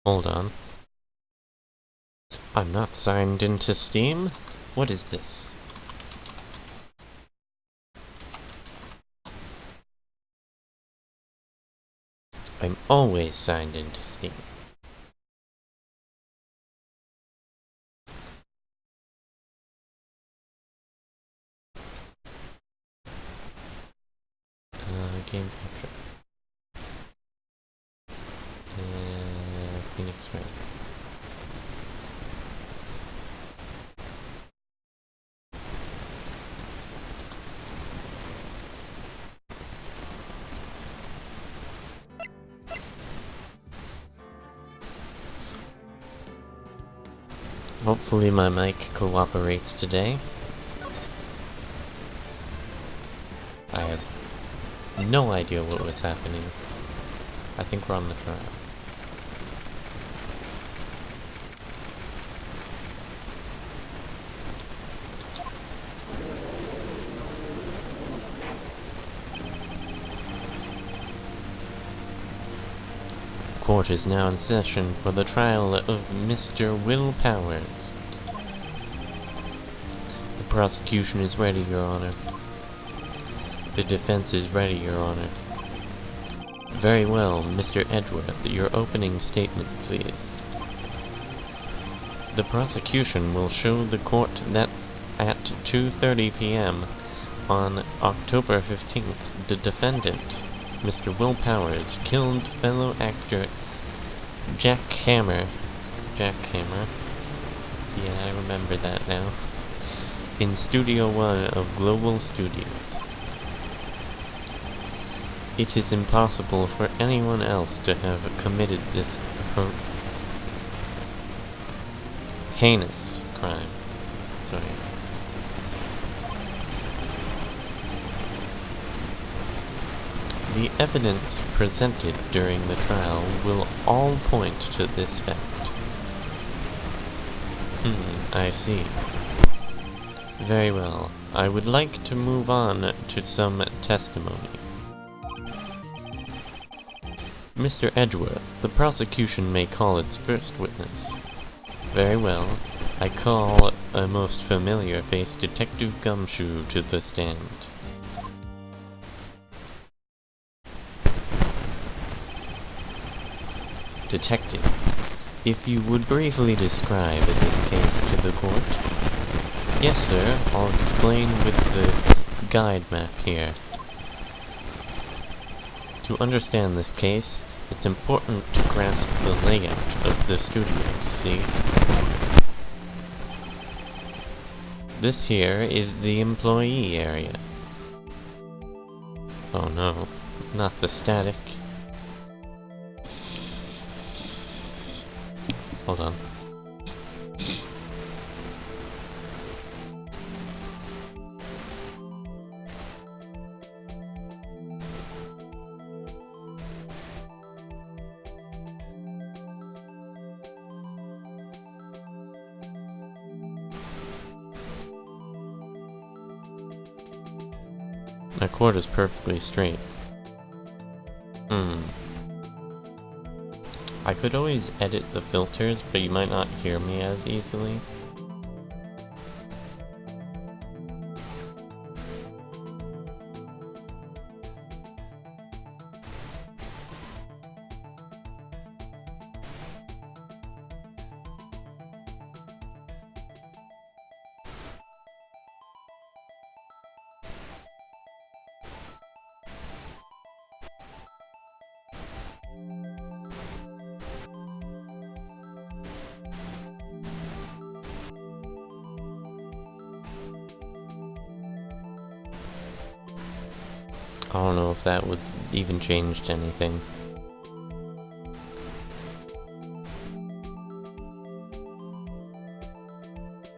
Hold on. I'm not signed into Steam? What is this? I'm always signed into Steam. Game capture. Phoenix Wright. Hopefully my mic cooperates today. I have no idea what was happening. I think we're on the trial. Court is now in session for the trial of Mr. Will Powers. The prosecution is ready, Your Honor. The defense is ready, Your Honor. Very well, Mr. Edgeworth, your opening statement, please. The prosecution will show the court that at 2:30 p.m. on October 15th, the defendant, Mr. Will Powers, killed fellow actor Jack Hammer. Yeah, I remember that now. In Studio 1 of Global Studios. It is impossible for anyone else to have committed this heinous crime. Sorry. The evidence presented during the trial will all point to this fact. I see. Very well. I would like to move on to some testimony. Mr. Edgeworth, the prosecution may call its first witness. Very well. I call a most familiar face, Detective Gumshoe, to the stand. Detective, if you would briefly describe this case to the court. Yes, sir. I'll explain with the guide map here. To understand this case, it's important to grasp the layout of the studios, see? This here is the employee area. Oh no, not the static. Hold on. My cord is perfectly straight. I could always edit the filters, but you might not hear me as easily. I don't know if that would even changed anything.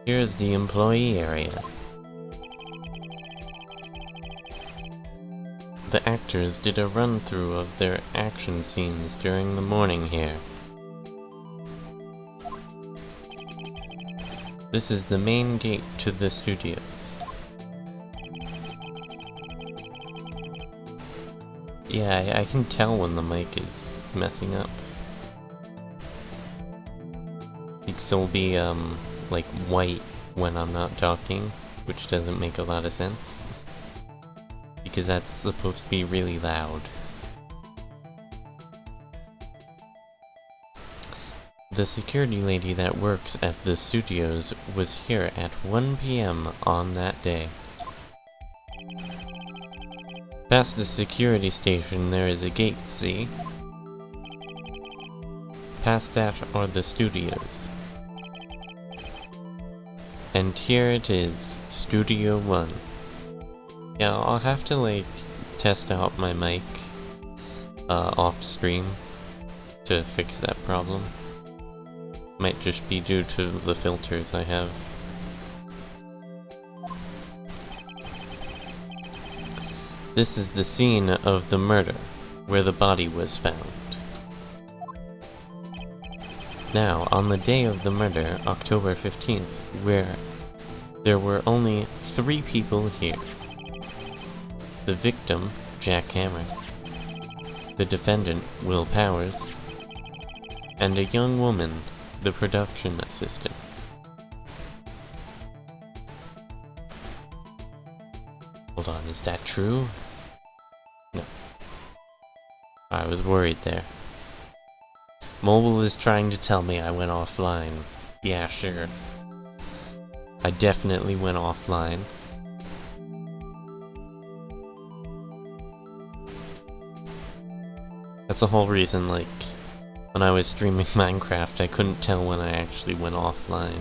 Here's the employee area. The actors did a run-through of their action scenes during the morning here. This is the main gate to the studios. Yeah, I can tell when the mic is messing up. Because it'll be, like, white when I'm not talking, which doesn't make a lot of sense. Because that's supposed to be really loud. The security lady that works at the studios was here at 1 p.m. on that day. Past the security station there is a gate, see? Past that are the studios. And here it is, Studio 1. Yeah, I'll have to, like, test out my mic, off stream to fix that problem. Might just be due to the filters I have. This is the scene of the murder, where the body was found. Now, on the day of the murder, October 15th, where there were only 3 people here. The victim, Jack Hammer, the defendant, Will Powers, and a young woman, the production assistant. Hold on, is that true? No. I was worried there. Mobile is trying to tell me I went offline. Yeah, sure. I definitely went offline. That's the whole reason, like, when I was streaming Minecraft, I couldn't tell when I actually went offline.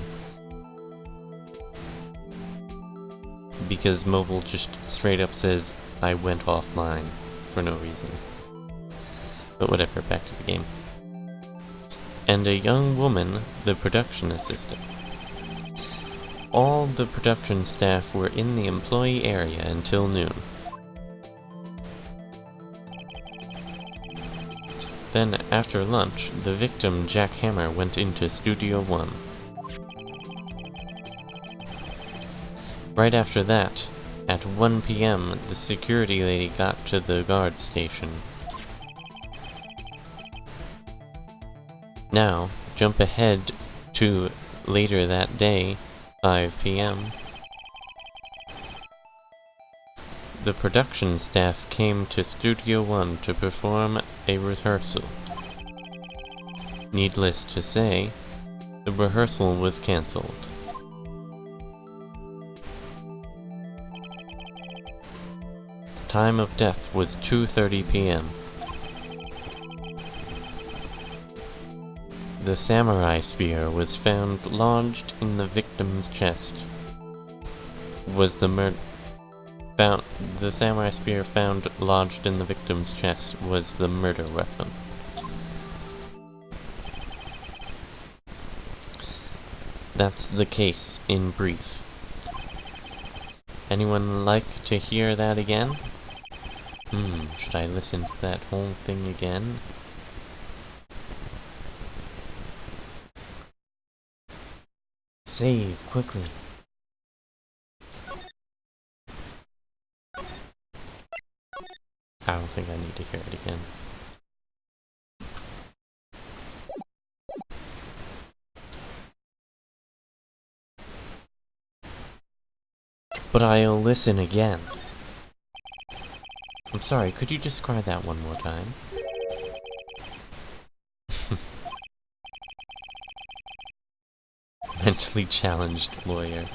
Because mobile just straight up says I went offline for no reason. But whatever, back to the game. And a young woman, the production assistant. All the production staff were in the employee area until noon. Then, after lunch, the victim, Jack Hammer, went into Studio 1. Right after that, at 1 p.m., the security lady got to the guard station. Now, jump ahead to later that day, 5 p.m. The production staff came to Studio 1 to perform a rehearsal. Needless to say, the rehearsal was cancelled. The time of death was 2:30 p.m. The samurai spear was found lodged in the victim's chest. The samurai spear found lodged in the victim's chest was the murder weapon. That's the case in brief. Anyone like to hear that again? Should I listen to that whole thing again? Save, quickly. I don't think I need to hear it again. But I'll listen again. I'm sorry, could you just cry that one more time? Mentally challenged lawyer.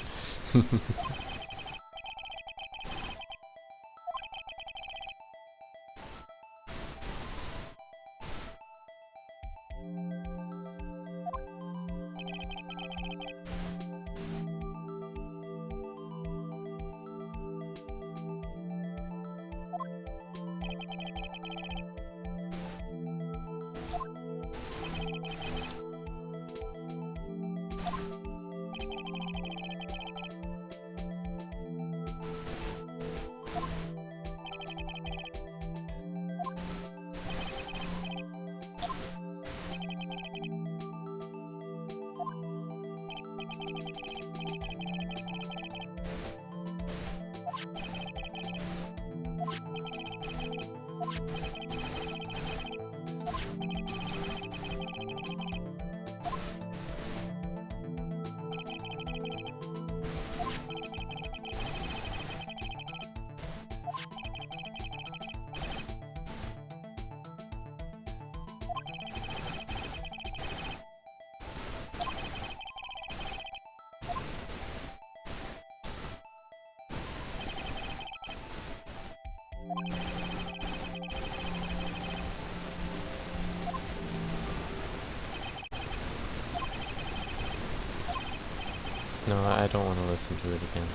No, I don't want to listen to it again.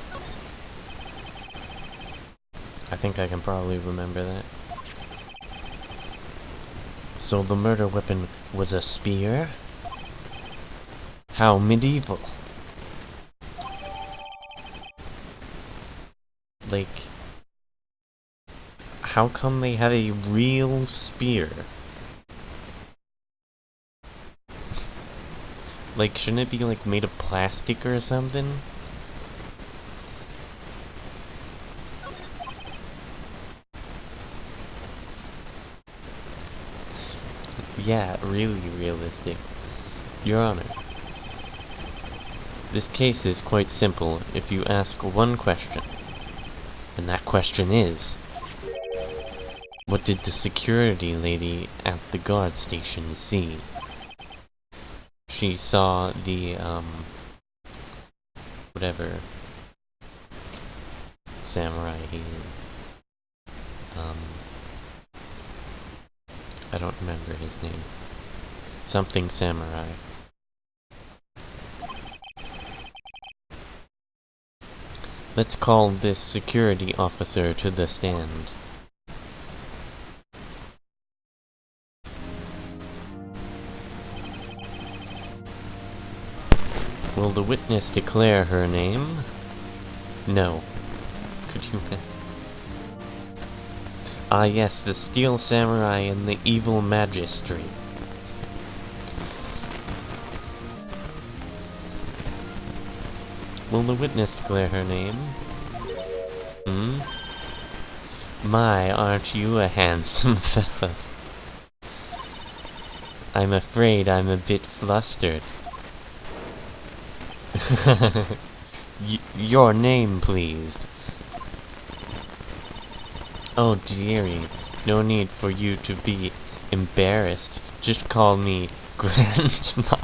I think I can probably remember that. So the murder weapon was a spear? How medieval. Like, how come they had a real spear? Like, shouldn't it be, like, made of plastic or something? Yeah, really realistic. Your Honor, this case is quite simple if you ask one question. And that question is, what did the security lady at the guard station see? She saw the, whatever samurai he is. I don't remember his name. Something samurai. Let's call this security officer to the stand. Will the witness declare her name? No. Could you... Ah yes, the steel samurai and the evil magistrate. Will the witness declare her name? Hmm? My, aren't you a handsome fellow? I'm afraid I'm a bit flustered. Your name, please. Oh dearie, no need for you to be embarrassed. Just call me Grandma.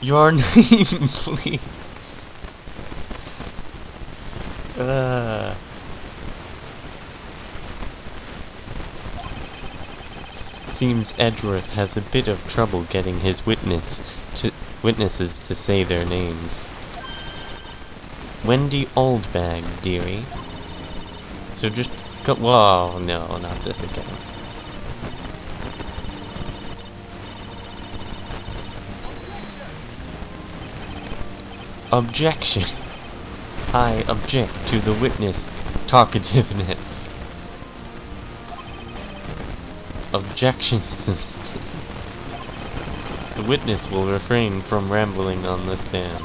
Your name, please. Seems Edgeworth has a bit of trouble getting his witnesses to say their names. Wendy Oldbag, dearie. So just go— whoa, no, not this again. Objection! I object to the witness talkativeness. Objection, the witness will refrain from rambling on the stand.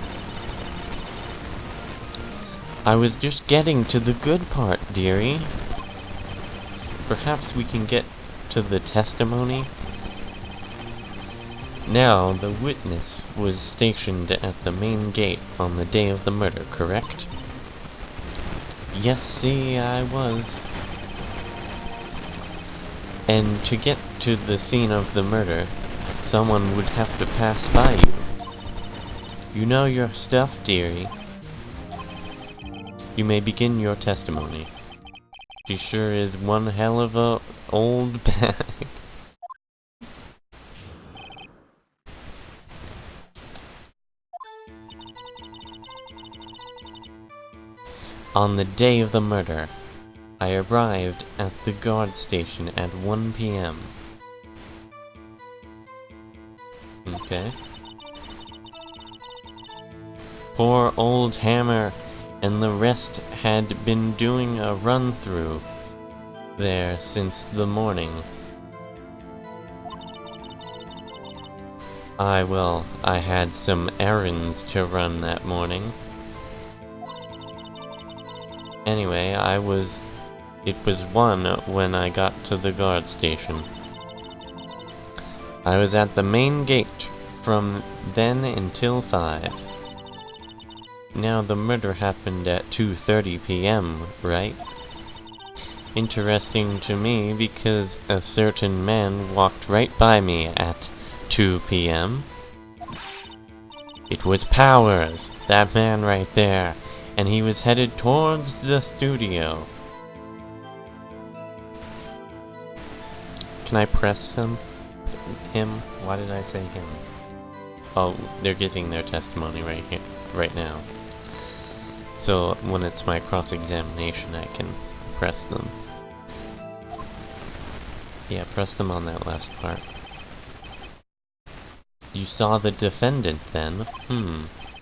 I was just getting to the good part, dearie. Perhaps we can get to the testimony? Now, the witness was stationed at the main gate on the day of the murder, correct? Yes, see, I was. And to get to the scene of the murder, someone would have to pass by you. You know your stuff, dearie. You may begin your testimony. She sure is one hell of a old bag. On the day of the murder, I arrived at the guard station at 1 p.m. Okay. Poor old Hammer and the rest had been doing a run-through there since the morning. I had some errands to run that morning. Anyway, it was 1 when I got to the guard station. I was at the main gate from then until 5. Now the murder happened at 2:30 p.m., right? Interesting to me because a certain man walked right by me at 2 p.m. It was Powers, that man right there, and he was headed towards the studio. Can I press him? him? Why did I say him? Oh, they're giving their testimony right here, right now. So when it's my cross-examination, I can press them. Yeah, press them on that last part. You saw the defendant, then?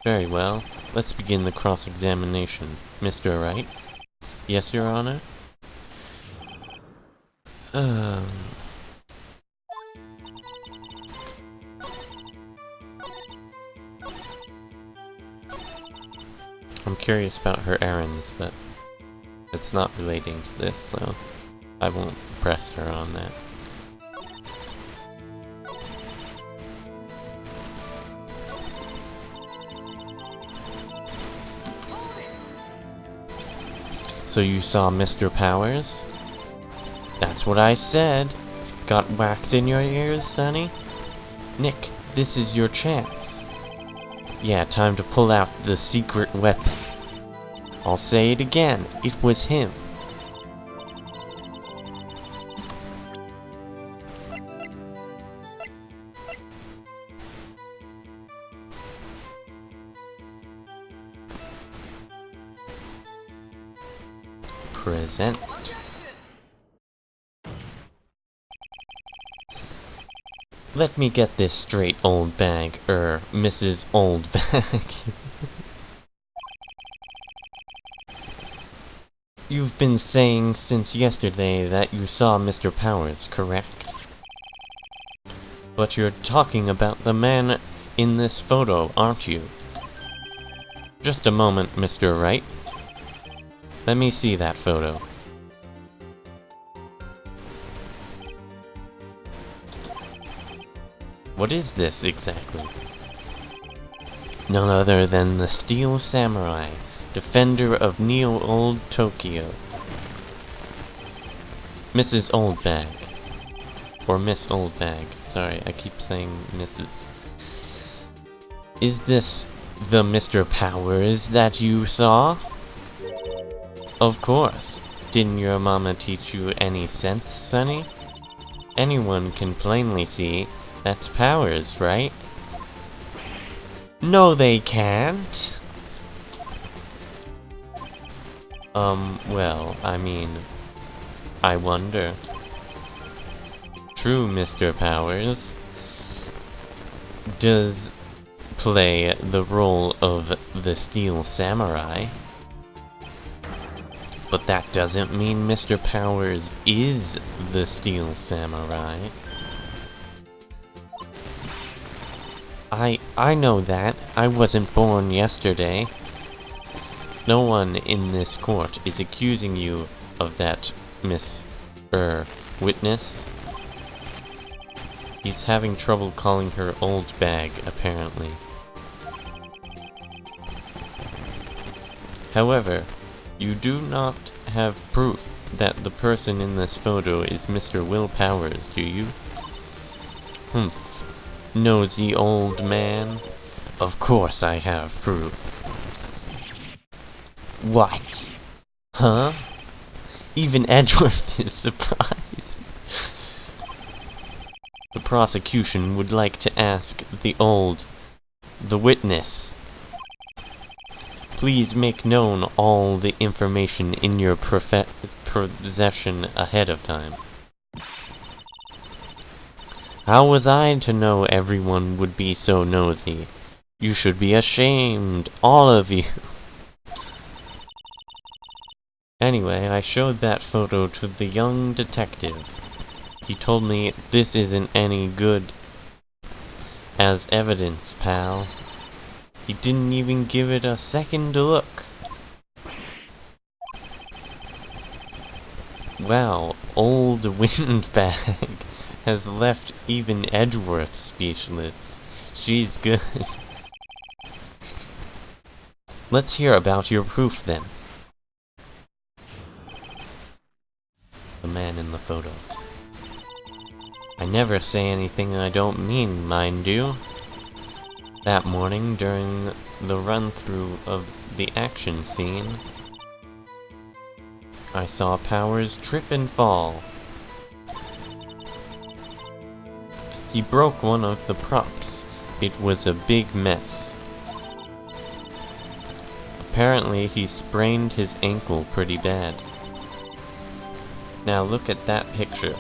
Very well. Let's begin the cross-examination. Mr. Wright? Yes, Your Honor? I'm curious about her errands, but it's not relating to this, so I won't press her on that. So you saw Mr. Powers? That's what I said. Got wax in your ears, Sonny? Nick, this is your chance. Yeah, time to pull out the secret weapon. I'll say it again, it was him. Present. Let me get this straight, old bag, Mrs. Old Bag. You've been saying since yesterday that you saw Mr. Powers, correct? But you're talking about the man in this photo, aren't you? Just a moment, Mr. Wright. Let me see that photo. What is this, exactly? None other than the Steel Samurai, defender of Neo-Old Tokyo. Mrs. Oldbag. Or Miss Oldbag. Sorry, I keep saying Mrs. Is this the Mr. Powers that you saw? Of course. Didn't your mama teach you any sense, Sonny? Anyone can plainly see that's Powers, right? No, they can't. Well, I mean, I wonder. True, Mr. Powers does play the role of the Steel Samurai. But that doesn't mean Mr. Powers is the Steel Samurai. I know that. I wasn't born yesterday. No one in this court is accusing you of that, witness. He's having trouble calling her old bag, apparently. However, you do not have proof that the person in this photo is Mr. Will Powers, do you? Nosy old man. Of course I have proof. What? Huh? Even Edgeworth is surprised. The prosecution would like to ask the witness. Please make known all the information in your possession ahead of time. How was I to know everyone would be so nosy? You should be ashamed, all of you. Anyway, I showed that photo to the young detective. He told me this isn't any good as evidence, pal. He didn't even give it a second to look. Wow, old windbag has left even Edgeworth speechless. She's good. Let's hear about your proof, then. The man in the photo. I never say anything I don't mean, mind you. That morning, during the run-through of the action scene, I saw Powers trip and fall. He broke one of the props. It was a big mess. Apparently he sprained his ankle pretty bad. Now look at that picture.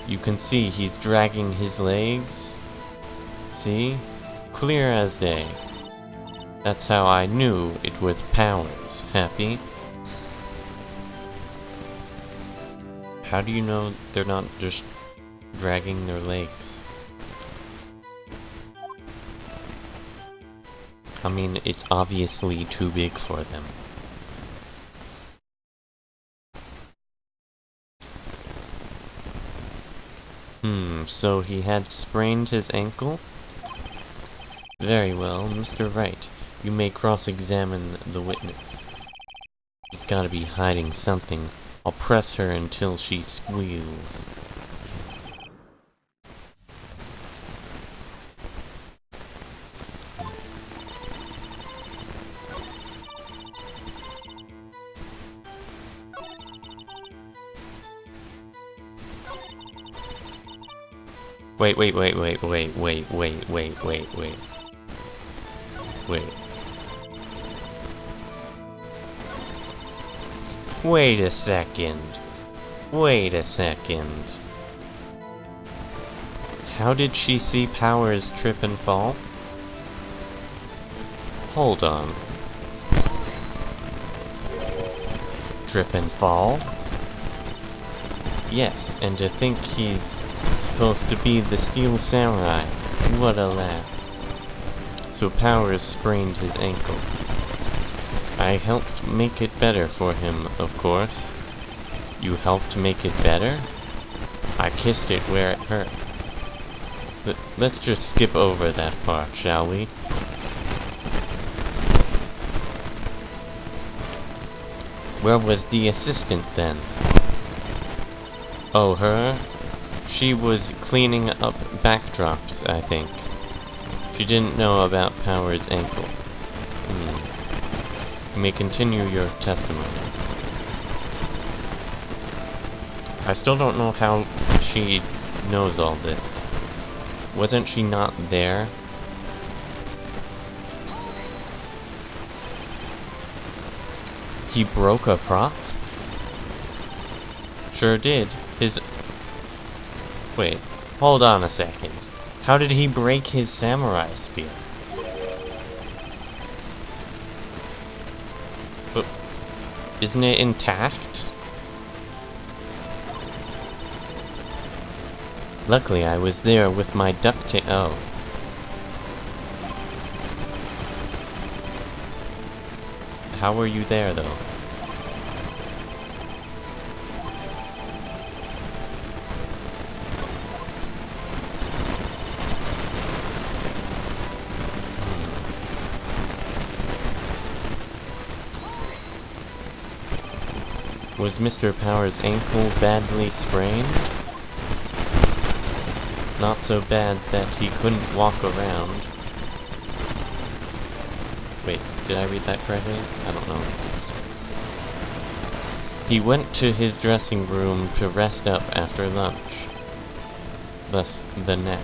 You can see he's dragging his legs. See? Clear as day. That's how I knew it was Powers. Happy? How do you know they're not just dragging their legs? I mean, it's obviously too big for them. So he had sprained his ankle? Very well, Mr. Wright. You may cross-examine the witness. He's gotta be hiding something. I'll press her until she squeals. Wait. Wait a second. How did she see Powers trip and fall? Hold on. Trip and fall? Yes, and to think he's supposed to be the Steel Samurai. What a laugh. So Powers sprained his ankle. I helped make it better for him, of course. You helped make it better? I kissed it where it hurt. Let's just skip over that part, shall we? Where was the assistant then? Oh, her? She was cleaning up backdrops, I think. She didn't know about Powers' ankle. You may continue your testimony. I still don't know how she knows all this. Wasn't she not there? He broke a prop? Sure did. Wait, hold on a second. How did he break his samurai spear? But isn't it intact? Luckily, I was there with my duct tape. Oh. How were you there, though? Was Mr. Powers' ankle badly sprained? Not so bad that he couldn't walk around. Wait, did I read that correctly? I don't know. He went to his dressing room to rest up after lunch. Thus, the nap.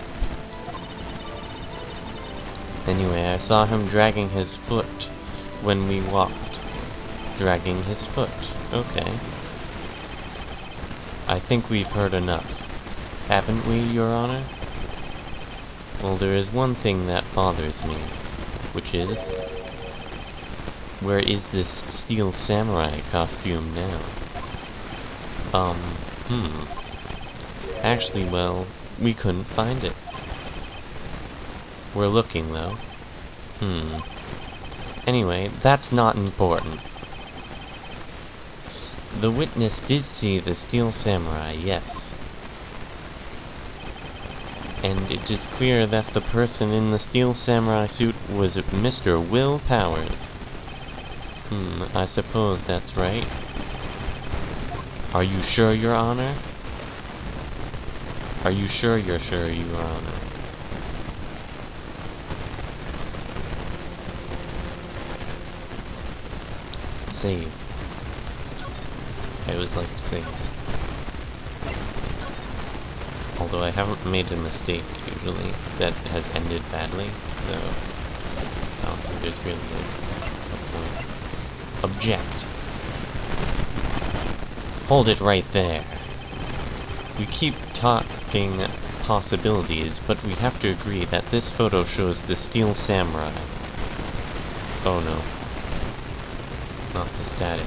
Anyway, I saw him dragging his foot when we walked. Dragging his foot. Okay. I think we've heard enough. Haven't we, Your Honor? Well, there is one thing that bothers me, which is... where is this Steel Samurai costume now? Actually, well, we couldn't find it. We're looking, though. Anyway, that's not important. The witness did see the Steel Samurai, yes. And it is clear that the person in the Steel Samurai suit was Mr. Will Powers. I suppose that's right. Are you sure, Your Honor? Are you sure you're sure, Your Honor? Save. I always like to save. Although I haven't made a mistake usually that has ended badly, so I don't think there's really a point. Object. Hold it right there. We keep talking possibilities, but we have to agree that this photo shows the Steel Samurai. Oh no. Not the static.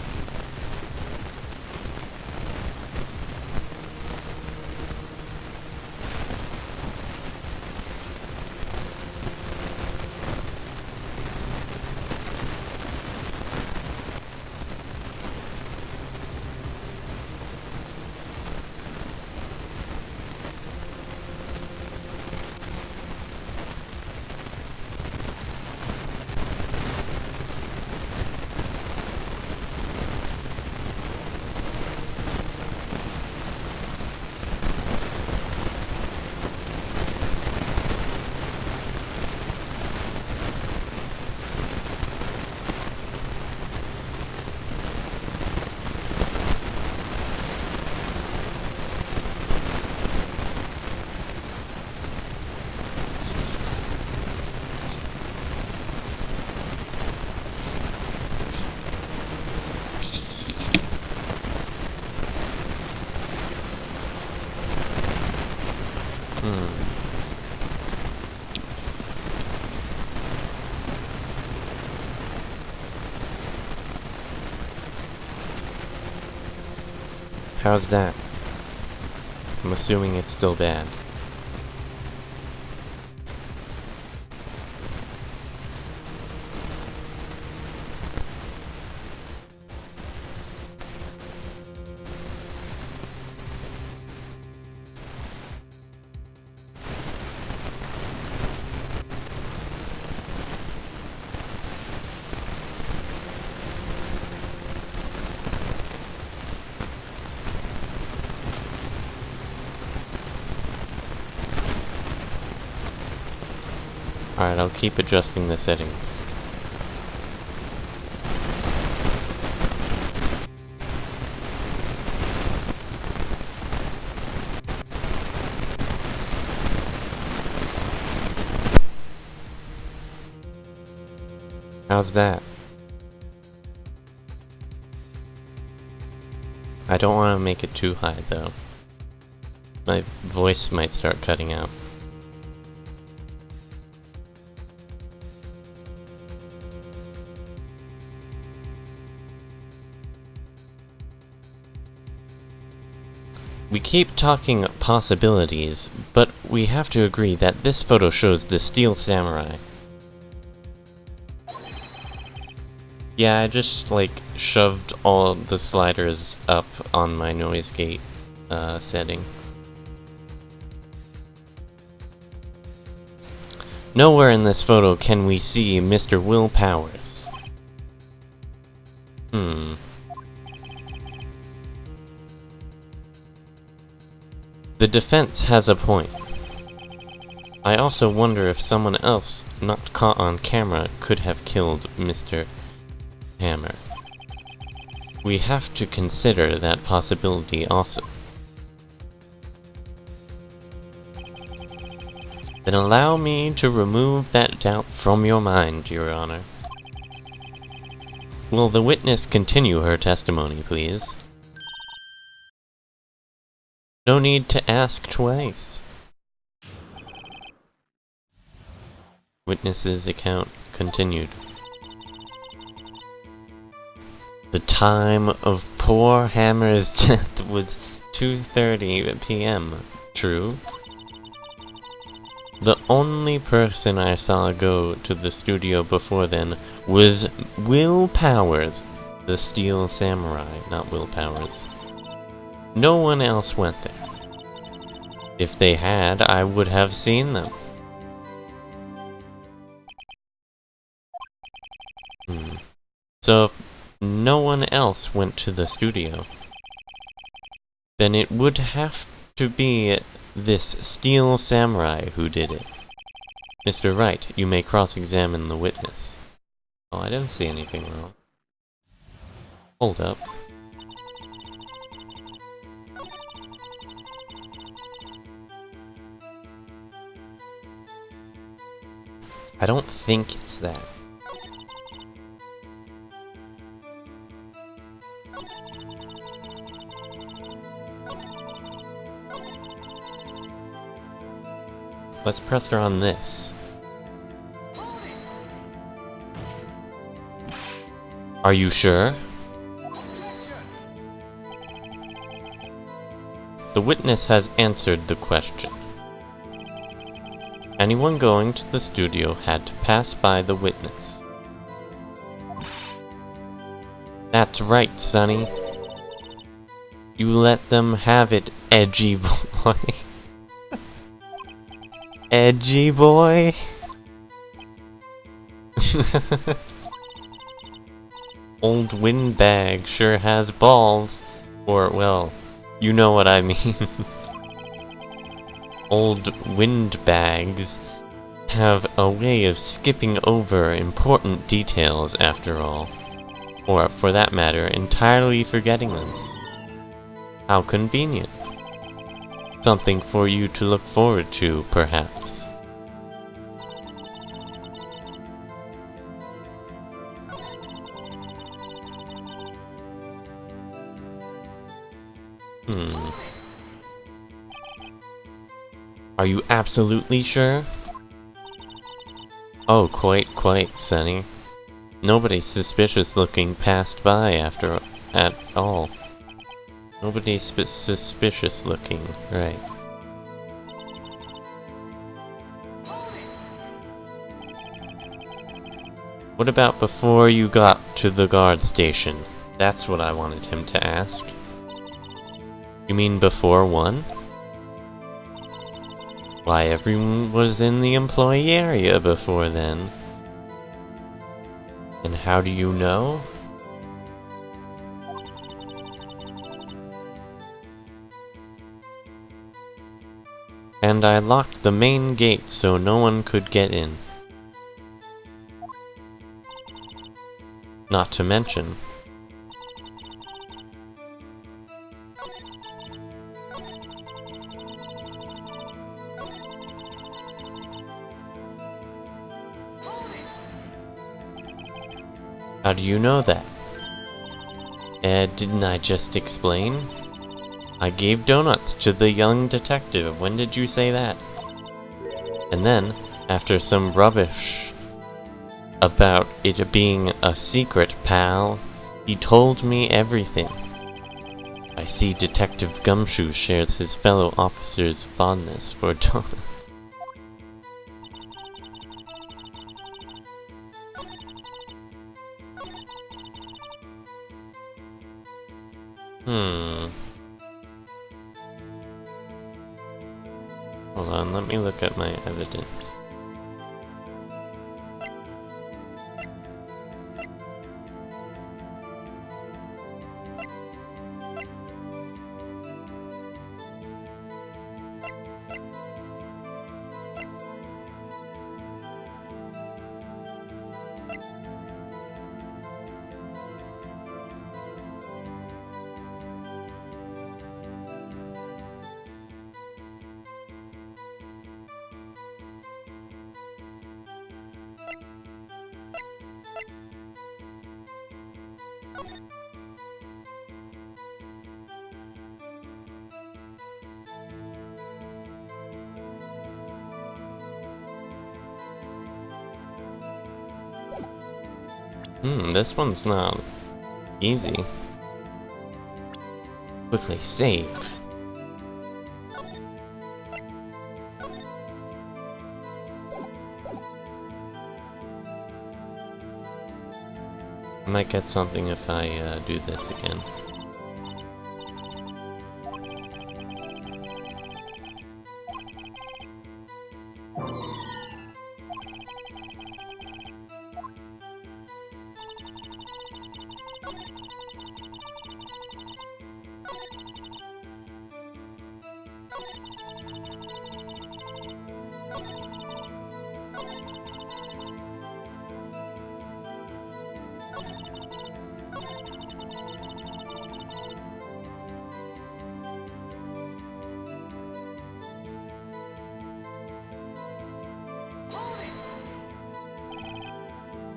How's that? I'm assuming it's still bad. Alright, I'll keep adjusting the settings. How's that? I don't want to make it too high, though. My voice might start cutting out. We keep talking possibilities, but we have to agree that this photo shows the Steel Samurai. Yeah, I just, like, shoved all the sliders up on my noise gate setting. Nowhere in this photo can we see Mr. Will Powers. The defense has a point. I also wonder if someone else, not caught on camera, could have killed Mr. Hammer. We have to consider that possibility also. Then allow me to remove that doubt from your mind, Your Honor. Will the witness continue her testimony, please? No need to ask twice. Witness's account continued. The time of poor Hammer's death was 2:30 p.m. True? The only person I saw go to the studio before then was Will Powers, the Steel Samurai, not Will Powers. No one else went there. If they had, I would have seen them. So if no one else went to the studio, then it would have to be this Steel Samurai who did it. Mr. Wright, you may cross-examine the witness. Oh, I didn't see anything wrong. Hold up. I don't think it's that. Let's press her on this. Are you sure? The witness has answered the question. Anyone going to the studio had to pass by the witness. That's right, Sonny. You let them have it, edgy boy. Edgy boy? Old windbag sure has balls. Or, well, you know what I mean. Old windbags have a way of skipping over important details, after all. Or, for that matter, entirely forgetting them. How convenient. Something for you to look forward to, perhaps. Are you absolutely sure? Oh, quite, Sonny. Nobody suspicious looking passed by at all. Nobody suspicious looking, right. What about before you got to the guard station? That's what I wanted him to ask. You mean before 1? Why, everyone was in the employee area before then. And how do you know? And I locked the main gate so no one could get in. Not to mention, how do you know that? Didn't I just explain? I gave donuts to the young detective. When did you say that? And then, after some rubbish about it being a secret, pal, he told me everything. I see Detective Gumshoe shares his fellow officers' fondness for donuts. Hold on, let me look at my evidence. This one's not easy. Quickly save. I might get something if I do this again.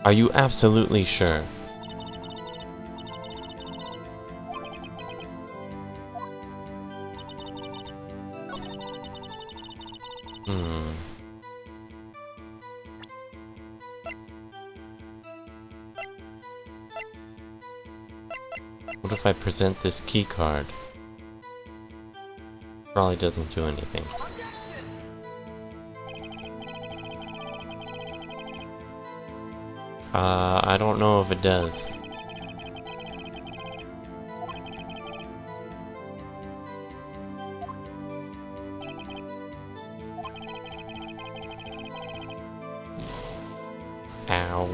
Are you absolutely sure? What if I present this keycard? Probably doesn't do anything. I don't know if it does. Ow.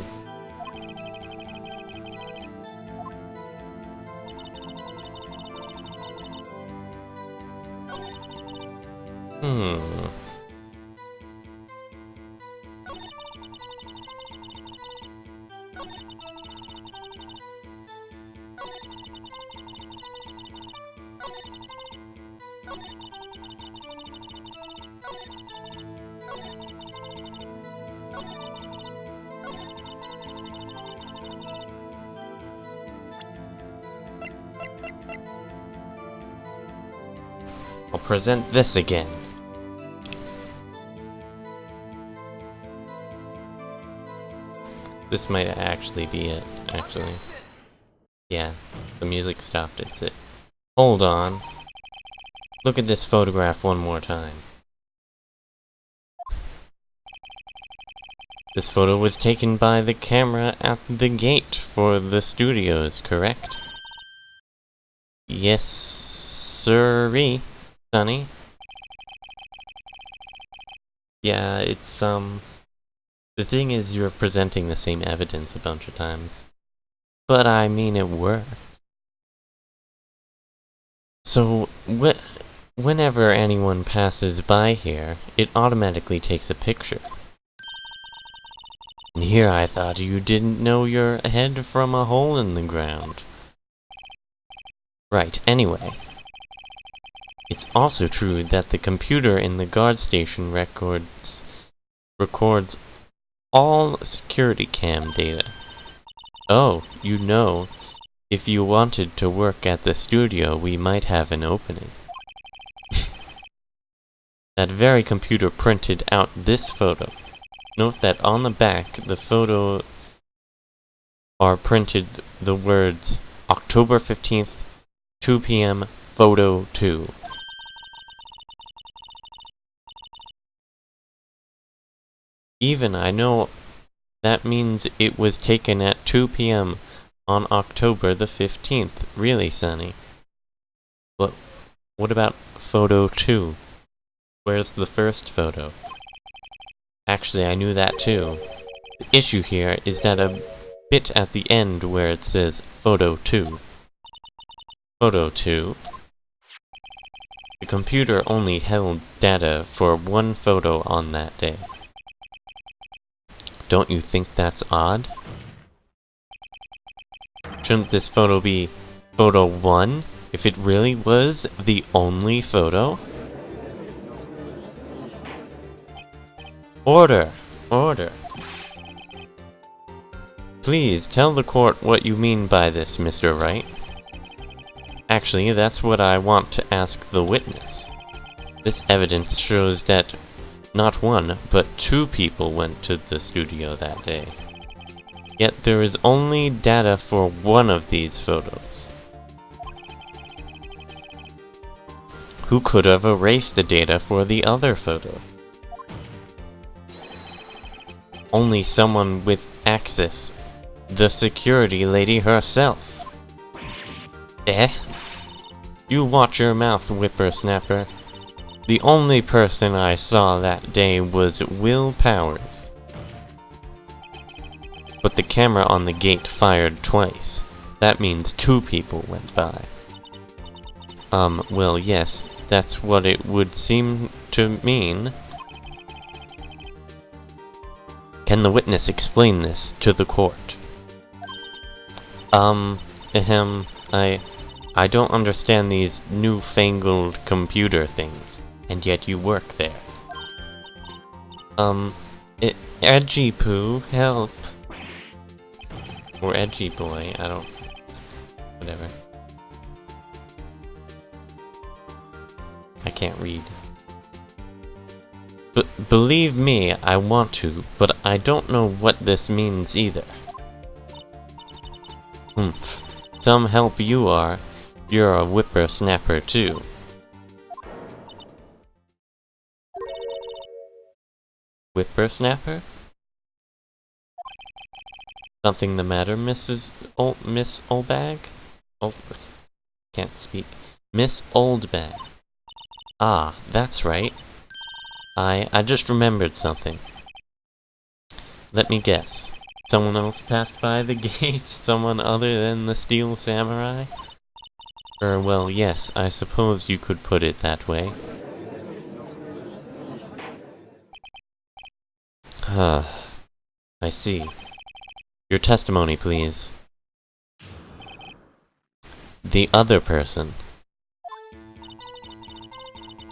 I'll present this again. This might actually be it, actually. Yeah, the music stopped, it's it. Hold on. Look at this photograph one more time. This photo was taken by the camera at the gate for the studios, correct? Yes, sirree, Sonny. Yeah, it's, the thing is you're presenting the same evidence a bunch of times. But I mean, it worked. So, whenever anyone passes by here, it automatically takes a picture. And here I thought you didn't know your head from a hole in the ground. Right, anyway. It's also true that the computer in the guard station records all security cam data. Oh, you know, if you wanted to work at the studio, we might have an opening. That very computer printed out this photo. Note that on the back, the photo are printed the words October 15th, 2 p.m., photo 2. Even I know that means it was taken at 2 p.m. on October the 15th. Really, Sonny? But what about photo 2? Where's the first photo? Actually, I knew that too. The issue here is that a bit at the end where it says photo 2. Photo 2. The computer only held data for one photo on that day. Don't you think that's odd? Shouldn't this photo be photo 1 if it really was the only photo? Order! Order! Please tell the court what you mean by this, Mr. Wright. Actually, that's what I want to ask the witness. This evidence shows that not one, but 2 people went to the studio that day. Yet there is only data for one of these photos. Who could have erased the data for the other photo? Only someone with access. The security lady herself. Eh? You watch your mouth, whippersnapper. The only person I saw that day was Will Powers. But the camera on the gate fired twice. That means 2 people went by. Well, yes, that's what it would seem to mean. Can the witness explain this to the court? I don't understand these newfangled computer things, and yet you work there. Edgy Poo, help. Or edgy boy, I don't... whatever. I can't read. But believe me, I want to, but I don't know what this means either. Humph. Some help you are. You're a whippersnapper too. Whippersnapper? Something the matter, Miss Oldbag? Oh, can't speak. Miss Oldbag. Ah, that's right. I just remembered something. Let me guess. Someone else passed by the gate? Someone other than the Steel Samurai? Well, yes, I suppose you could put it that way. I see. Your testimony, please. The other person.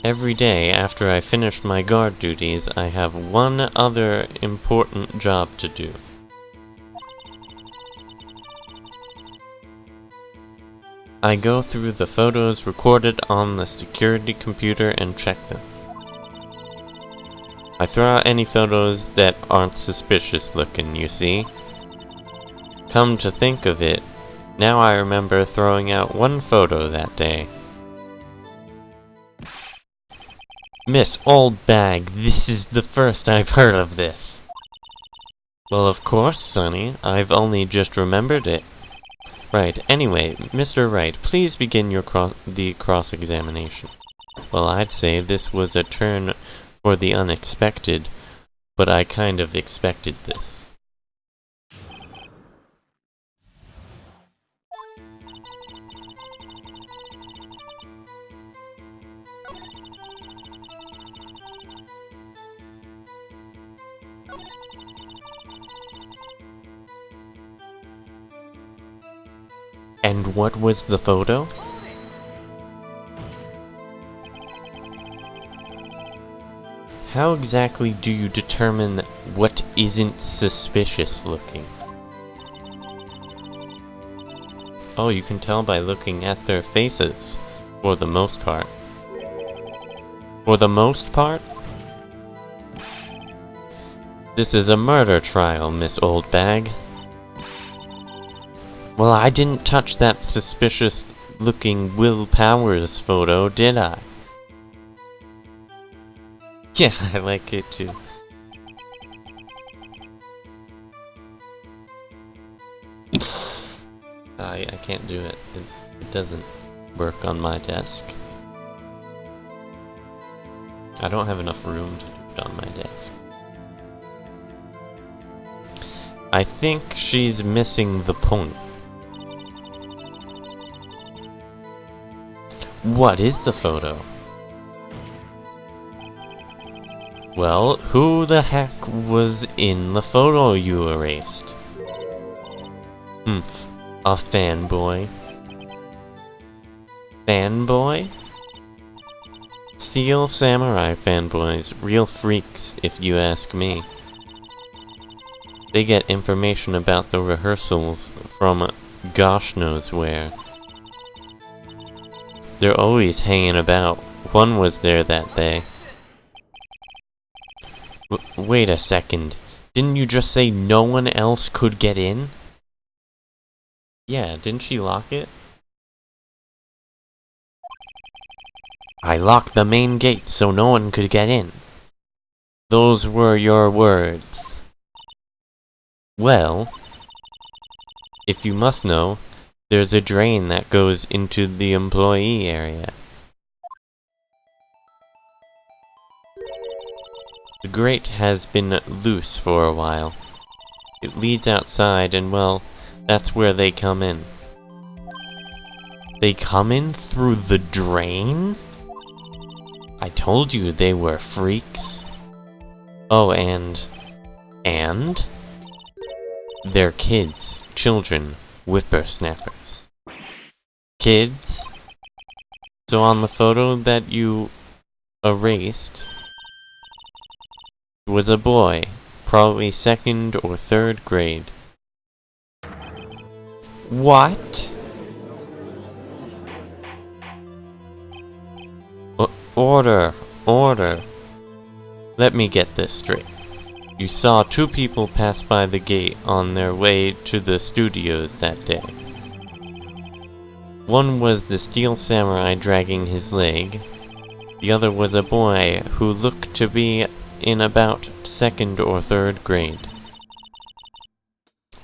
Every day after I finish my guard duties, I have one other important job to do. I go through the photos recorded on the security computer and check them. I throw out any photos that aren't suspicious looking, you see. Come to think of it, now I remember throwing out one photo that day. Miss Oldbag, this is the first I've heard of this. Well, of course, Sonny. I've only just remembered it. Right, anyway, Mr. Wright, please begin your cross-examination. Well, I'd say this was a turn for the unexpected, but I kind of expected this. And what was the photo? How exactly do you determine what isn't suspicious looking? Oh, you can tell by looking at their faces, for the most part. For the most part? This is a murder trial, Miss Oldbag. Well, I didn't touch that suspicious-looking Will Powers photo, did I? Yeah, I like it too. I can't do it. It doesn't work on my desk. I don't have enough room to do it on my desk. I think she's missing the point. What is the photo? Well, who the heck was in the photo you erased? A fanboy. Fanboy? Steel Samurai fanboys, real freaks, if you ask me. They get information about the rehearsals from gosh knows where. They're always hanging about. One was there that day. Wait a second. Didn't you just say no one else could get in? Yeah, didn't she lock it? I locked the main gate so no one could get in. Those were your words. Well, if you must know, there's a drain that goes into the employee area. The grate has been loose for a while. It leads outside and, well, that's where they come in. They come in through the drain? I told you they were freaks. Oh, and? They're kids, children, whippersnappers. Kids? So on the photo that you erased was a boy, probably 2nd or 3rd grade. What? Order! Order! Let me get this straight. You saw two people pass by the gate on their way to the studios that day. One was the steel samurai dragging his leg. The other was a boy who looked to be in about 2nd or 3rd grade.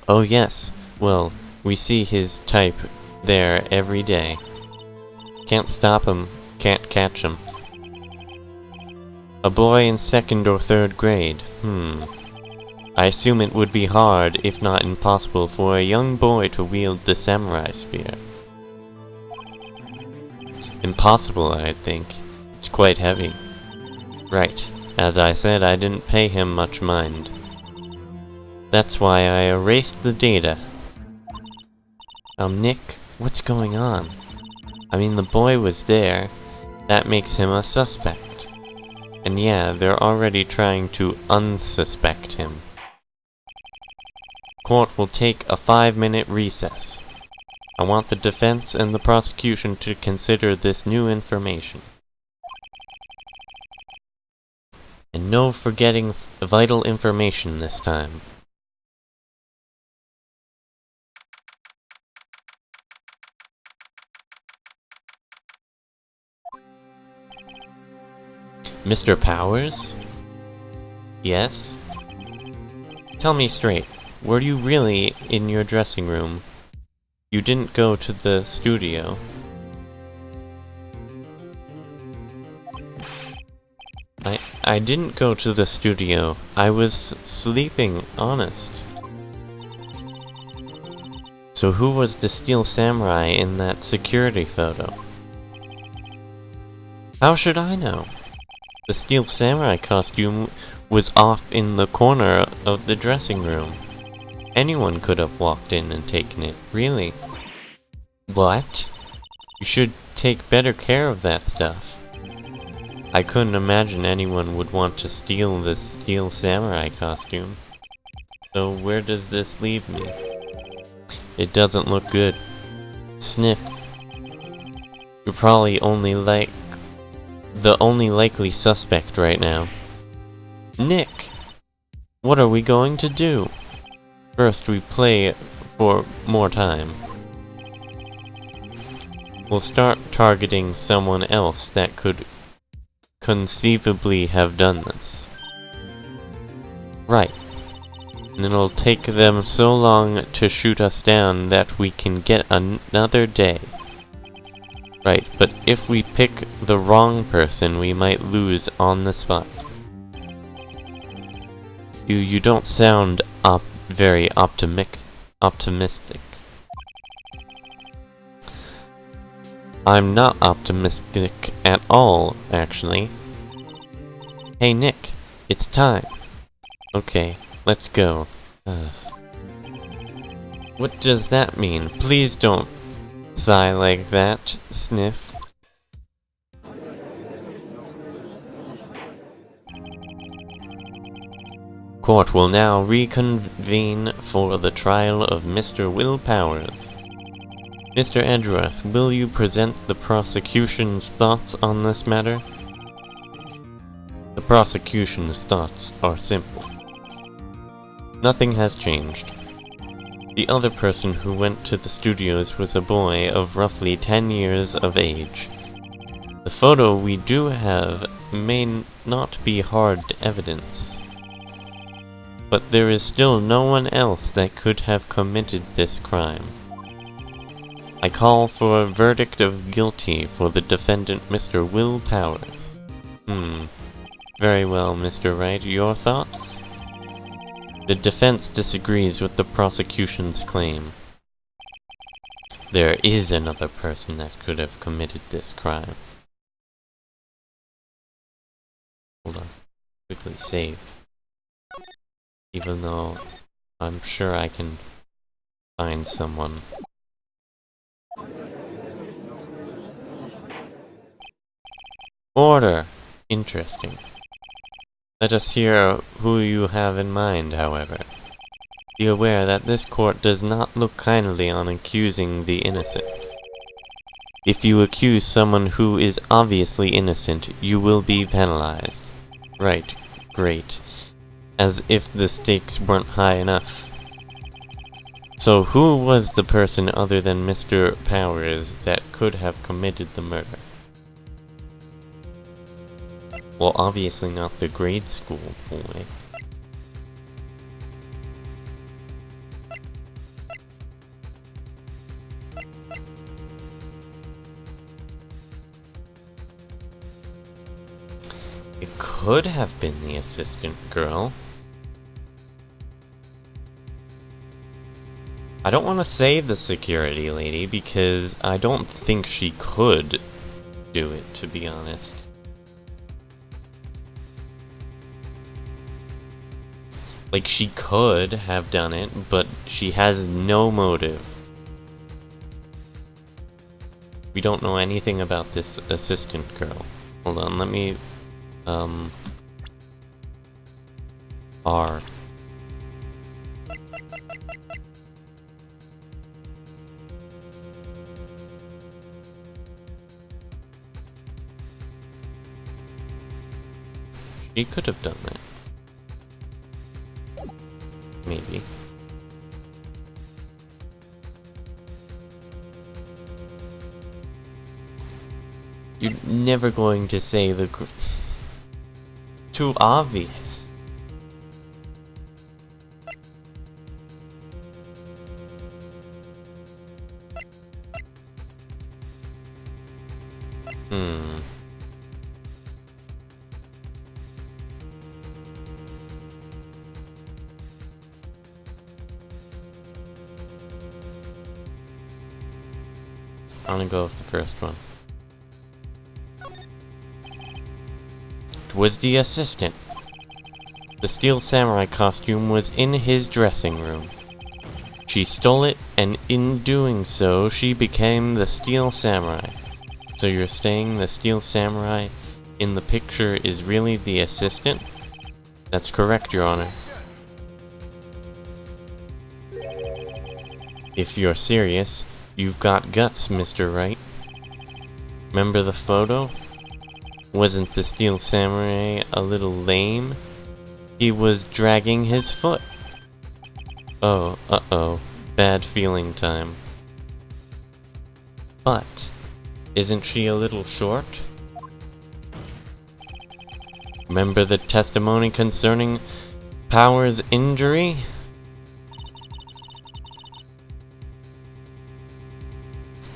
Oh yes, well, we see his type there every day. Can't stop him, can't catch him. A boy in 2nd or 3rd grade, I assume it would be hard, if not impossible, for a young boy to wield the samurai spear. Impossible, I think. It's quite heavy. Right. As I said, I didn't pay him much mind. That's why I erased the data. Now, Nick, what's going on? I mean, the boy was there. That makes him a suspect. And yeah, they're already trying to unsuspect him. Court will take a 5-minute recess. I want the defense and the prosecution to consider this new information. And no forgetting vital information this time. Mr. Powers? Yes? Tell me straight, were you really in your dressing room? You didn't go to the studio? I didn't go to the studio. I was sleeping, honest. So who was the steel samurai in that security photo? How should I know? The steel samurai costume was off in the corner of the dressing room. Anyone could have walked in and taken it, really. What? You should take better care of that stuff. I couldn't imagine anyone would want to steal this steel samurai costume. So where does this leave me? It doesn't look good. Sniff. You're probably the only likely suspect right now. Nick! What are we going to do? First we play for more time. We'll start targeting someone else that could conceivably have done this. Right. And it'll take them so long to shoot us down that we can get another day. Right, but if we pick the wrong person, we might lose on the spot. You don't sound very optimistic. I'm not optimistic at all, actually. Hey Nick, it's time. Okay, let's go. What does that mean? Please don't sigh like that, Sniff. Court will now reconvene for the trial of Mr. Will Powers. Mr. Edgeworth, will you present the prosecution's thoughts on this matter? The prosecution's thoughts are simple. Nothing has changed. The other person who went to the studios was a boy of roughly 10 years of age. The photo we do have may not be hard evidence, but there is still no one else that could have committed this crime. I call for a verdict of guilty for the defendant, Mr. Will Powers. Very well, Mr. Wright, your thoughts? The defense disagrees with the prosecution's claim. There is another person that could have committed this crime. Hold on. Quickly save. Even though I'm sure I can find someone. Order! Interesting. Let us hear who you have in mind, however. Be aware that this court does not look kindly on accusing the innocent. If you accuse someone who is obviously innocent, you will be penalized. Right, great. As if the stakes weren't high enough. So who was the person other than Mr. Powers that could have committed the murder? Well, obviously not the grade school boy. It could have been the assistant girl. I don't want to say the security lady because I don't think she could do it, to be honest. Like, she could have done it, but she has no motive. We don't know anything about this assistant girl. Hold on, let me... R. She could have done that. Maybe. You're never going to say the too obvious. I'm gonna go with the first one. It was the assistant. The steel samurai costume was in his dressing room. She stole it, and in doing so, she became the steel samurai. So you're saying the steel samurai in the picture is really the assistant? That's correct, Your Honor. If you're serious, you've got guts, Mr. Wright. Remember the photo? Wasn't the steel samurai a little lame? He was dragging his foot. Oh, uh-oh. Bad feeling time. But, isn't she a little short? Remember the testimony concerning Powers' injury?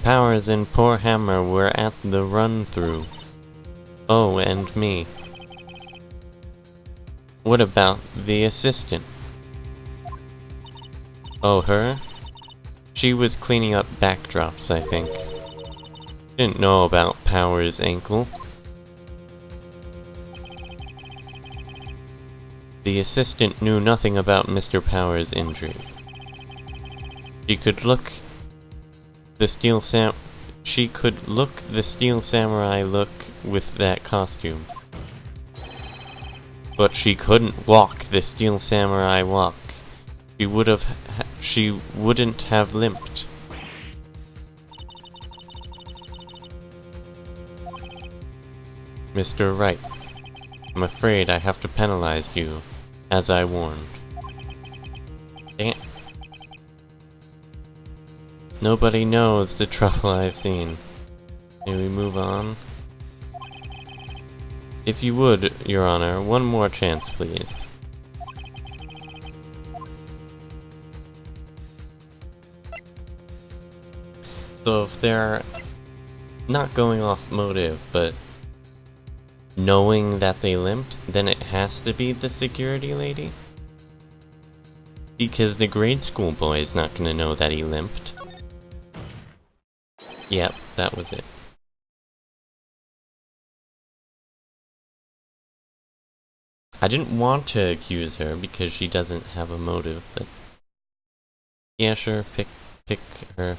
Powers and poor Hammer were at the run-through. Oh, and me. What about the assistant? Oh, her? She was cleaning up backdrops, I think. Didn't know about Powers' ankle. The assistant knew nothing about Mr. Powers' injury. She could look the steel samurai look with that costume. But she couldn't walk the steel samurai walk. She wouldn't have limped. Mr. Wright, I'm afraid I have to penalize you, as I warned. Damn. Nobody knows the trouble I've seen. May we move on? If you would, Your Honor, one more chance, please. So if they're not going off motive, but knowing that they limped, then it has to be the security lady? Because the grade school boy is not gonna know that he limped. Yep, that was it. I didn't want to accuse her because she doesn't have a motive, but yeah, sure, pick her.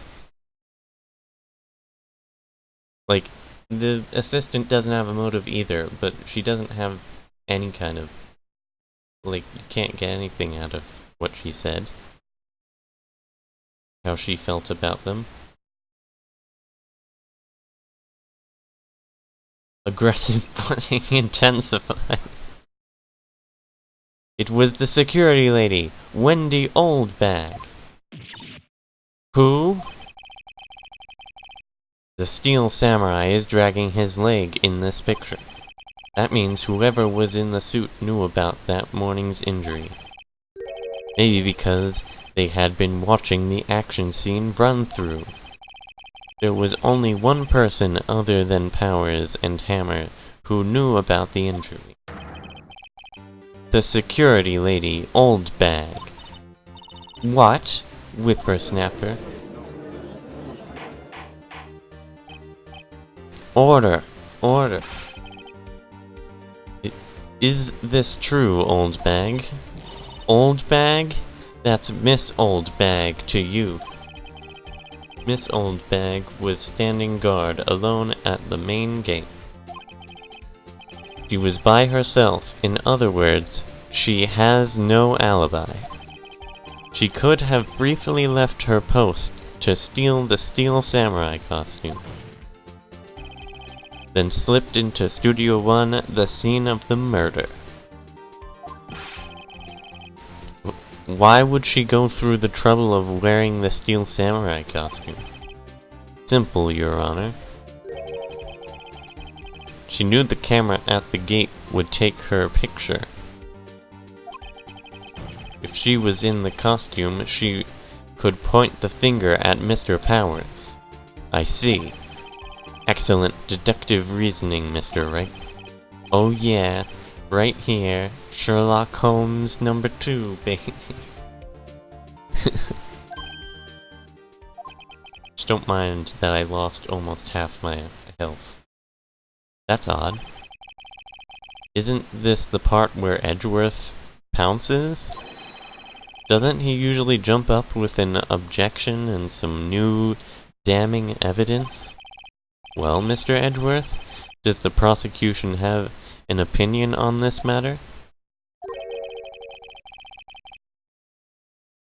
Like, the assistant doesn't have a motive either, but she doesn't have any kind of... like, you can't get anything out of what she said. how she felt about them. Aggressive bullying intensifies. It was the security lady, Wendy Oldbag. Who? The steel samurai is dragging his leg in this picture. That means whoever was in the suit knew about that morning's injury. Maybe because they had been watching the action scene run through. There was only one person other than Powers and Hammer who knew about the injury. The security lady, Oldbag. What? Whippersnapper. Order! Order! Is this true, Oldbag? Oldbag? That's Miss Oldbag to you. Miss Oldbag was standing guard alone at the main gate. She was by herself. In other words, she has no alibi. She could have briefly left her post to steal the Steel Samurai costume, then slipped into Studio 1, the scene of the murder. Why would she go through the trouble of wearing the Steel Samurai costume? Simple, Your Honor. She knew the camera at the gate would take her picture. If she was in the costume, she could point the finger at Mr. Powers. I see. Excellent deductive reasoning, Mr. Wright. Oh yeah, right here, Sherlock Holmes #2, baby. Just don't mind that I lost almost half my health. That's odd. Isn't this the part where Edgeworth pounces? Doesn't he usually jump up with an objection and some new, damning evidence? Well, Mr. Edgeworth, does the prosecution have an opinion on this matter?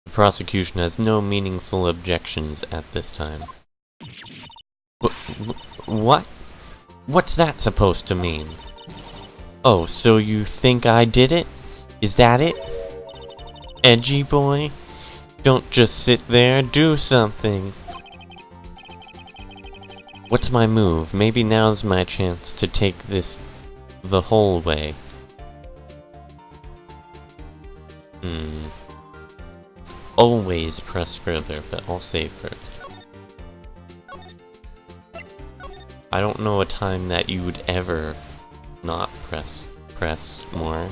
The prosecution has no meaningful objections at this time. What? What's that supposed to mean? Oh, so you think I did it? Is that it? Edgy boy? Don't just sit there, do something! What's my move? Maybe now's my chance to take this the whole way. Always press further, but I'll save first. I don't know a time that you would ever not press more.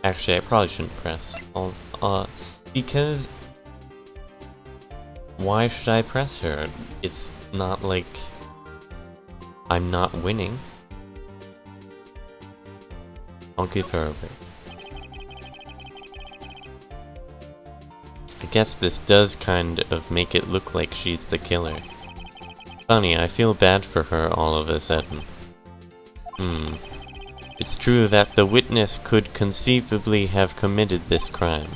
Actually, I probably shouldn't press. Because why should I press her? It's not like I'm not winning. I'll give her a break. I guess this does kind of make it look like she's the killer. Funny, I feel bad for her all of a sudden. It's true that the witness could conceivably have committed this crime.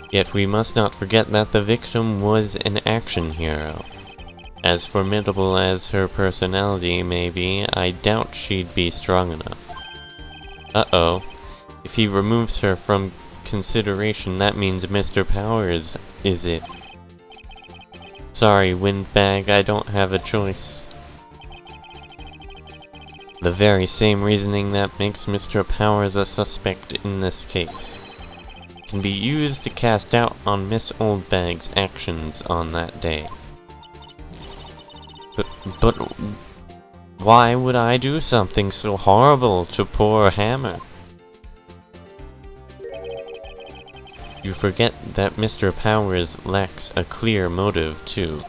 Yet we must not forget that the victim was an action hero. As formidable as her personality may be, I doubt she'd be strong enough. Uh-oh. If he removes her from consideration, that means Mr. Powers is it. Sorry, Windbag, I don't have a choice. The very same reasoning that makes Mr. Powers a suspect in this case can be used to cast doubt on Miss Oldbag's actions on that day. But why would I do something so horrible to poor Hammer? You forget that Mr. Powers lacks a clear motive, too.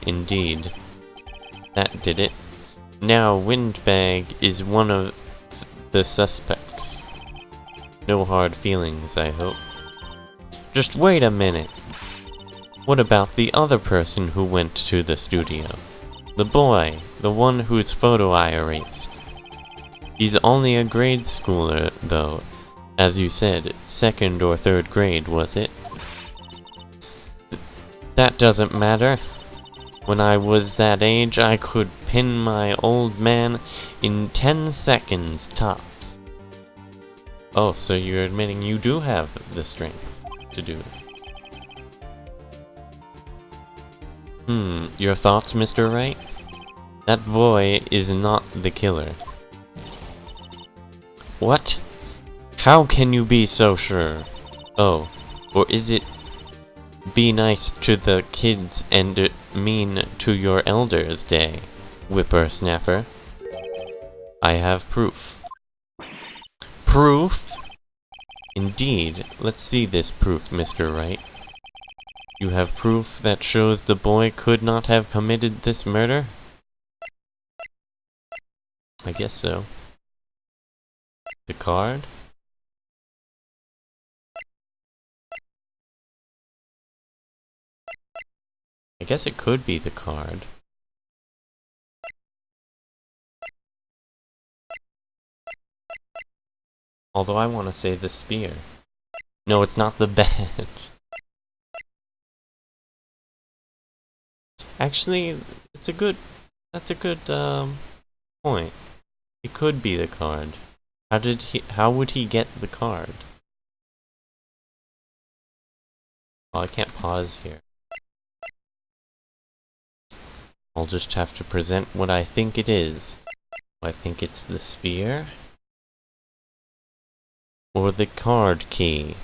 Indeed. That did it. Now Windbag is one of the suspects. No hard feelings, I hope. Just wait a minute! What about the other person who went to the studio? The boy, the one whose photo I erased. He's only a grade schooler, though, As you said, 2nd or 3rd grade, was it? That doesn't matter. When I was that age, I could pin my old man in 10 seconds tops. Oh, so you're admitting you do have the strength to do it. Your thoughts, Mr. Wright? That boy is not the killer. What? How can you be so sure? Oh, or is it be nice to the kids and mean to your elders day, whippersnapper? I have proof. Proof? Indeed. Let's see this proof, Mr. Wright. You have proof that shows the boy could not have committed this murder? I guess so. The card? I guess it could be the card. Although I want to say the spear. No, it's not the badge. Actually, that's a good point. It could be the card. How would he get the card? Oh, I can't pause here. I'll just have to present what I think it is. I think it's the spear? Or the card key?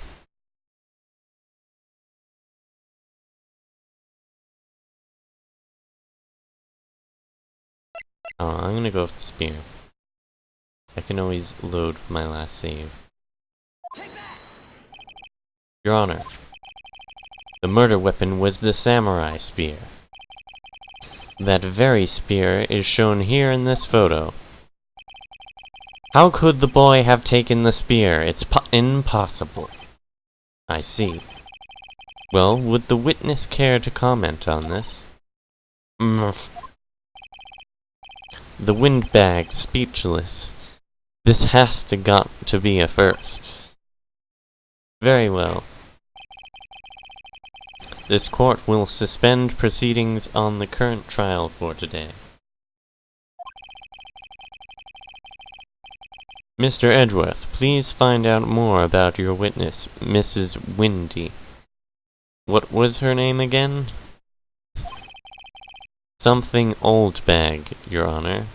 Oh, I'm gonna go with the spear. I can always load my last save. Your Honor, the murder weapon was the samurai spear. That very spear is shown here in this photo. How could the boy have taken the spear? It's impossible. I see. Well, would the witness care to comment on this? The windbag, speechless. This has got to be a first. Very well. This court will suspend proceedings on the current trial for today. Mr. Edgeworth, please find out more about your witness, Mrs. Windy. What was her name again? Something Oldbag, Your Honor.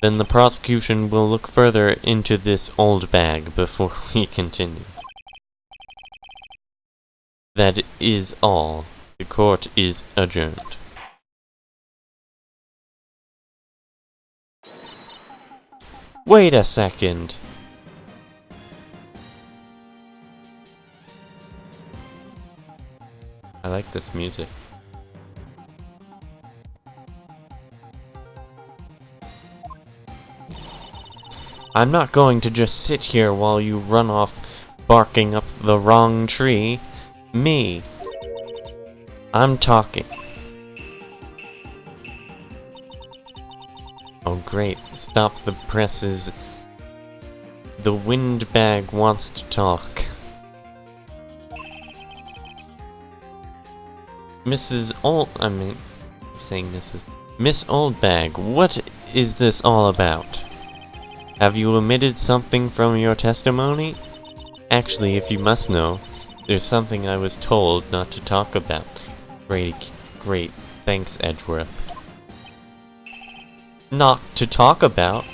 Then the prosecution will look further into this old bag before we continue. That is all. The court is adjourned. Wait a second. I like this music. I'm not going to just sit here while you run off barking up the wrong tree. Me. I'm talking. Oh great, stop the presses. The windbag wants to talk. Miss Oldbag, what is this all about? Have you omitted something from your testimony? Actually, if you must know, there's something I was told not to talk about. Great, thanks, Edgeworth. Not to talk about?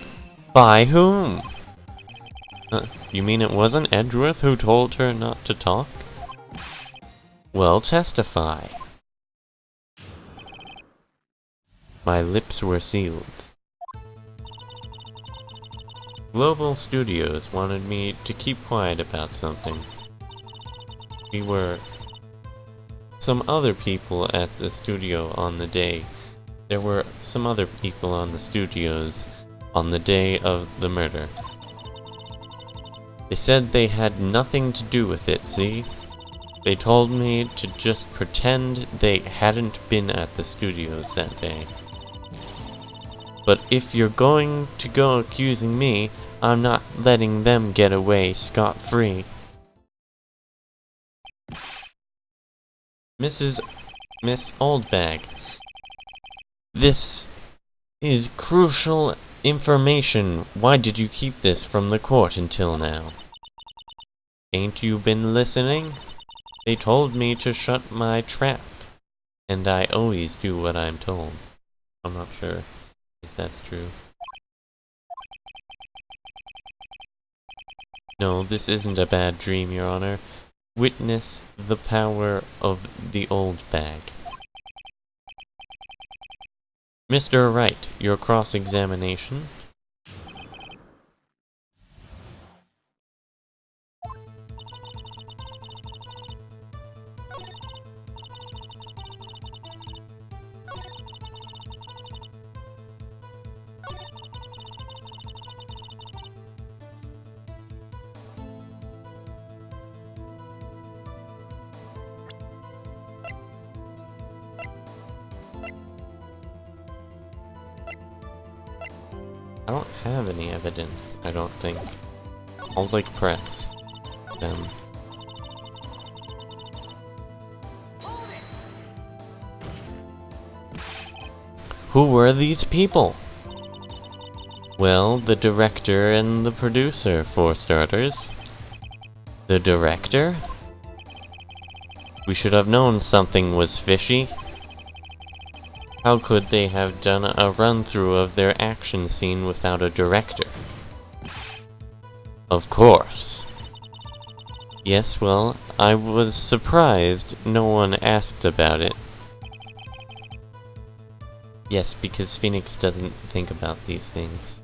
By whom? You mean it wasn't Edgeworth who told her not to talk? Well, testify. My lips were sealed. Global Studios wanted me to keep quiet about something. We were some other people at the studio on the day. There were some other people on the studios on the day of the murder. They said they had nothing to do with it, see? They told me to just pretend they hadn't been at the studios that day. But if you're going to go accusing me, I'm not letting them get away scot-free. Miss Oldbag, this is crucial information. Why did you keep this from the court until now? Ain't you been listening? They told me to shut my trap, and I always do what I'm told. I'm not sure if that's true. No, this isn't a bad dream, Your Honor. Witness the power of the old bag. Mr. Wright, your cross-examination. I don't have any evidence, I don't think. I'll press them. Who were these people? Well, the director and the producer, for starters. The director? We should have known something was fishy. How could they have done a run-through of their action scene without a director? Of course. Yes, well, I was surprised no one asked about it. Yes, because Phoenix doesn't think about these things.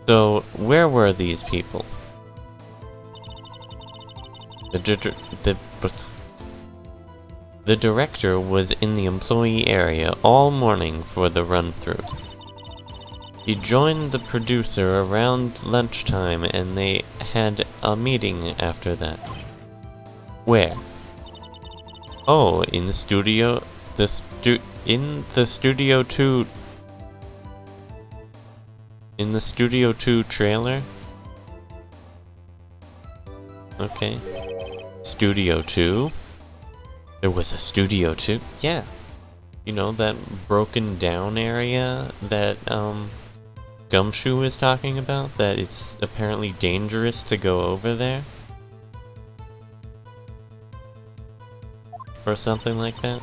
So, where were these people? The director was in the employee area all morning for the run-through. He joined the producer around lunchtime and they had a meeting after that. Where? Oh, in the studio... in the Studio 2... In the Studio 2 trailer? Okay. Studio 2? There was a Studio 2? Yeah. You know, that broken down area that, Gumshoe was talking about? That it's apparently dangerous to go over there? Or something like that?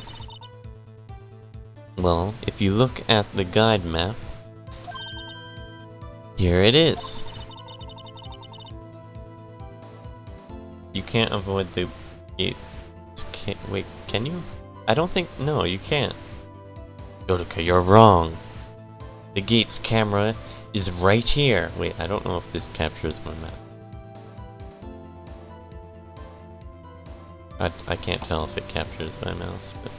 Well, if you look at the guide map, here it is. You can't avoid the gate. Wait, can you? I don't think... No, you can't. Yodaka, you're wrong. The gate's camera is right here. Wait, I don't know if this captures my map. I can't tell if it captures my mouse, but...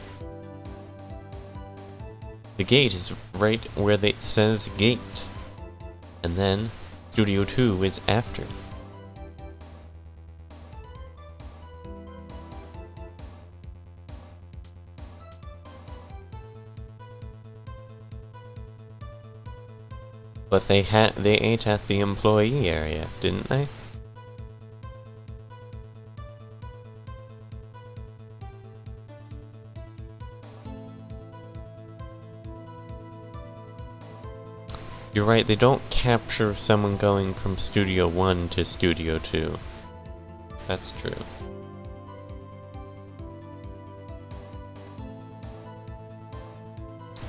The gate is right where it says gate. And then, Studio 2 is after. But they ate at the employee area, didn't they? You're right, they don't capture someone going from Studio 1 to Studio 2. That's true.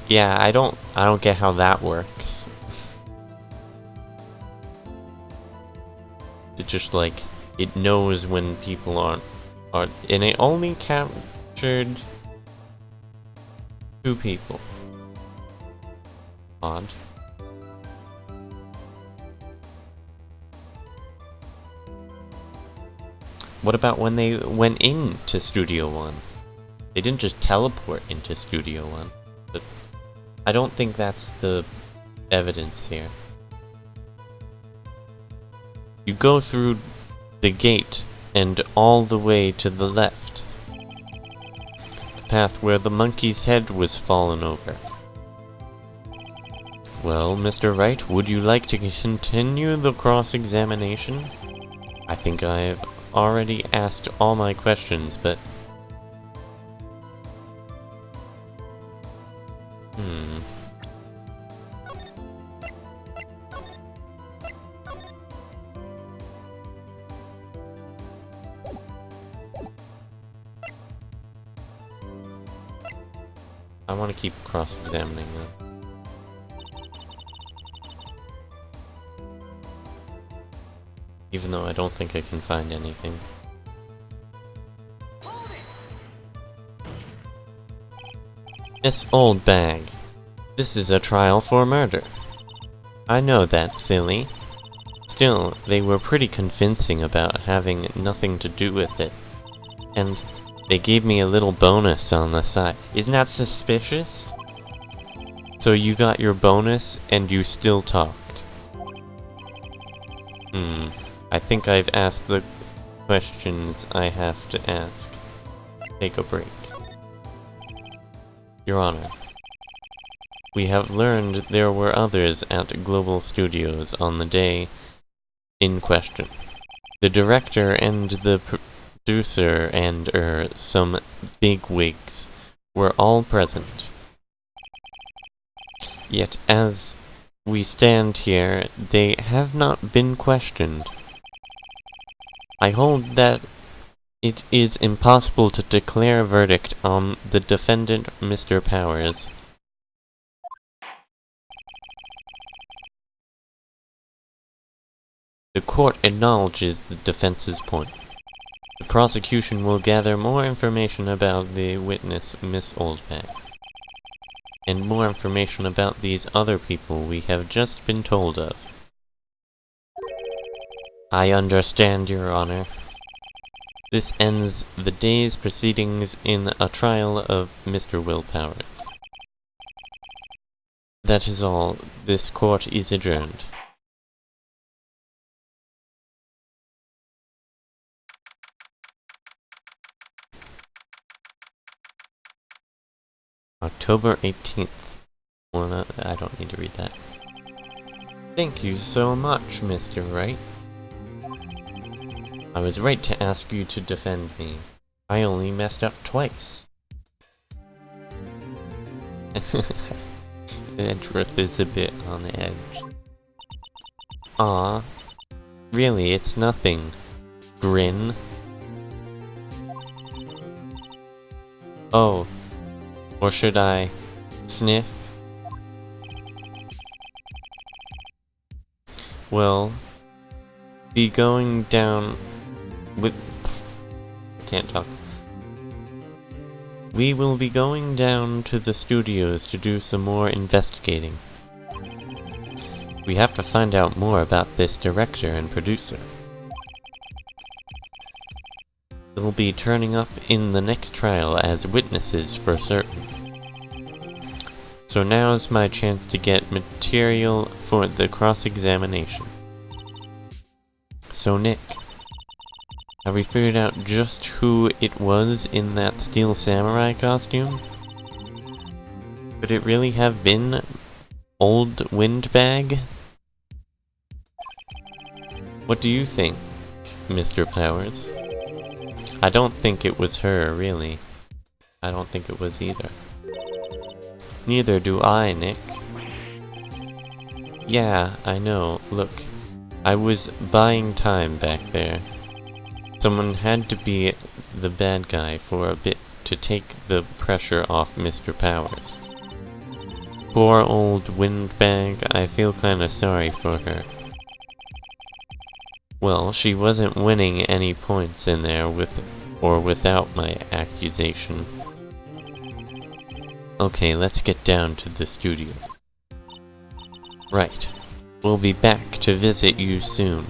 Yeah, I don't get how that works. It just it knows when people aren't, and it only captured 2 people. Odd. What about when they went into Studio 1? They didn't just teleport into Studio 1. But I don't think that's the evidence here. You go through the gate and all the way to the left. The path where the monkey's head was fallen over. Well, Mr. Wright, would you like to continue the cross-examination? I think I've already asked all my questions, but... I want to keep cross-examining them. Even though I don't think I can find anything. Miss Old Bag. This is a trial for murder. I know that, silly. Still, they were pretty convincing about having nothing to do with it. And they gave me a little bonus on the side. Isn't that suspicious? So you got your bonus and you still talked. I think I've asked the questions I have to ask. Take a break. Your Honor, we have learned there were others at Global Studios on the day in question. The director and the producer and, some bigwigs were all present. Yet as we stand here, they have not been questioned. I hold that it is impossible to declare a verdict on the defendant, Mr. Powers. The court acknowledges the defense's point. The prosecution will gather more information about the witness, Miss Oldbag, and more information about these other people we have just been told of. I understand, Your Honor. This ends the day's proceedings in a trial of Mr. Will Powers. That is all. This court is adjourned. October 18th. Well, I don't need to read that. Thank you so much, Mr. Wright. I was right to ask you to defend me. I only messed up twice. Edgeworth is a bit on the edge. Aw. Really, it's nothing. Grin. Oh. Or should I... sniff? Well... be going down... with... I can't talk. We will be going down to the studios to do some more investigating. We have to find out more about this director and producer. They'll be turning up in the next trial as witnesses for certain. So now's my chance to get material for the cross-examination. So Nick, have we figured out just who it was in that Steel Samurai costume? Could it really have been Old Windbag? What do you think, Mr. Powers? I don't think it was her, really. I don't think it was either. Neither do I, Nick. Yeah, I know. Look, I was buying time back there. Someone had to be the bad guy for a bit to take the pressure off Mr. Powers. Poor old Windbag, I feel kinda sorry for her. Well, she wasn't winning any points in there with or without my accusation. Okay, let's get down to the studios. Right. We'll be back to visit you soon.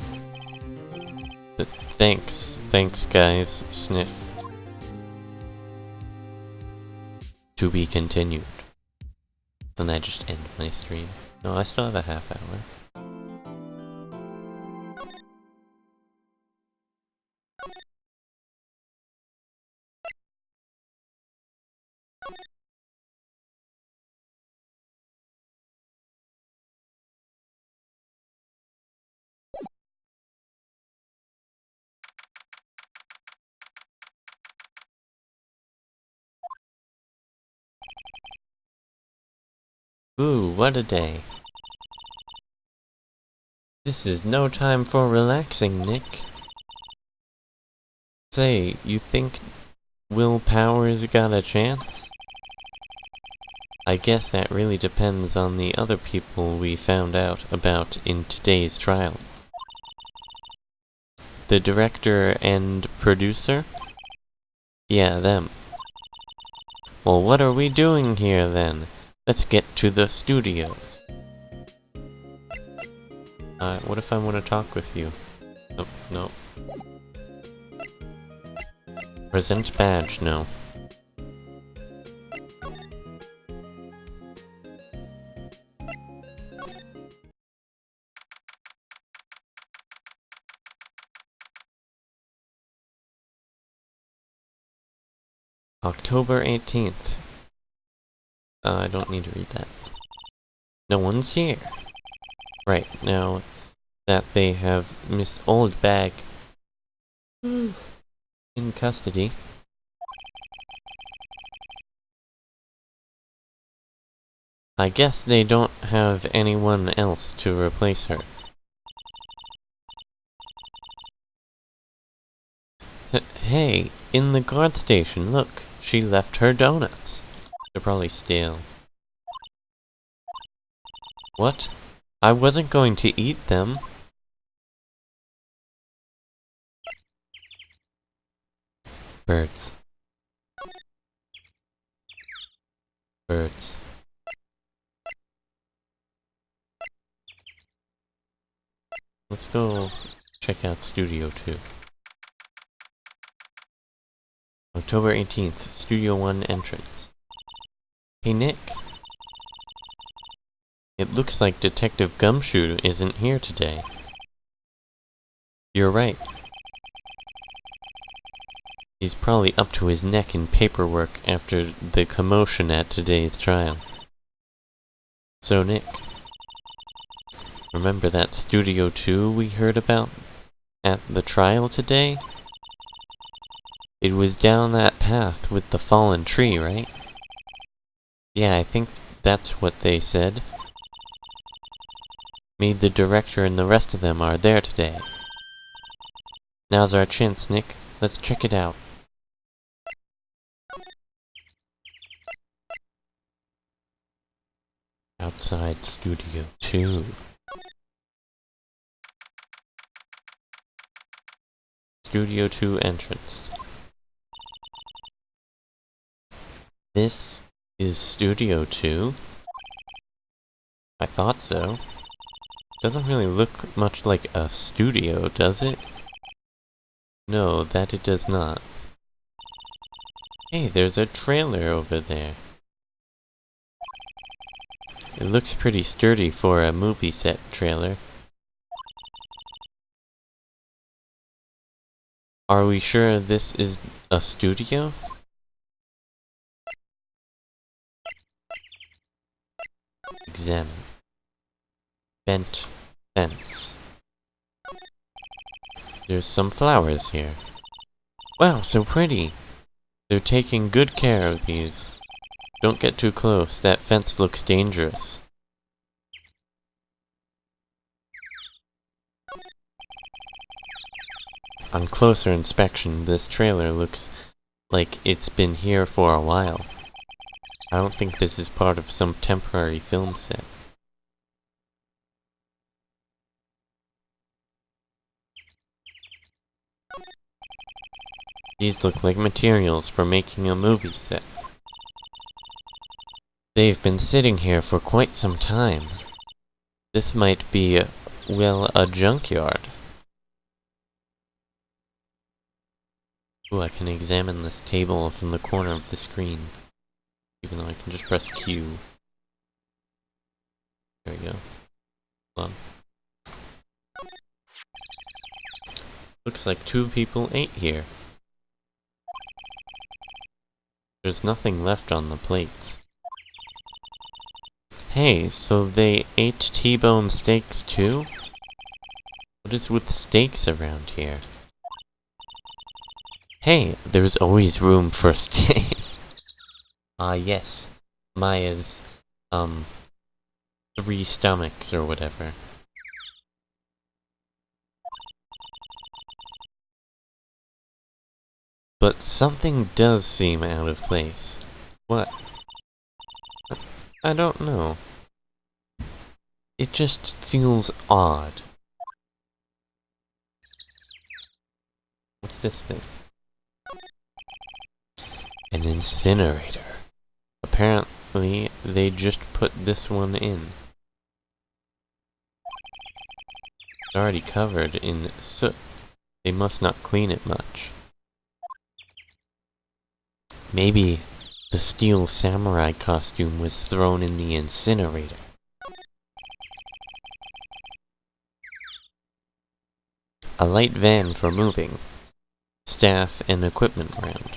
But thanks guys, sniff. To be continued. And I just end my stream. No, I still have a half hour. Ooh, what a day. This is no time for relaxing, Nick. Say, you think Will Powers got a chance? I guess that really depends on the other people we found out about in today's trial. The director and producer? Yeah, them. Well, what are we doing here then? Let's get to the studios. What if I want to talk with you? Nope, nope. Present badge, no. October 18th. I don't need to read that. No one's here. Right, now that they have Miss Oldbag in custody. I guess they don't have anyone else to replace her. Hey, in the guard station, look. She left her donuts. They're probably stale. What? I wasn't going to eat them. Birds. Birds. Let's go check out Studio 2. October 18th, Studio 1 entrance. Hey Nick. It looks like Detective Gumshoe isn't here today. You're right. He's probably up to his neck in paperwork after the commotion at today's trial. So Nick, remember that Studio 2 we heard about at the trial today? It was down that path with the fallen tree, right? Yeah, I think that's what they said. Me, the director, and the rest of them are there today. Now's our chance, Nick. Let's check it out. Outside Studio 2. Studio 2 entrance. This is Studio 2? I thought so. Doesn't really look much like a studio, does it? No, that it does not. Hey, there's a trailer over there. It looks pretty sturdy for a movie set trailer. Are we sure this is a studio? Examine. Bent fence. There's some flowers here. Wow, so pretty! They're taking good care of these. Don't get too close, that fence looks dangerous. On closer inspection, this trailer looks like it's been here for a while. I don't think this is part of some temporary film set. These look like materials for making a movie set. They've been sitting here for quite some time. This might be, well, a junkyard. Ooh, I can examine this table from the corner of the screen. Even though I can just press Q. There we go. Hold on. Looks like 2 people ate here. There's nothing left on the plates. Hey, so they ate T-bone steaks too? What is with steaks around here? Hey, there's always room for steak. Ah yes, Maya's, 3 stomachs or whatever. But something does seem out of place. What? I don't know. It just feels odd. What's this thing? An incinerator. Apparently, they just put this one in. It's already covered in soot. They must not clean it much. Maybe the steel samurai costume was thrown in the incinerator. A light van for moving. Staff and equipment around.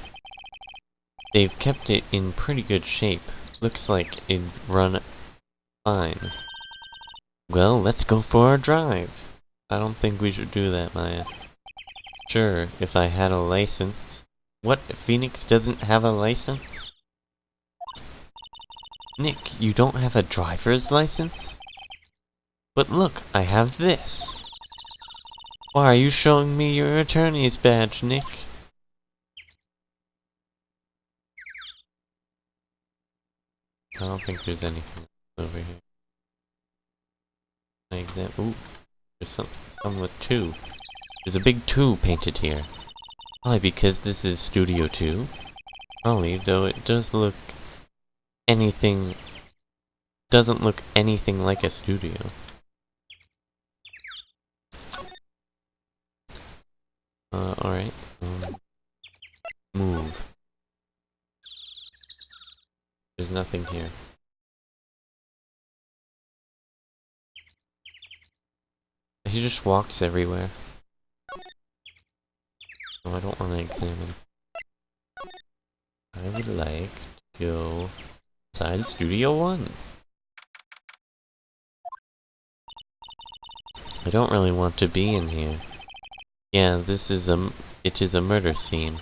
They've kept it in pretty good shape. Looks like it'd run fine. Well, let's go for a drive. I don't think we should do that, Maya. Sure, if I had a license. What? Phoenix doesn't have a license? Nick, you don't have a driver's license? But look, I have this. Why are you showing me your attorney's badge, Nick? I don't think there's anything over here. Ooh, there's some with 2. There's a big 2 painted here. Probably because this is Studio 2. Probably, though it doesn't look anything like a studio. Alright. Move. There's nothing here. He just walks everywhere. Oh, I don't want to examine. I would like to go inside Studio 1. I don't really want to be in here. Yeah, it is a murder scene.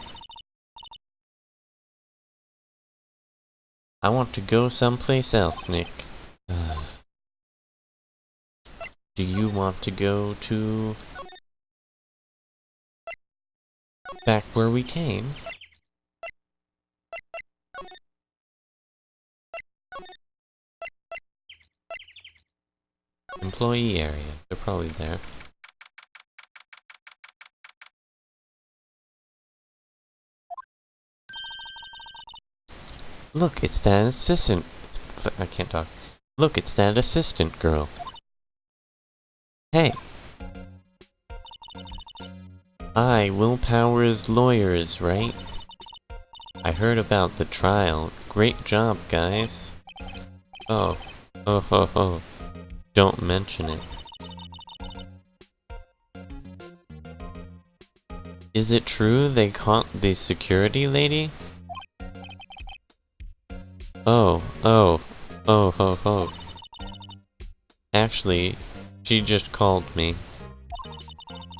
I want to go someplace else, Nick. Do you want to go to... back where we came? Employee area. They're probably there. Look, it's that assistant... I can't talk. Look, it's that assistant girl. Hey! Hi, Willpower's lawyers, right? I heard about the trial. Great job, guys. Oh. Oh ho ho. Don't mention it. Is it true they caught the security lady? Oh ho ho. Actually, she just called me.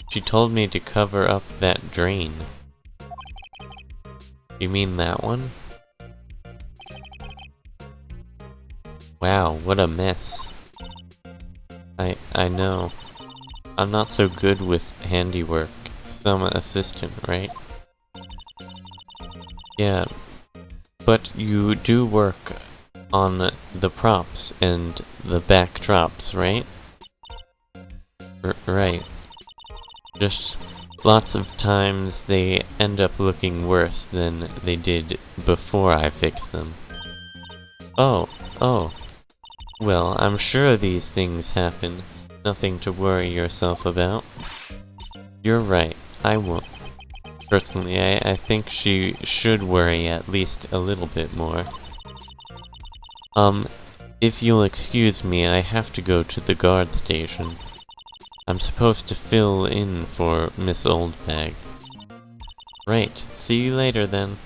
She told me to cover up that drain. You mean that one? Wow, what a mess. I know. I'm not so good with handiwork. Some assistant, right? Yeah, but you do work on the props and the backdrops, right? Right. Just lots of times they end up looking worse than they did before I fixed them. Oh. Well, I'm sure these things happen. Nothing to worry yourself about. You're right, I won't. Personally, I think she should worry at least a little bit more. If you'll excuse me, I have to go to the guard station. I'm supposed to fill in for Miss Oldbag. Right, see you later then.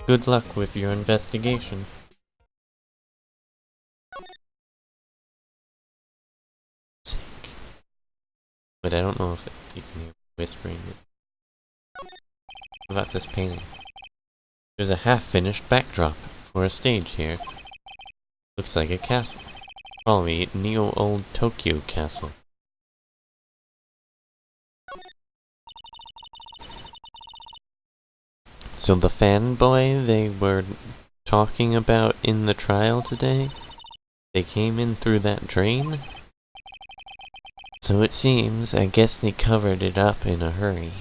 Good luck with your investigation. Sick. But I don't know if you can hear whispering. What about this painting? There's a half-finished backdrop for a stage here. Looks like a castle. Probably Neo-Old Tokyo Castle. So the fanboy they were talking about in the trial today, they came in through that drain? So it seems, I guess they covered it up in a hurry.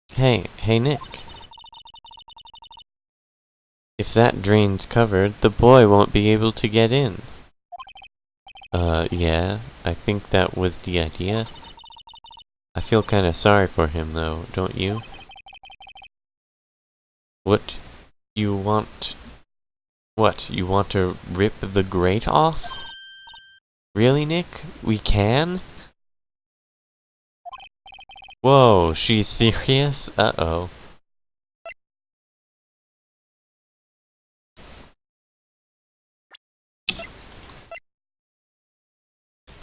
Hey Nick. If that drain's covered, the boy won't be able to get in. Yeah, I think that was the idea. I feel kinda sorry for him though, don't you? What? You want... What, you want to rip the grate off? Really, Nick? We can? Whoa, she's serious? Uh-oh.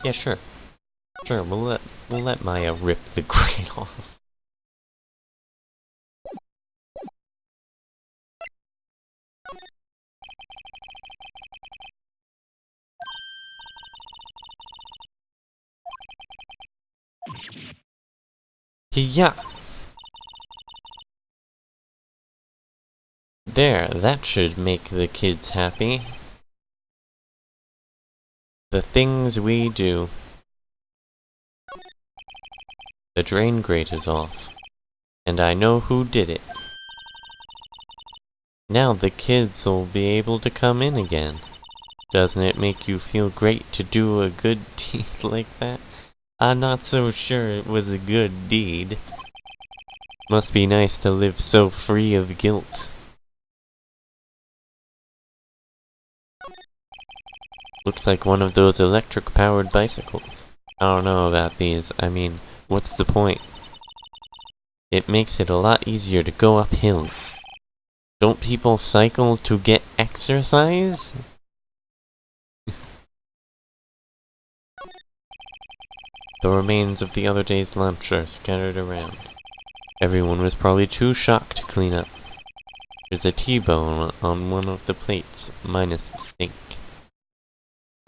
Yeah, sure. Sure, we'll let Maya rip the grate off. Yeah. There, that should make the kids happy. The things we do. The drain grate is off. And I know who did it. Now the kids will be able to come in again. Doesn't it make you feel great to do a good deed like that? I'm not so sure it was a good deed. Must be nice to live so free of guilt. Looks like one of those electric-powered bicycles. I don't know about these. I mean, what's the point? It makes it a lot easier to go up hills. Don't people cycle to get exercise? The remains of the other day's lunch are scattered around. Everyone was probably too shocked to clean up. There's a T-bone on one of the plates, minus the steak.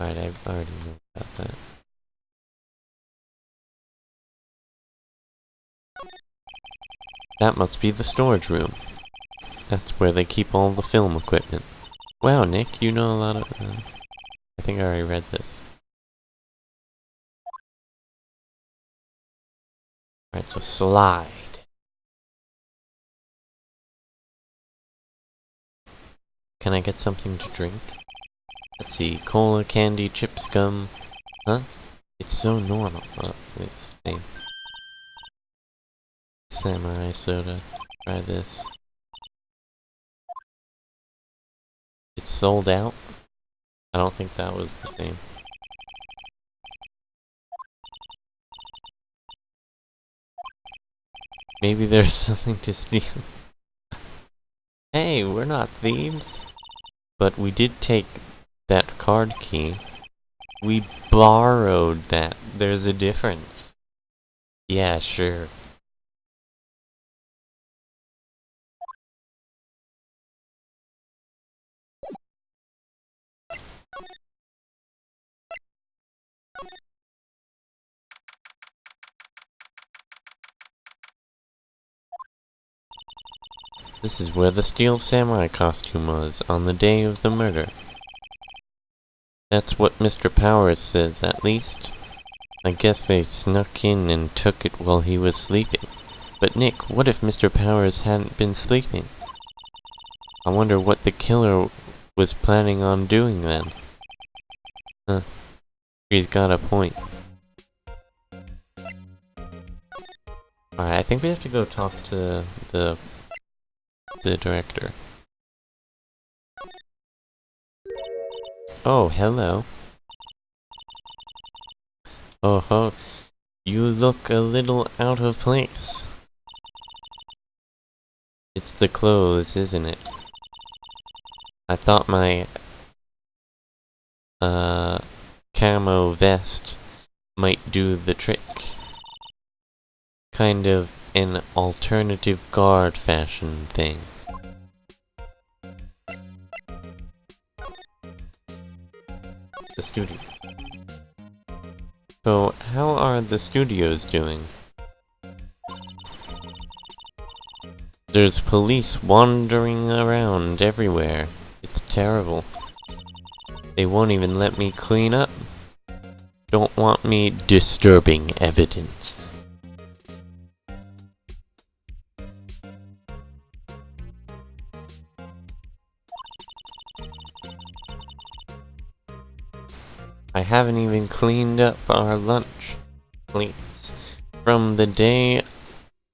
Alright, I already know about that. That must be the storage room. That's where they keep all the film equipment. Wow, Nick, you know a lot of... I think I already read this. Alright, so slide. Can I get something to drink? Let's see, cola, candy, chips, gum. Huh? It's so normal. Oh, it's the same. Samurai soda. Try this. It's sold out? I don't think that was the same. Maybe there's something to steal. Hey, we're not thieves. But we did take that card key. We borrowed that. There's a difference. Yeah, sure. This is where the steel samurai costume was, on the day of the murder. That's what Mr. Powers says, at least. I guess they snuck in and took it while he was sleeping. But Nick, what if Mr. Powers hadn't been sleeping? I wonder what the killer was planning on doing then. Huh. He's got a point. Alright, I think we have to go talk to the director. Oh, hello. Oh ho, you look a little out of place. It's the clothes, isn't it? I thought my camo vest might do the trick. Kind of an alternative guard fashion thing. studios. So, how are the studios doing? There's police wandering around everywhere. It's terrible. They won't even let me clean up. Don't want me disturbing evidence. I haven't even cleaned up our lunch plates from the day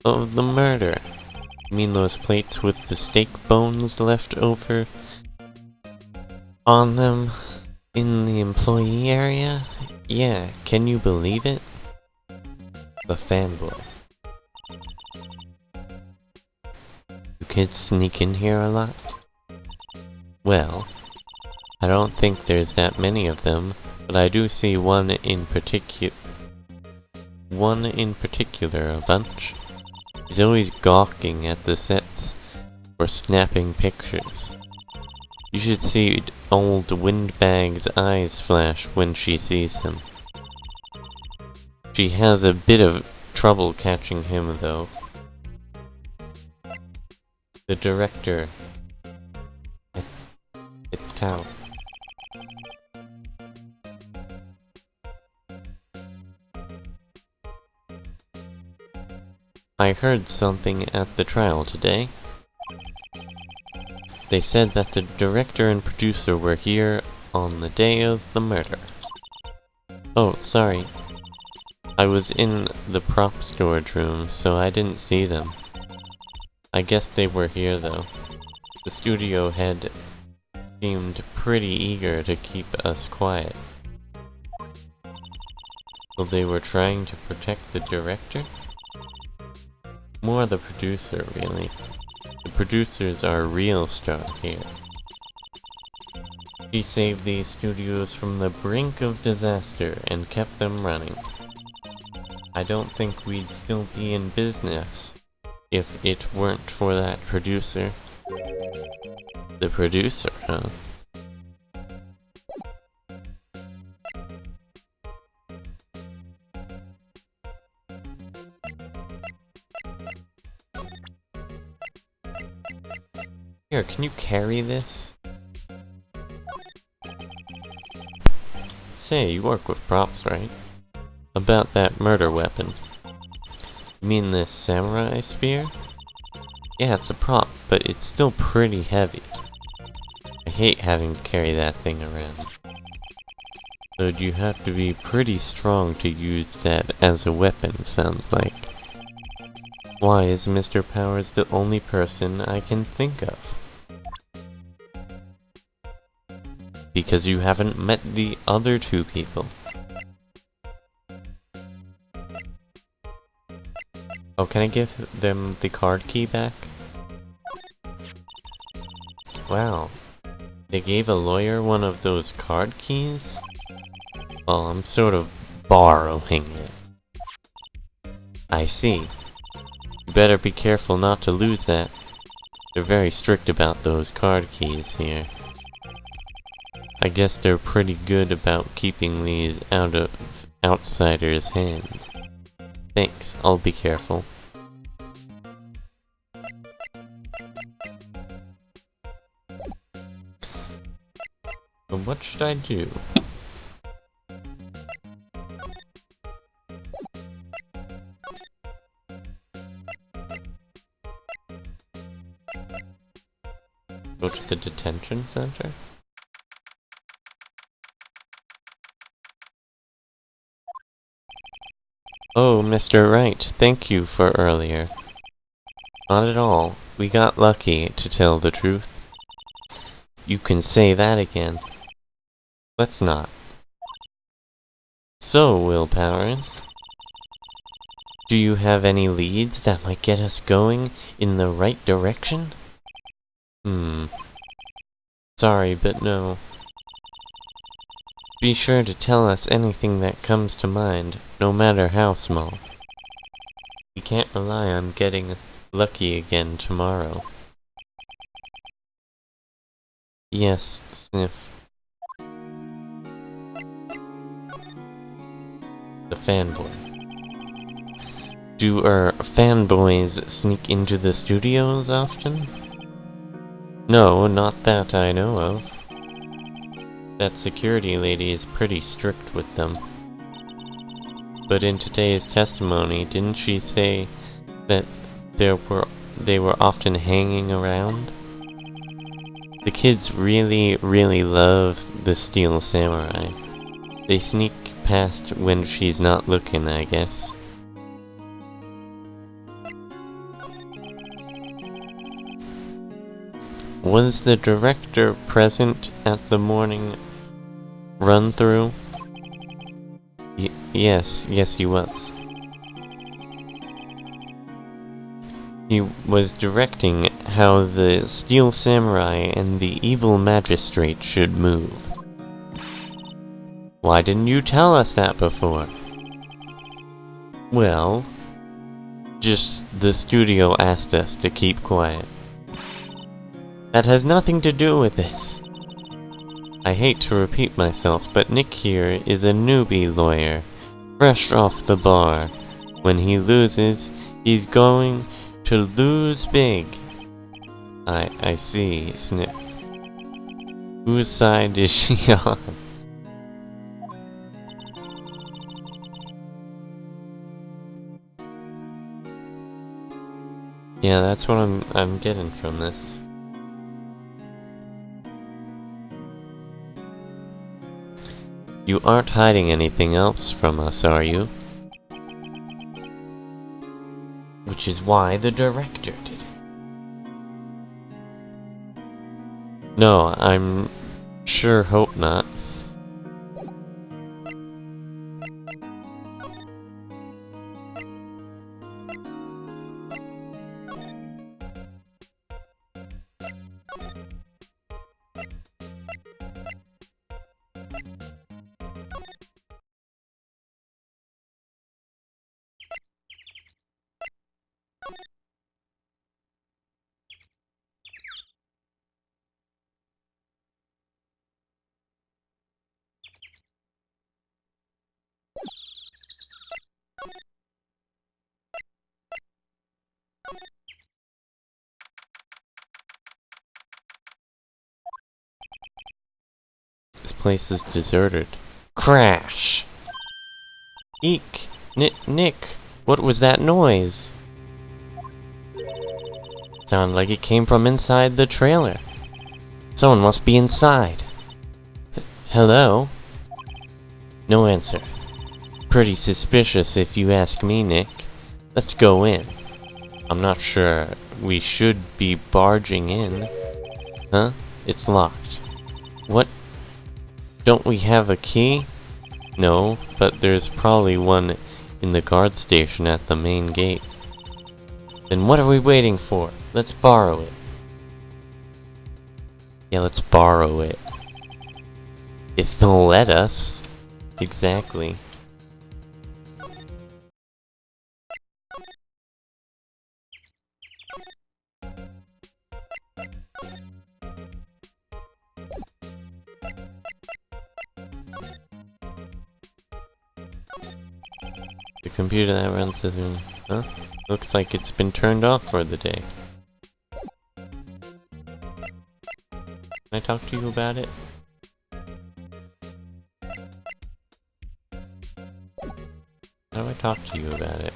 of the murder. You mean those plates with the steak bones left over on them in the employee area? Yeah, can you believe it? The fanboy. Do kids sneak in here a lot? Well, I don't think there's that many of them, but I do see one in particular a bunch. He's always gawking at the sets or snapping pictures. You should see old Windbag's eyes flash when she sees him. She has a bit of trouble catching him, though. The director at Touhou. I heard something at the trial today. They said that the director and producer were here on the day of the murder. Oh, sorry. I was in the prop storage room, so I didn't see them. I guess they were here, though. The studio head seemed pretty eager to keep us quiet. So they were trying to protect the director? More the producer, really. The producers are a real star here. She saved these studios from the brink of disaster and kept them running. I don't think we'd still be in business if it weren't for that producer. The producer, huh? Here, can you carry this? Say, you work with props, right? About that murder weapon. You mean this samurai spear? Yeah, it's a prop, but it's still pretty heavy. I hate having to carry that thing around. So you have to be pretty strong to use that as a weapon, sounds like. Why is Mr. Powers the only person I can think of? Because you haven't met the other two people. Oh, can I give them the card key back? Wow. They gave a lawyer one of those card keys? Well, I'm sort of borrowing it. I see. You better be careful not to lose that. They're very strict about those card keys here. I guess they're pretty good about keeping these out of outsiders' hands. Thanks, I'll be careful. But what should I do? Go to the detention center? Oh, Mr. Wright, thank you for earlier. Not at all. We got lucky, to tell the truth. You can say that again. Let's not. So, Will Powers, do you have any leads that might get us going in the right direction? Sorry, but no. Be sure to tell us anything that comes to mind, no matter how small. We can't rely on getting lucky again tomorrow. Yes, sniff. The fanboy. Do fanboys sneak into the studios often? No, not that I know of. That security lady is pretty strict with them. But in today's testimony, didn't she say that they were often hanging around? The kids really, really love the Steel Samurai. They sneak past when she's not looking, I guess. Was the director present at the morning run-through? Yes, he was. He was directing how the Steel Samurai and the evil magistrate should move. Why didn't you tell us that before? Well, just the studio asked us to keep quiet. That has nothing to do with this. I hate to repeat myself, but Nick here is a newbie lawyer, fresh off the bar. When he loses, he's going to lose big. I see, sniff. Whose side is she on? Yeah, that's what I'm getting from this. You aren't hiding anything else from us, are you? Which is why the director did it. No, I'm sure hope not. This place is deserted. Crash! Eek! Nick! What was that noise? Sounded like it came from inside the trailer. Someone must be inside. Hello? No answer. Pretty suspicious if you ask me, Nick. Let's go in. I'm not sure we should be barging in. Huh? It's locked. What? Don't we have a key? No, but there's probably one in the guard station at the main gate. Then what are we waiting for? Let's borrow it. Yeah, let's borrow it. If they'll let us. Exactly. The computer that runs the Zoom. Huh? Looks like it's been turned off for the day. Can I talk to you about it? How do I talk to you about it?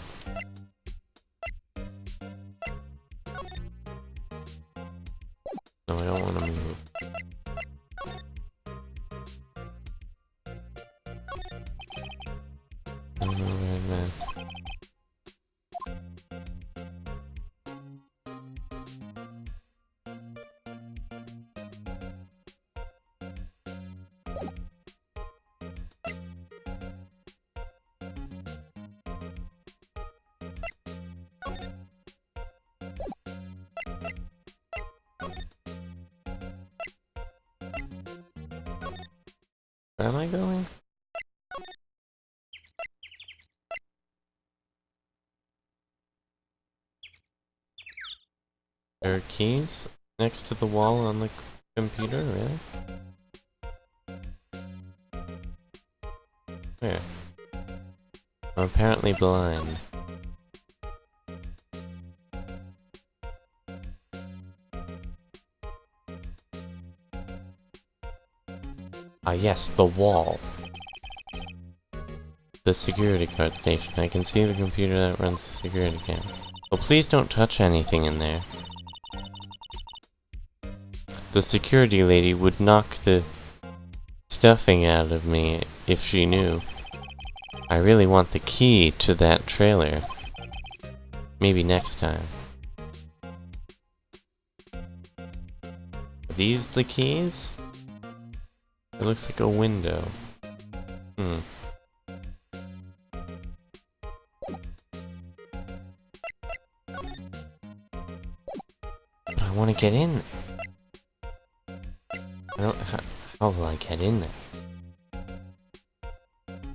No, I don't want to move. Oh, right, man. Where am I going? There are keys next to the wall on the computer, really? Where? apparently blind. Ah yes, the wall. The security guard station. I can see the computer that runs the security camera. Oh, please don't touch anything in there. The security lady would knock the stuffing out of me if she knew. I really want the key to that trailer. Maybe next time. Are these the keys? It looks like a window. I want to get in. How will I get in there?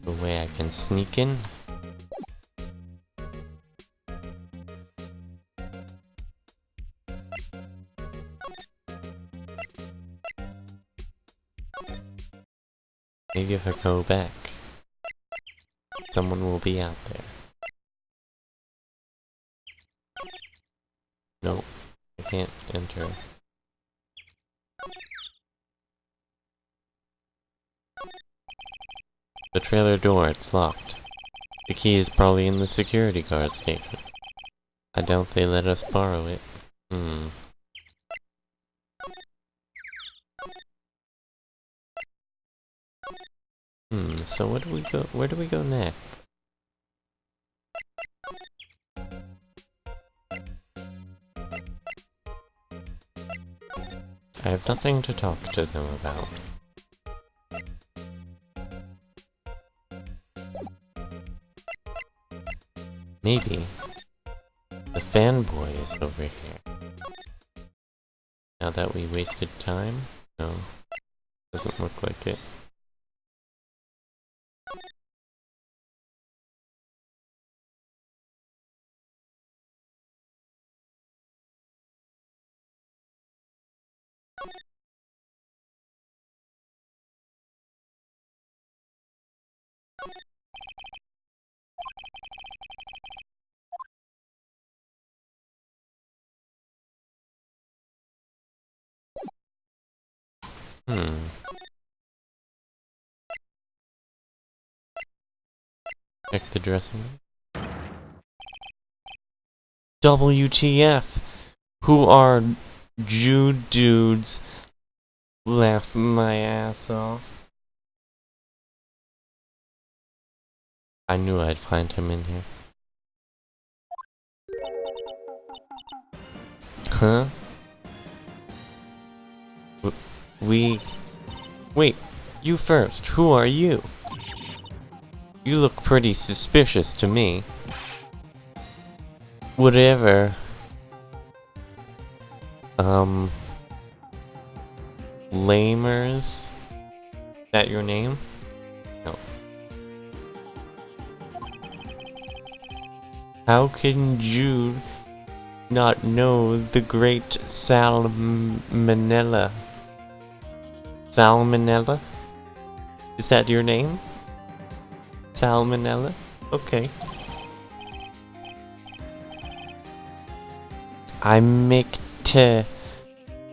The way I can sneak in? Maybe if I go back, someone will be out there. Nope, I can't enter. The trailer door, it's locked. The key is probably in the security guard station. I doubt they let us borrow it. So where do we go next? I have nothing to talk to them about. Maybe the fanboy is over here. Now that we wasted time? No, doesn't look like it. Check the dressing room. WTF? Who are Jew dudes? Laugh my ass off. I knew I'd find him in here. Huh? Wait, you first. Who are you? You look pretty suspicious to me. Whatever. Lamers? Is that your name? No. How can Jude not know the great Salmonella? Salmonella? Is that your name? Salmonella? Okay. I make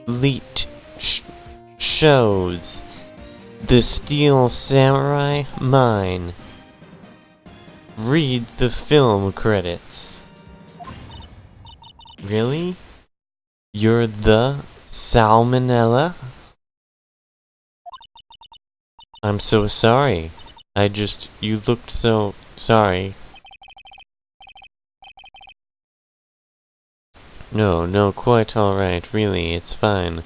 leet shows. The Steel Samurai mine. Read the film credits. Really? You're the Salmonella? I'm so sorry. You looked so sorry. No, quite alright, really, it's fine.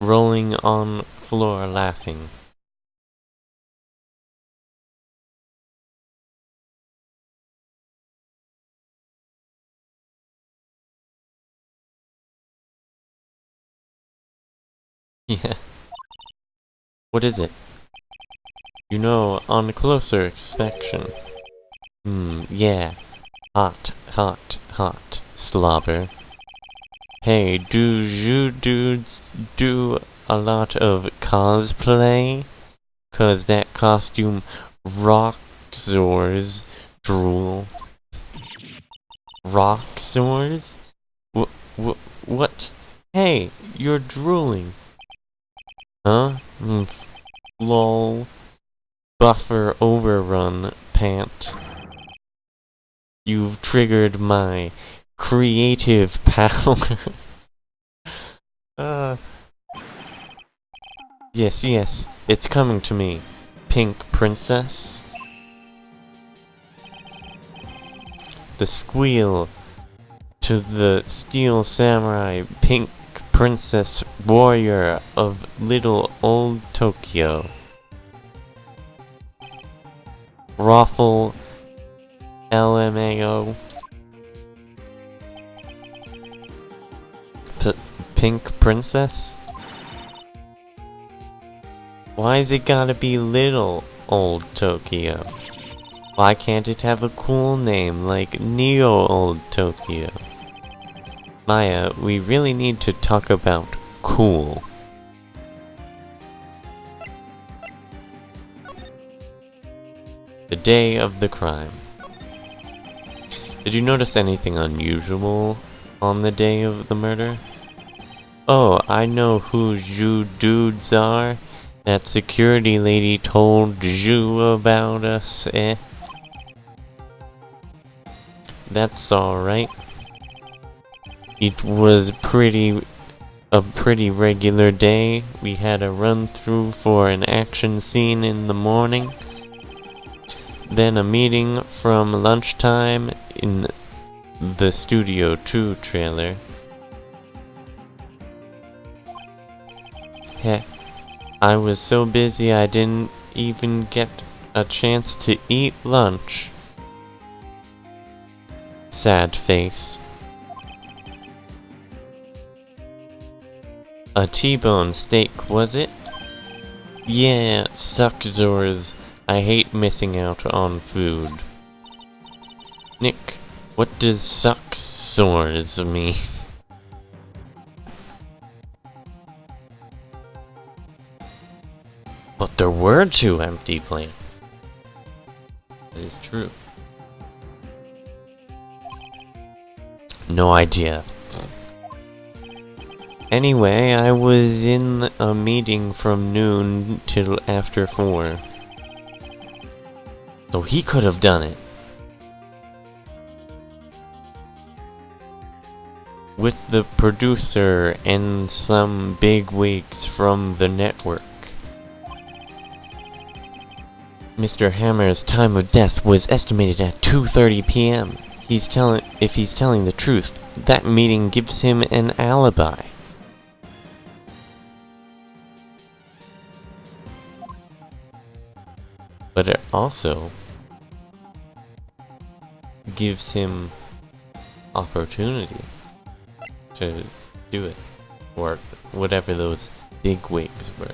Rolling on floor laughing. Yeah. What is it? You know, on closer inspection. Yeah. Hot, slobber. Hey, do you dudes do a lot of cosplay? 'Cause that costume rocks yours. Drool. Rock sores? What? Hey, you're drooling. Huh? Lol. Buffer overrun, pant. You've triggered my creative power. Yes, it's coming to me. Pink princess. The squeal to the steel samurai pink princess warrior of little old Tokyo. Raffle LMAO. Pink princess? Why's it gotta be little old Tokyo? Why can't it have a cool name like Neo Old Tokyo? Maya, we really need to talk about cool. The day of the crime. Did you notice anything unusual on the day of the murder? Oh, I know who you dudes are. That security lady told you about us, eh? That's alright. It was a pretty regular day. We had a run-through for an action scene in the morning. Then a meeting from lunchtime in the Studio 2 trailer. Heck, I was so busy I didn't even get a chance to eat lunch. Sad face. A T-bone steak, was it? Yeah, suckzors. I hate missing out on food. Nick, what does suckzors mean? But there were 2 empty plants. That is true. No idea. Anyway, I was in a meeting from noon till after 4. So he could have done it. With the producer and some bigwigs from the network. Mr. Hammer's time of death was estimated at 2:30 p.m. If he's telling the truth, that meeting gives him an alibi. But it also gives him opportunity to do it, or whatever those bigwigs were.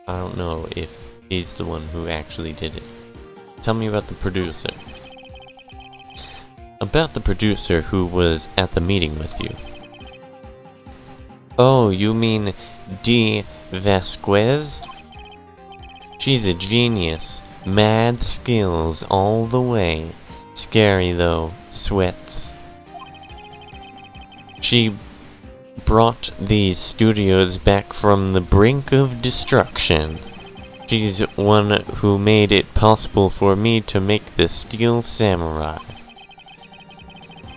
I don't know if he's the one who actually did it. Tell me about the producer. About the producer who was at the meeting with you. Oh, you mean D. Vasquez? She's a genius. Mad skills all the way. Scary though. Sweats. She brought these studios back from the brink of destruction. She's one who made it possible for me to make the Steel Samurai.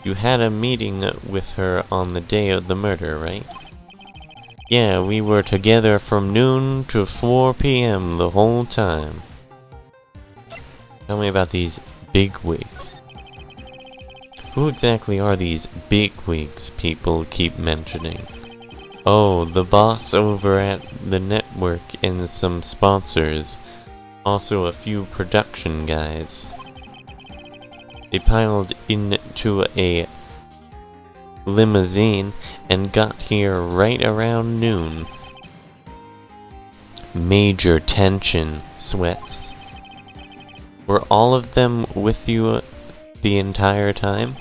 You had a meeting with her on the day of the murder, right? Yeah, we were together from noon to 4 p.m. the whole time. Tell me about these bigwigs. Who exactly are these bigwigs people keep mentioning? Oh, the boss over at the network and some sponsors. Also a few production guys. They piled into a limousine and got here right around noon. Major tension, Sweats. Were all of them with you the entire time?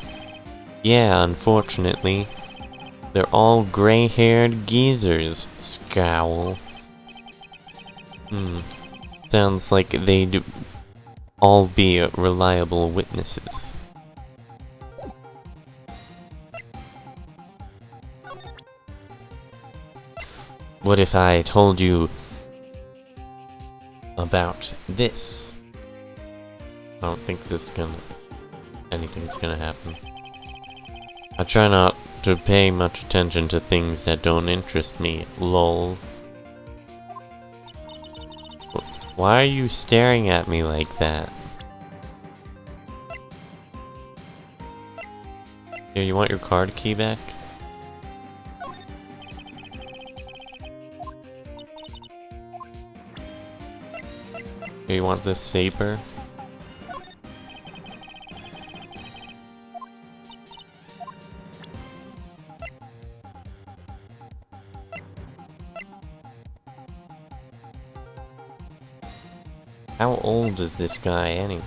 Yeah, unfortunately. They're all gray-haired geezers. Scowl. Sounds like they'd all be reliable witnesses. What if I told you about this? I don't think anything's gonna happen. I try not to pay much attention to things that don't interest me, lol. Why are you staring at me like that? Here, you want your card key back? Here, you want this saber? How old is this guy anyway?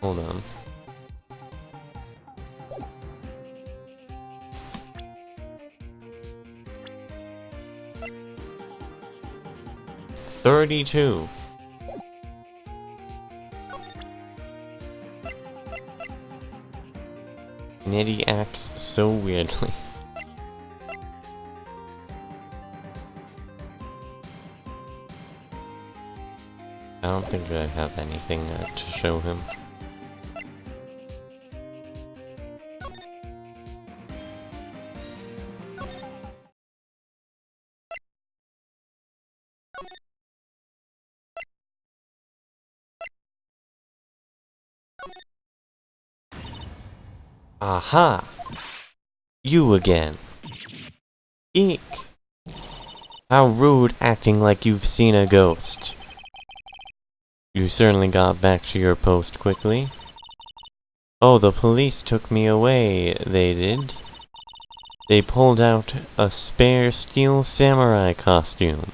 Hold on. "32. Nettie acts so weirdly. I don't think I have anything to show him. Aha! You again. Eek! How rude, acting like you've seen a ghost. You certainly got back to your post quickly. Oh, the police took me away, they did. They pulled out a spare steel samurai costume.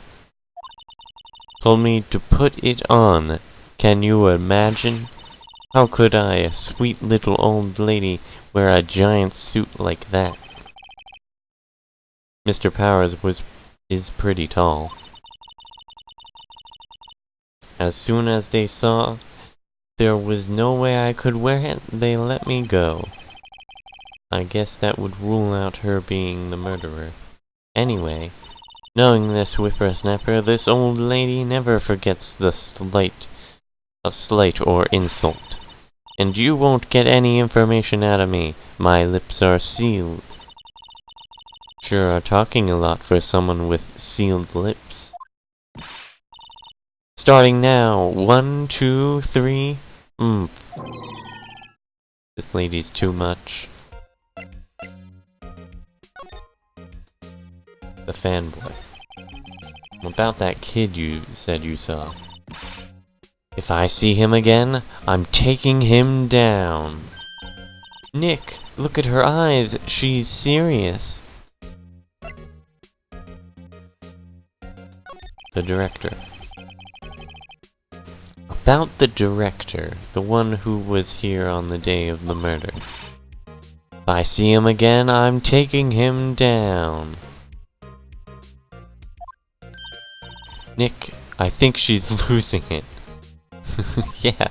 Told me to put it on. Can you imagine? How could I, a sweet little old lady, wear a giant suit like that? Mr. Powers is pretty tall. As soon as they saw there was no way I could wear it, they let me go. I guess that would rule out her being the murderer. Anyway, knowing this whippersnapper, this old lady never forgets a slight or insult. And you won't get any information out of me. My lips are sealed. Sure are talking a lot for someone with sealed lips. Starting now. 1, 2, 3. This lady's too much. The fanboy. About that kid you said you saw. If I see him again, I'm taking him down. Nick, look at her eyes. She's serious. The director. About the director, the one who was here on the day of the murder. If I see him again, I'm taking him down. Nick, I think she's losing it. Yeah.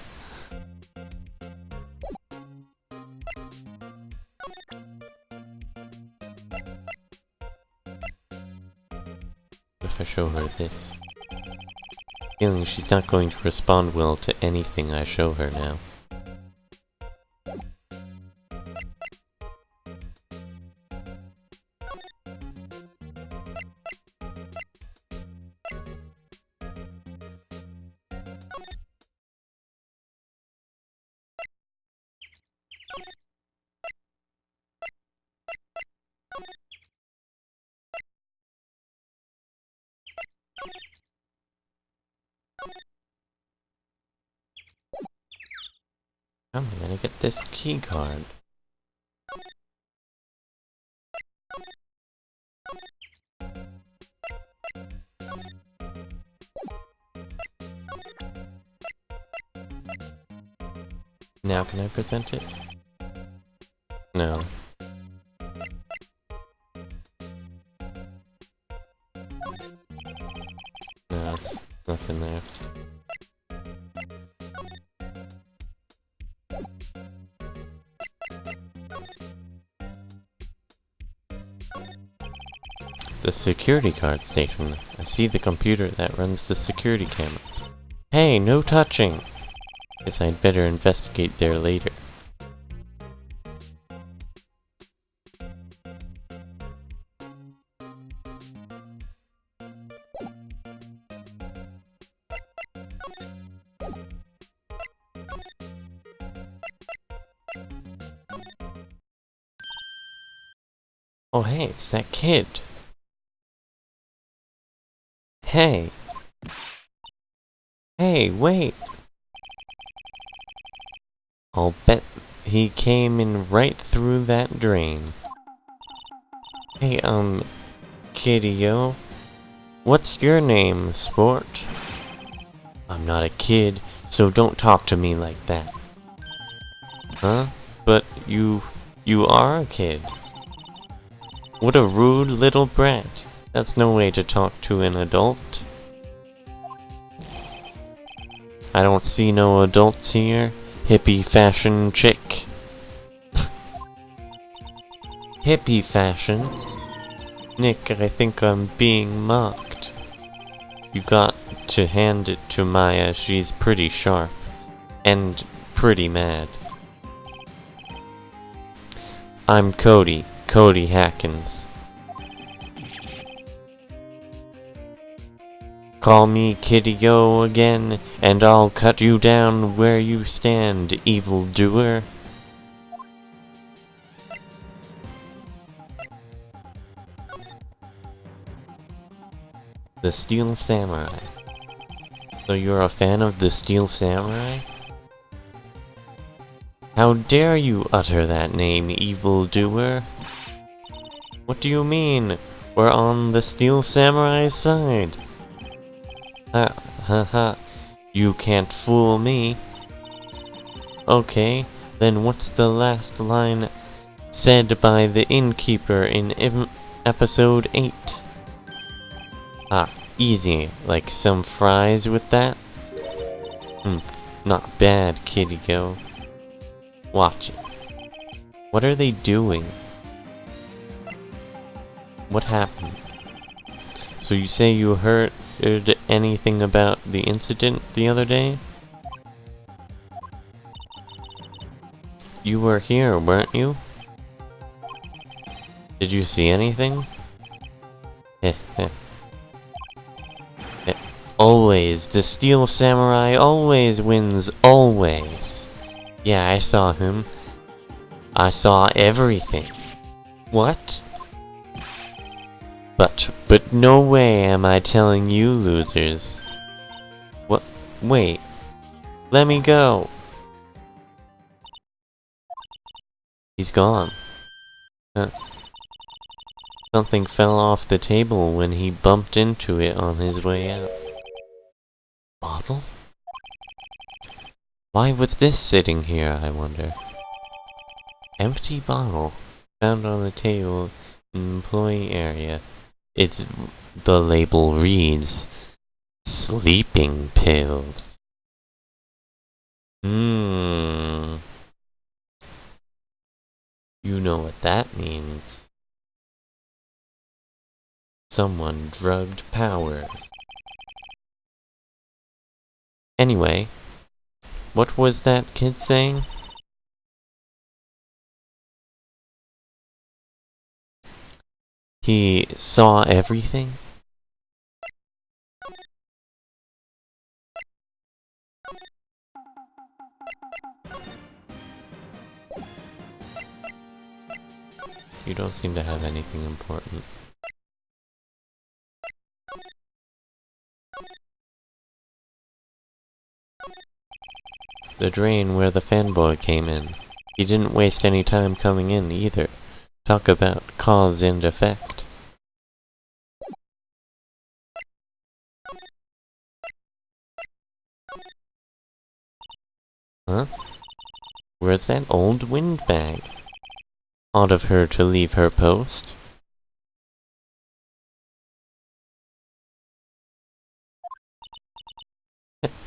If I show her this. Feeling she's not going to respond well to anything I show her now. I'm gonna get this key card. Now can I present it? No. No, it's nothing there. The security guard station. I see the computer that runs the security cameras. Hey, no touching! Guess I'd better investigate there later. Oh hey, it's that kid! Hey! Hey, wait! I'll bet he came in right through that drain. Hey, kiddio. What's your name, sport? I'm not a kid, so don't talk to me like that. Huh? But you are a kid. What a rude little brat. That's no way to talk to an adult. I don't see no adults here. Hippie fashion chick. Hippie fashion? Nick, I think I'm being mocked. You got to hand it to Maya, she's pretty sharp. And pretty mad. I'm Cody Hackins. Call me Kiddio again, and I'll cut you down where you stand, evildoer. The Steel Samurai. So you're a fan of the Steel Samurai? How dare you utter that name, evildoer? What do you mean? We're on the Steel Samurai's side. Ha ha ha. You can't fool me. Okay, then what's the last line said by the innkeeper in episode 8? Ah, easy. Like some fries with that? Not bad, kiddio. Watch it. What are they doing? What happened? So you say you heard anything about the incident the other day? You were here, weren't you? Did you see anything? Heh heh. Always, the Steel Samurai always wins, always. Yeah, I saw him. I saw everything. What? But no way am I telling you losers. What? Wait. Let me go. He's gone. Something fell off the table when he bumped into it on his way out. Bottle? Why was this sitting here, I wonder? Empty bottle. Found on the table in the employee area. The label reads, sleeping pills. You know what that means. Someone drugged Powers. Anyway, what was that kid saying? He saw everything? You don't seem to have anything important. The drain where the fanboy came in. He didn't waste any time coming in either. Talk about cause and effect. Huh? Where's that old windbag? Odd of her to leave her post.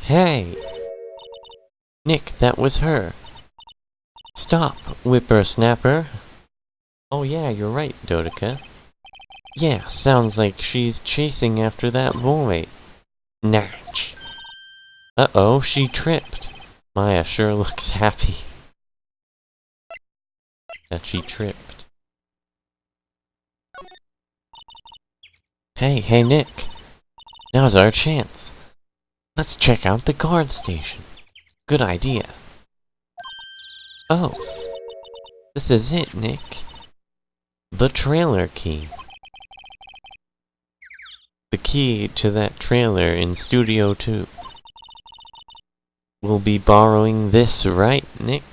Hey! Nick, that was her. Stop, whippersnapper. Oh yeah, you're right, Dodeka. Yeah, sounds like she's chasing after that boy. Natch. Uh-oh, she tripped. Maya sure looks happy that she tripped. Hey Nick. Now's our chance. Let's check out the guard station. Good idea. Oh, this is it, Nick. The trailer key. The key to that trailer in Studio 2. We'll be borrowing this, right, Nick?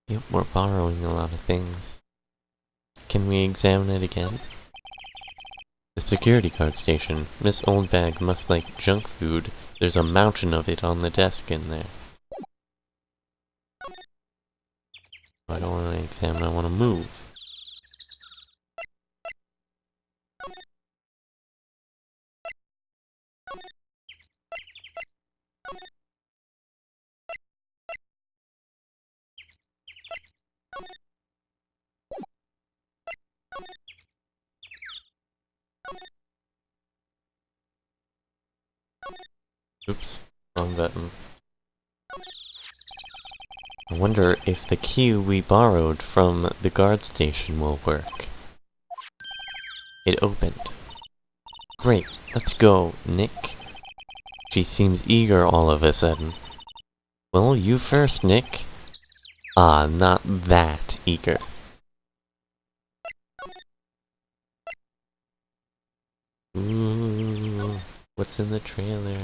Yep, we're borrowing a lot of things. Can we examine it again? The security guard station. Miss Oldbag must like junk food. There's a mountain of it on the desk in there. I don't want to examine, I want to move. Oops, wrong button. I wonder if the key we borrowed from the guard station will work. It opened. Great, let's go, Nick. She seems eager all of a sudden. Well, you first, Nick. Ah, not that eager. Ooh, what's in the trailer?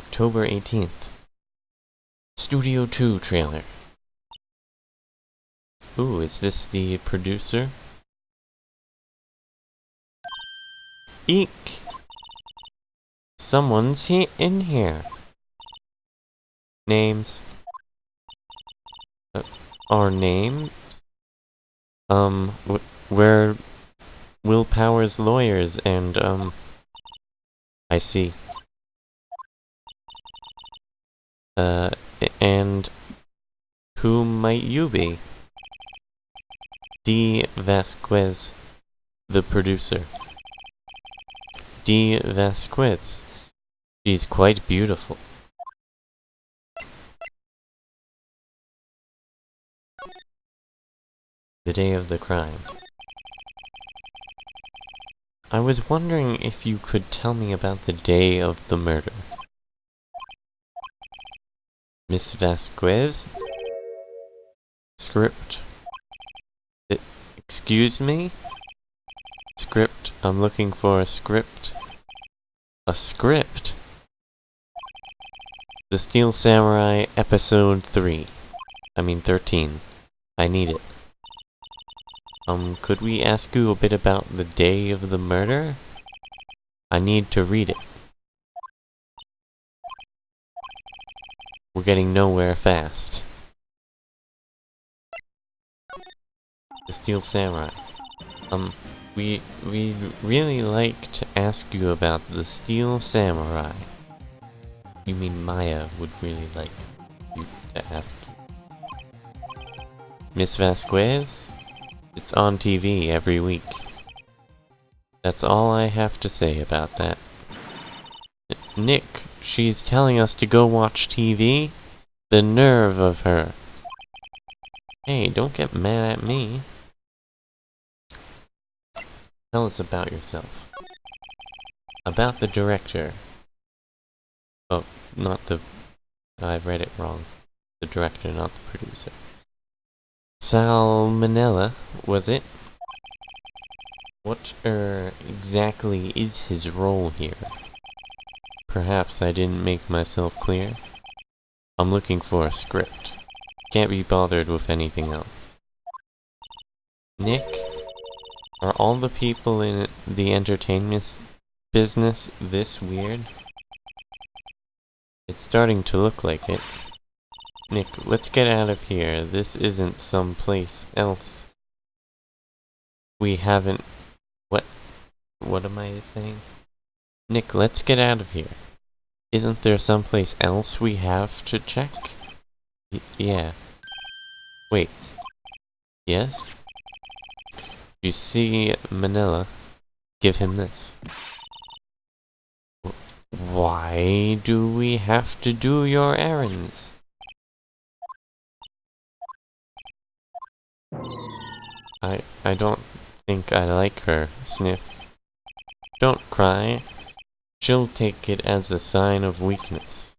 October 18th. Studio 2 trailer. Ooh, is this the producer? Eek! Someone's in here. Names. Our names? We're Will Power's lawyers and, I see. And who might you be? D. Vasquez, the producer. D. Vasquez. She's quite beautiful. The day of the crime. I was wondering if you could tell me about the day of the murder. Miss Vasquez? Script. Excuse me? Script. I'm looking for a script. A script? The Steel Samurai Episode 13. I need it. Could we ask you a bit about the day of the murder? I need to read it. We're getting nowhere fast. The Steel Samurai. We'd really like to ask you about the Steel Samurai. You mean Maya would really like you to ask you. Miss Vasquez? It's on TV every week. That's all I have to say about that. Nick, she's telling us to go watch TV? The nerve of her. Hey, don't get mad at me. Tell us about yourself. About the director. Oh, not the... I read it wrong. The director, not the producer. Salmonella, was it? What, exactly is his role here? Perhaps I didn't make myself clear. I'm looking for a script. Can't be bothered with anything else. Nick? Are all the people in the entertainment business this weird? It's starting to look like it. Nick, let's get out of here. This isn't someplace else. We haven't... What am I saying? Nick, let's get out of here. Isn't there someplace else we have to check? Yeah. Wait. Yes? You see Manila, give him this. Why do we have to do your errands? I don't think I like her, Sniff. Don't cry. She'll take it as a sign of weakness.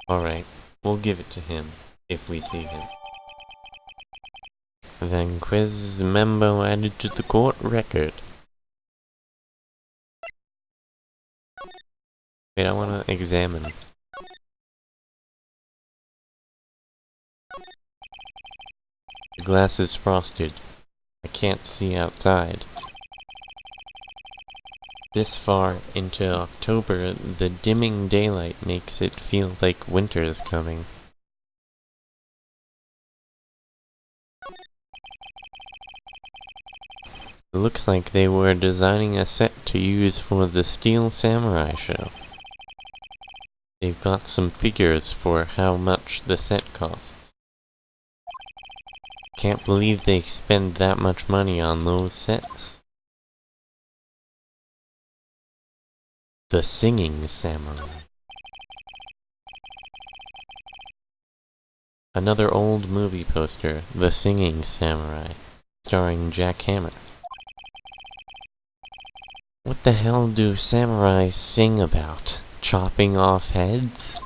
Alright, we'll give it to him, if we see him. Then quiz memo added to the court record. Wait, I wanna examine. The glass is frosted. I can't see outside. This far into October, the dimming daylight makes it feel like winter is coming. It looks like they were designing a set to use for the Steel Samurai show. They've got some figures for how much the set costs. Can't believe they spend that much money on those sets. The Singing Samurai. Another old movie poster, The Singing Samurai, starring Jack Hammer. What the hell do samurais sing about? Chopping off heads?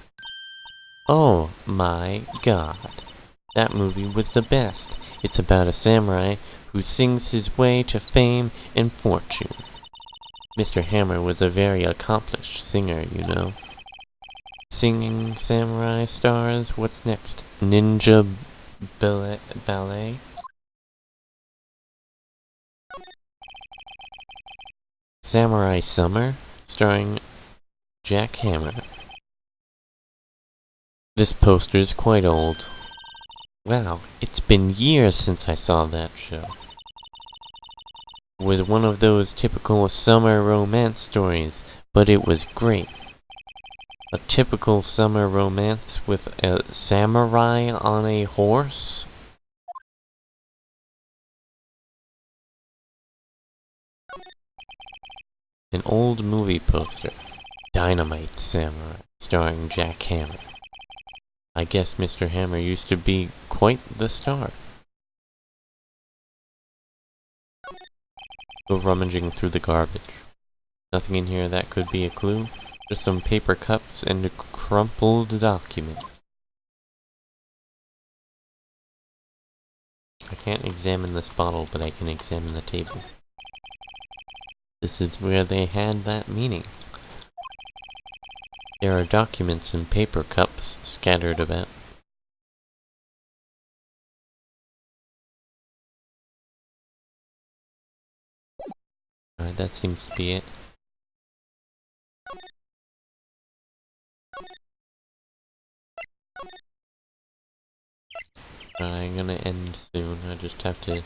Oh my god. That movie was the best. It's about a samurai who sings his way to fame and fortune. Mr. Hammer was a very accomplished singer, you know. Singing samurai stars, what's next? Ninja ballet? Samurai Summer, starring Jack Hammer. This poster's quite old. Wow, it's been years since I saw that show. It was one of those typical summer romance stories, but it was great. A typical summer romance with a samurai on a horse? An old movie poster. Dynamite Samurai, starring Jack Hammer. I guess Mr. Hammer used to be quite the star. Go rummaging through the garbage. Nothing in here that could be a clue. Just some paper cups and a crumpled document. I can't examine this bottle, but I can examine the table. This is where they had that meeting. There are documents and paper cups scattered about. Alright, that seems to be it. I'm gonna end soon. I just have to...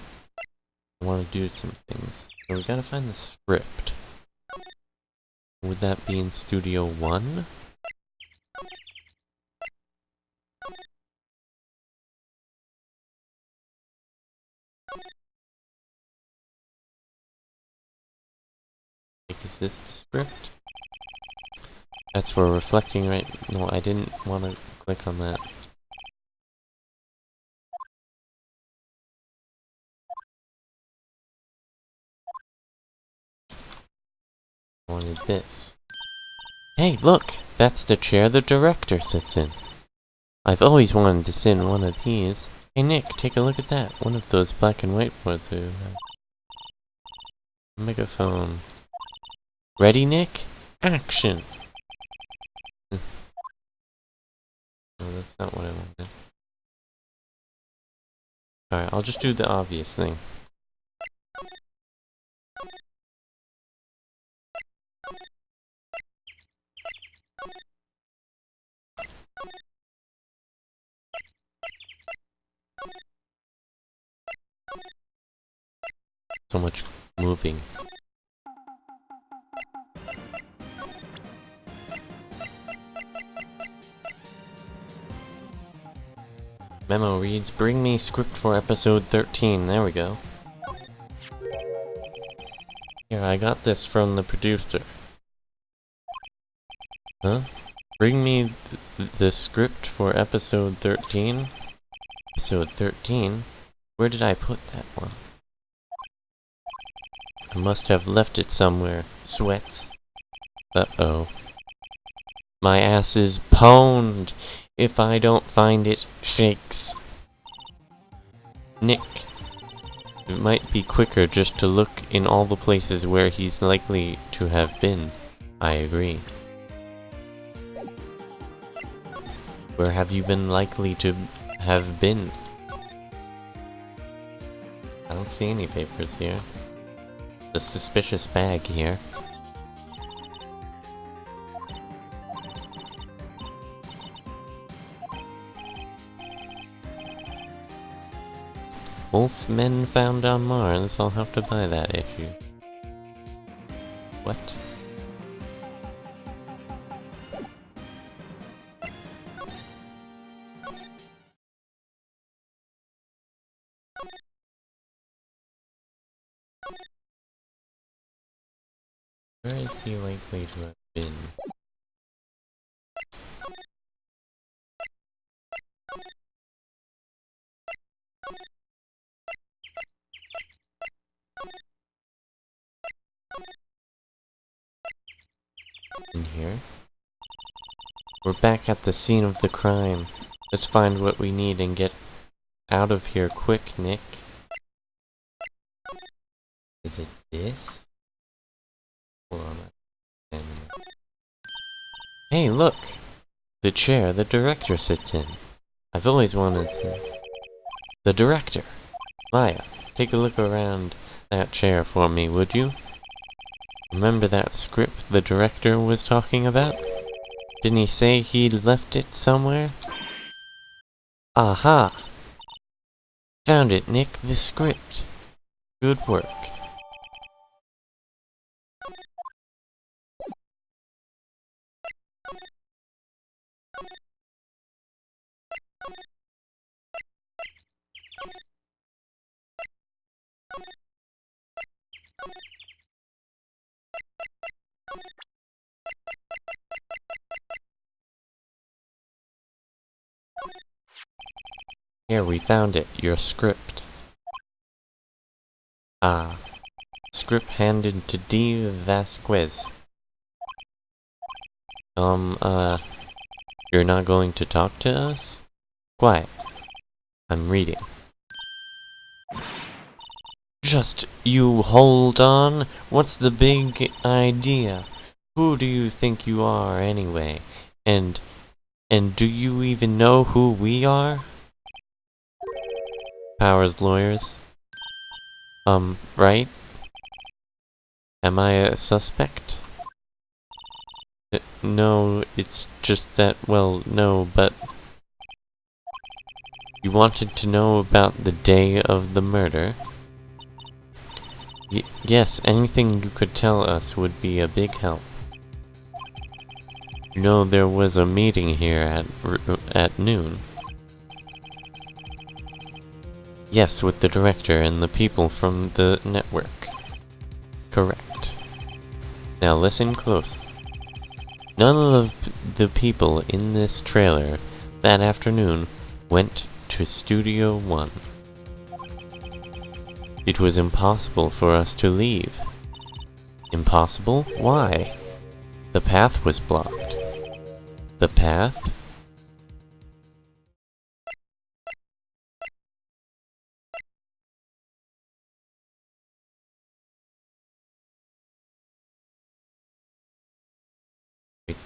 I want to do some things. So we gotta find the script. Would that be in Studio 1? Like, is this the script? That's for reflecting, right? No, I didn't want to click on that. I wanted this. Hey, look! That's the chair the director sits in. I've always wanted to sit in one of these. Hey Nick, take a look at that. One of those black and white boards. Megaphone. Ready, Nick? Action! No, that's not what I wanted. Alright, I'll just do the obvious thing. So much moving. Memo reads, bring me script for episode 13. There we go. Here, I got this from the producer. Huh? Bring me the script for episode 13? Episode 13? Where did I put that one? I must have left it somewhere. Sweats. Uh-oh. My ass is pwned. If I don't find it, shakes. Nick. It might be quicker just to look in all the places where he's likely to have been. I agree. Where have you been likely to have been? I don't see any papers here. The suspicious bag here. Wolfmen found on Mars. I'll have to buy that issue. What? Where is he likely to have been? In here? We're back at the scene of the crime. Let's find what we need and get out of here quick, Nick. Is it this? Hold on. Hey, look! The chair the director sits in. I've always wanted to... The director! Maya, take a look around that chair for me, would you? Remember that script the director was talking about? Didn't he say he'd left it somewhere? Aha! Found it, Nick, the script. Good work. Here, we found it. Your script. Ah. Script handed to D. Vasquez. You're not going to talk to us? Quiet. I'm reading. Just you hold on. What's the big idea? Who do you think you are, anyway? And do you even know who we are? Powers lawyers. Right? Am I a suspect? No, it's just that, well, no, but... You wanted to know about the day of the murder? Yes, anything you could tell us would be a big help. You know, there was a meeting here at noon. Yes, with the director and the people from the network. Correct. Now listen close. None of the people in this trailer that afternoon went to Studio 1. It was impossible for us to leave. Impossible? Why? The path was blocked. The path? Wait,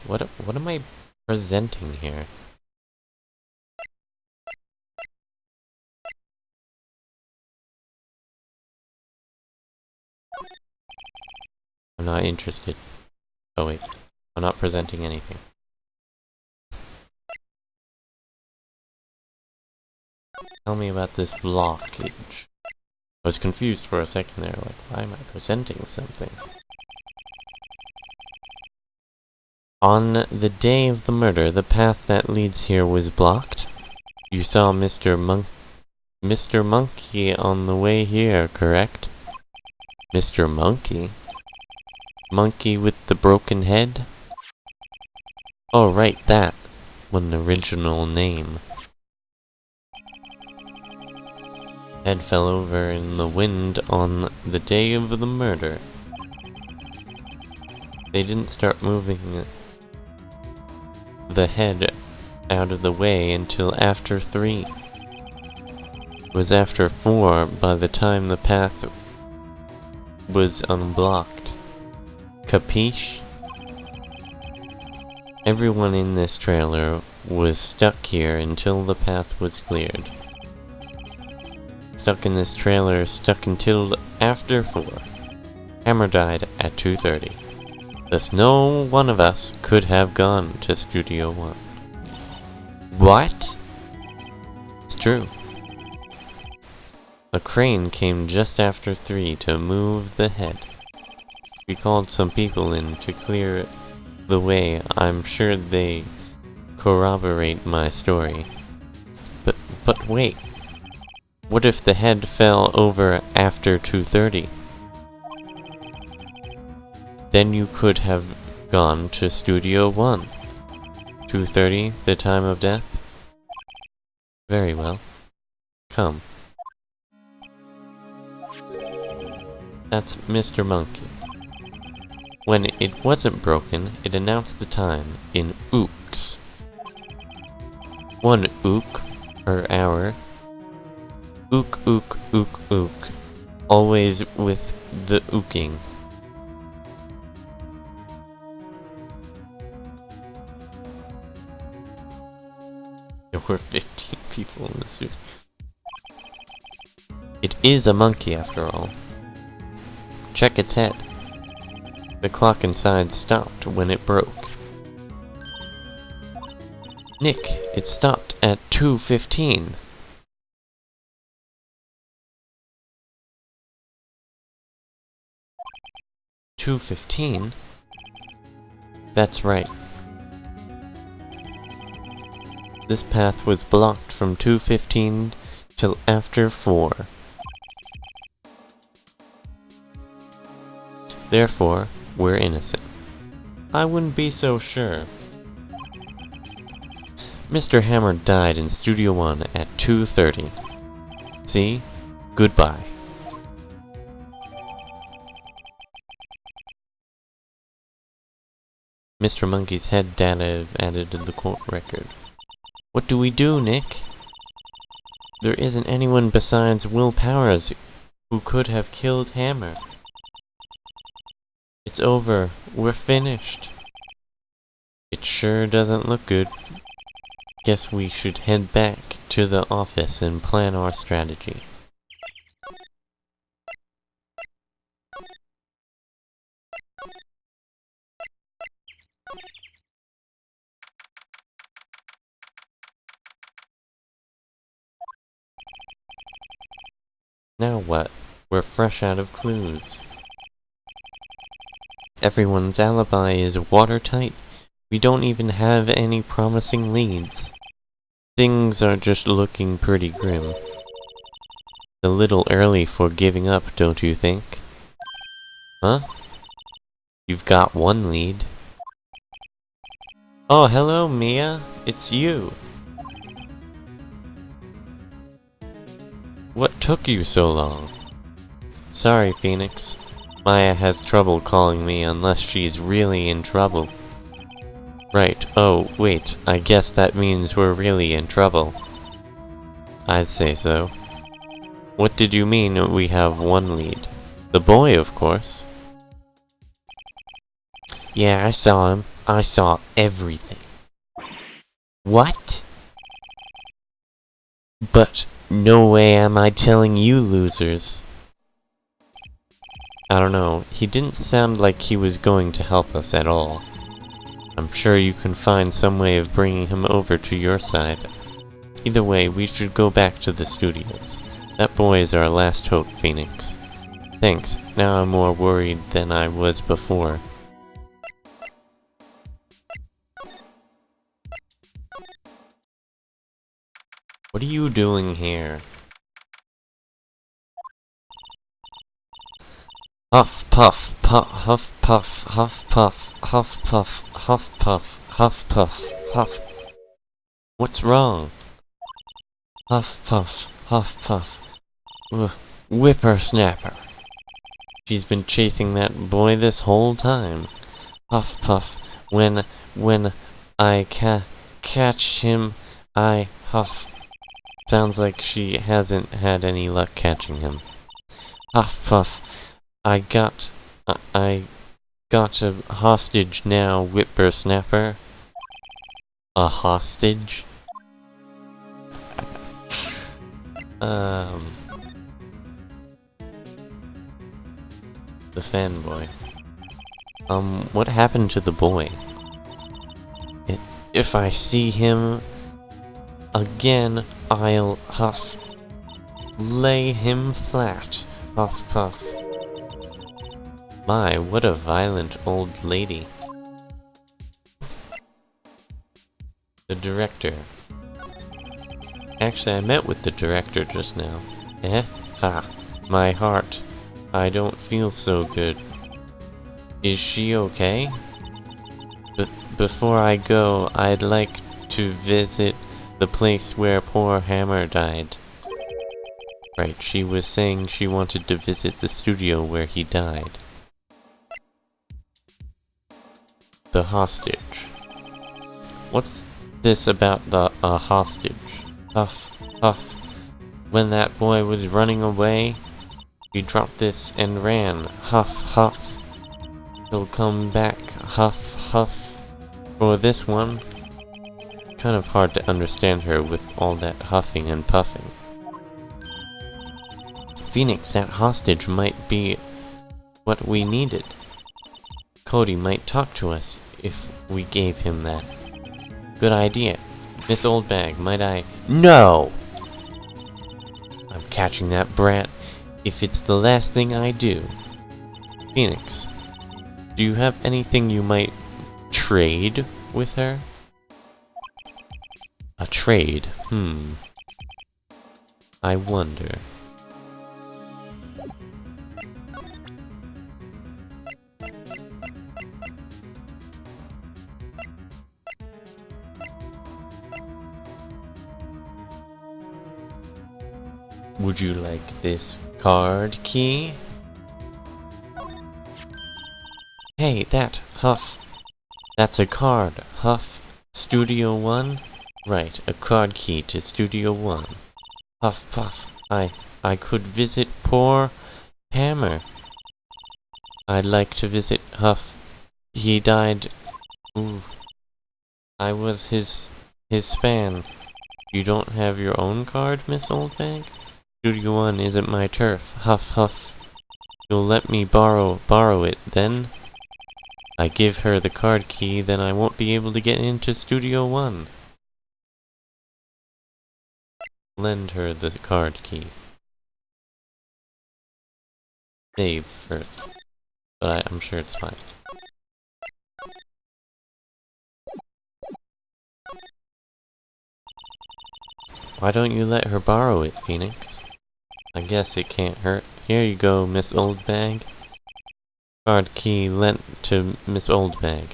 what am I presenting here? I'm not interested. Oh wait, I'm not presenting anything. Tell me about this blockage. I was confused for a second there, like, why am I presenting something? On the day of the murder, the path that leads here was blocked? You saw Mr. Monkey on the way here, correct? Mr. Monkey? Monkey with the broken head? Oh, right, that. What an original name. Head fell over in the wind on the day of the murder. They didn't start moving the head out of the way until after 3. It was after 4 by the time the path was unblocked. Capiche? Everyone in this trailer was stuck here until the path was cleared. Stuck in this trailer, stuck until after 4. Hammer died at 2:30. Thus no one of us could have gone to Studio 1. What? It's true. A crane came just after 3 to move the head. We called some people in to clear the way. I'm sure they corroborate my story. But wait. What if the head fell over after 2:30? Then you could have gone to Studio 1. 2:30, the time of death? Very well. Come. That's Mr. Monkey. When it wasn't broken, it announced the time in ooks. 1 ook per hour. Ook, ook, ook, ook. Always with the ooking. There were 15 people in the suit. It is a monkey after all. Check its head. The clock inside stopped when it broke. Nick, it stopped at 2:15. $2:15? That's right. This path was blocked from 2:15 till after 4. Therefore, we're innocent. I wouldn't be so sure. Mr. Hammer died in Studio 1 at 2:30. See? Goodbye. Mr. Monkey's head data added to the court record. What do we do, Nick? There isn't anyone besides Will Powers who could have killed Hammer. It's over. We're finished. It sure doesn't look good. Guess we should head back to the office and plan our strategy. Now what? We're fresh out of clues. Everyone's alibi is watertight. We don't even have any promising leads. Things are just looking pretty grim. A little early for giving up, don't you think? Huh? You've got 1 lead. Oh, hello, Mia. It's you. What took you so long? Sorry, Phoenix. Maya has trouble calling me unless she's really in trouble. Right, oh, wait, I guess that means we're really in trouble. I'd say so. What did you mean we have 1 lead? The boy, of course. Yeah, I saw him. I saw everything. What? But no way am I telling you losers. I don't know, he didn't sound like he was going to help us at all. I'm sure you can find some way of bringing him over to your side. Either way, we should go back to the studios. That boy is our last hope, Phoenix. Thanks, now I'm more worried than I was before. What are you doing here? Huff puff puff huff puff huff puff huff puff huff puff huff puff huff. What's wrong? Huff puff huff puff. Whippersnapper. She's been chasing that boy this whole time. Huff puff. When I catch him, I huff. Sounds like she hasn't had any luck catching him. Huff puff. I got a hostage now, whippersnapper. A hostage? The fanboy. What happened to the boy? If I see him again, I'll huff. Lay him flat. Huff puff. My, what a violent old lady. The director. Actually, I met with the director just now. Eh? Ha. My heart. I don't feel so good. Is she okay? Before I go, I'd like to visit the place where poor Hammer died. Right, she was saying she wanted to visit the studio where he died. The hostage. What's this about the hostage? Huff, huff. When that boy was running away, he dropped this and ran. Huff, huff. He'll come back. Huff, huff. For this one. Kind of hard to understand her with all that huffing and puffing. Phoenix, that hostage might be what we needed. Cody might talk to us if we gave him that. Good idea. Miss Oldbag, might I— No! I'm catching that brat if it's the last thing I do. Phoenix, do you have anything you might trade with her? A trade? I wonder. Would you like this card key? Hey, that, Huff. That's a card, Huff. Studio 1? Right, a card key to Studio 1. Huff puff. I could visit poor Hammer. I'd like to visit Huff. He died. Ooh. I was his fan. You don't have your own card, Miss Oldbag? Studio 1 isn't my turf. Huff huff. You'll let me borrow it, then? I give her the card key, then I won't be able to get into Studio 1. Lend her the card key. Save first. But I'm sure it's fine. Why don't you let her borrow it, Phoenix? I guess it can't hurt. Here you go, Miss Oldbag. Card key lent to Miss Oldbag.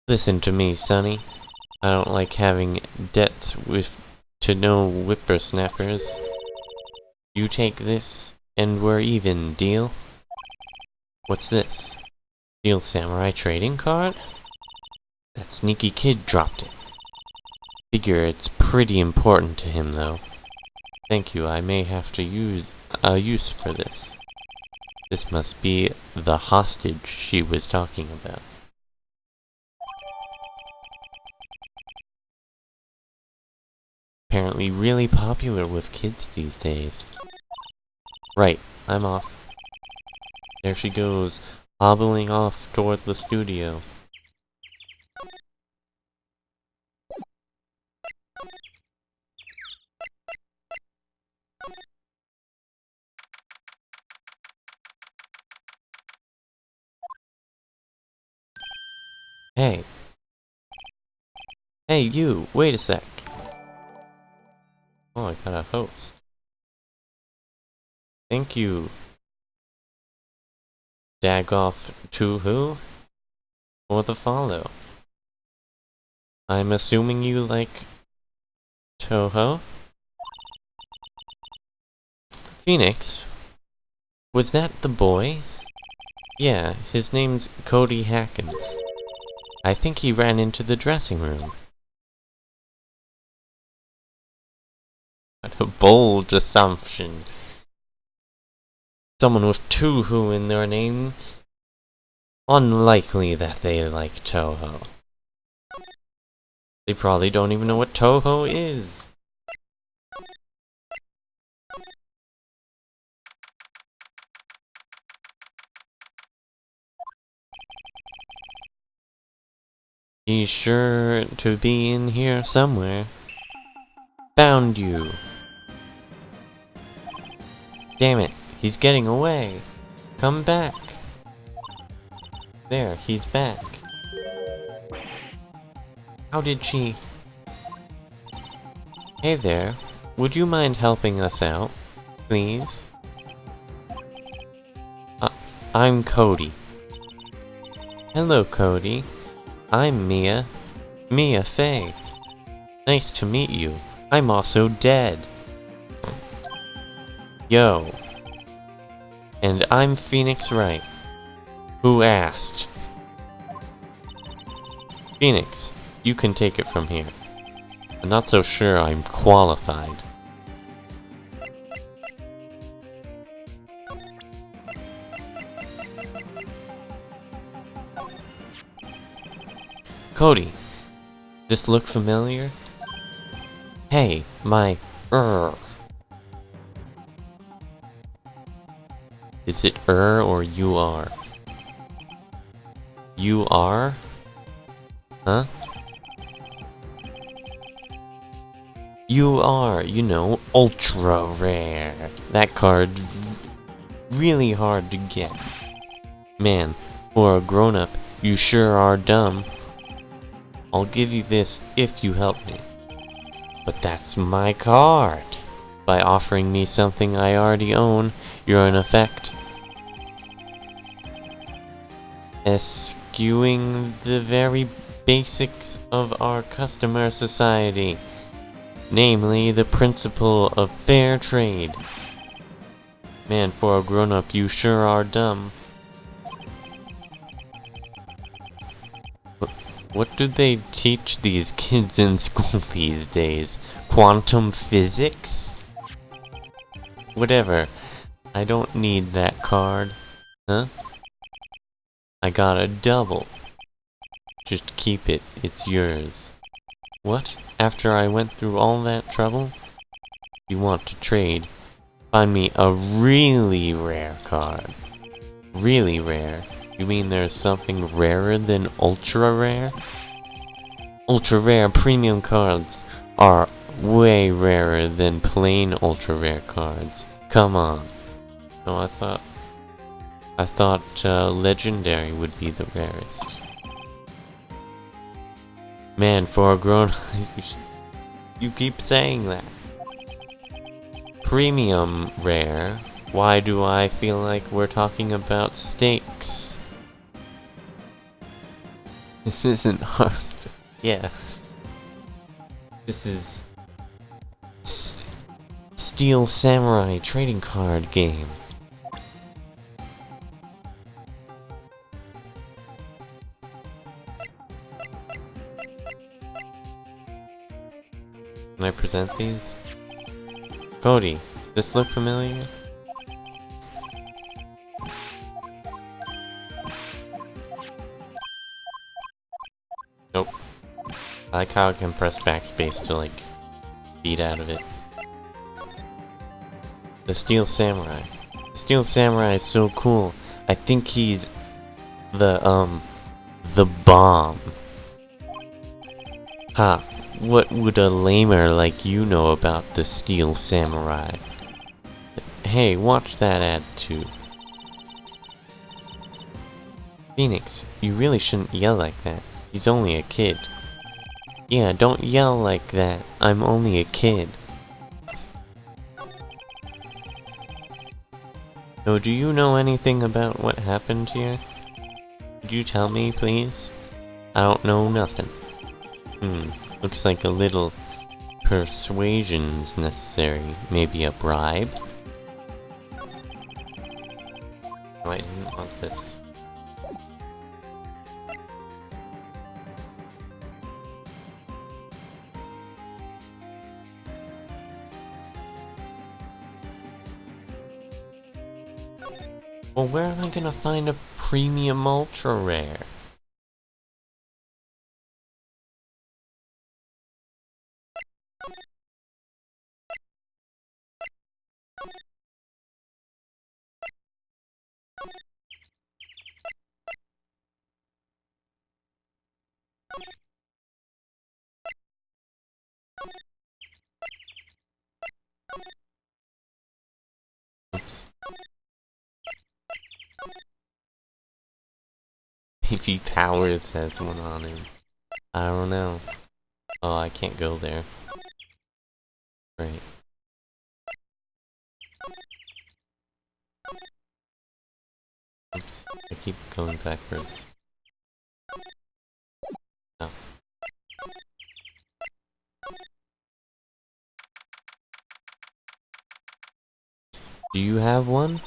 Listen to me, Sonny. I don't like having debts to no whippersnappers. You take this, and we're even, deal? What's this? Steel Samurai trading card? That sneaky kid dropped it. Figure it's pretty important to him, though. Thank you, I may have to use a use for this. This must be the hostage she was talking about. Apparently really popular with kids these days. Right, I'm off. There she goes, hobbling off toward the studio. Hey. Hey, you, wait a sec. Oh, I got a host. Thank you, Dagoff Touhou, for the follow. I'm assuming you like Touhou? Phoenix? Was that the boy? Yeah, his name's Cody Hackins. I think he ran into the dressing room. What a bold assumption. Someone with Touhou in their name? Unlikely that they like Touhou. They probably don't even know what Touhou is. He's sure to be in here somewhere. Found you. Damn it, he's getting away. Come back. There, he's back. How did she... Hey there, would you mind helping us out, please? I'm Cody. Hello, Cody. I'm Mia. Mia Fey. Nice to meet you. I'm also dead. Yo. And I'm Phoenix Wright. Who asked? Phoenix, you can take it from here. I'm not so sure I'm qualified. Cody, this look familiar? Hey, my Is it or you are? You are? Huh? You are, you know, ultra rare. That card really hard to get. Man, for a grown-up, you sure are dumb. I'll give you this if you help me. But that's my card. By offering me something I already own, you're in effect eschewing the very basics of our customer society. Namely, the principle of fair trade. Man, for a grown-up, you sure are dumb. What do they teach these kids in school these days? Quantum physics? Whatever. I don't need that card. Huh? I got a double. Just keep it. It's yours. What? After I went through all that trouble? You want to trade? Find me a really rare card. Really rare? You mean there's something rarer than ultra rare? Ultra rare premium cards are way rarer than plain ultra rare cards. Come on. No, I thought legendary would be the rarest. Man, for a grown... You keep saying that. Premium rare? Why do I feel like we're talking about steaks? This isn't hard. Yeah. This is... Steel Samurai trading card game. Can I present these? Cody, this look familiar? Nope. I like how I can press backspace to, like, beat out of it. The Steel Samurai. The Steel Samurai is so cool. I think he's the bomb. Ha! What would a lamer like you know about the Steel Samurai? Hey, watch that ad too. Phoenix, you really shouldn't yell like that. He's only a kid. Yeah, don't yell like that. I'm only a kid. So do you know anything about what happened here? Could you tell me, please? I don't know nothing. Looks like a little persuasion's necessary. Maybe a bribe? Oh, I didn't want this. Well, where am I gonna find a premium ultra rare? Oops. Maybe Powers has one on him. I don't know. Oh, I can't go there. Right. Oops. I keep going backwards. Oh. Do you have one?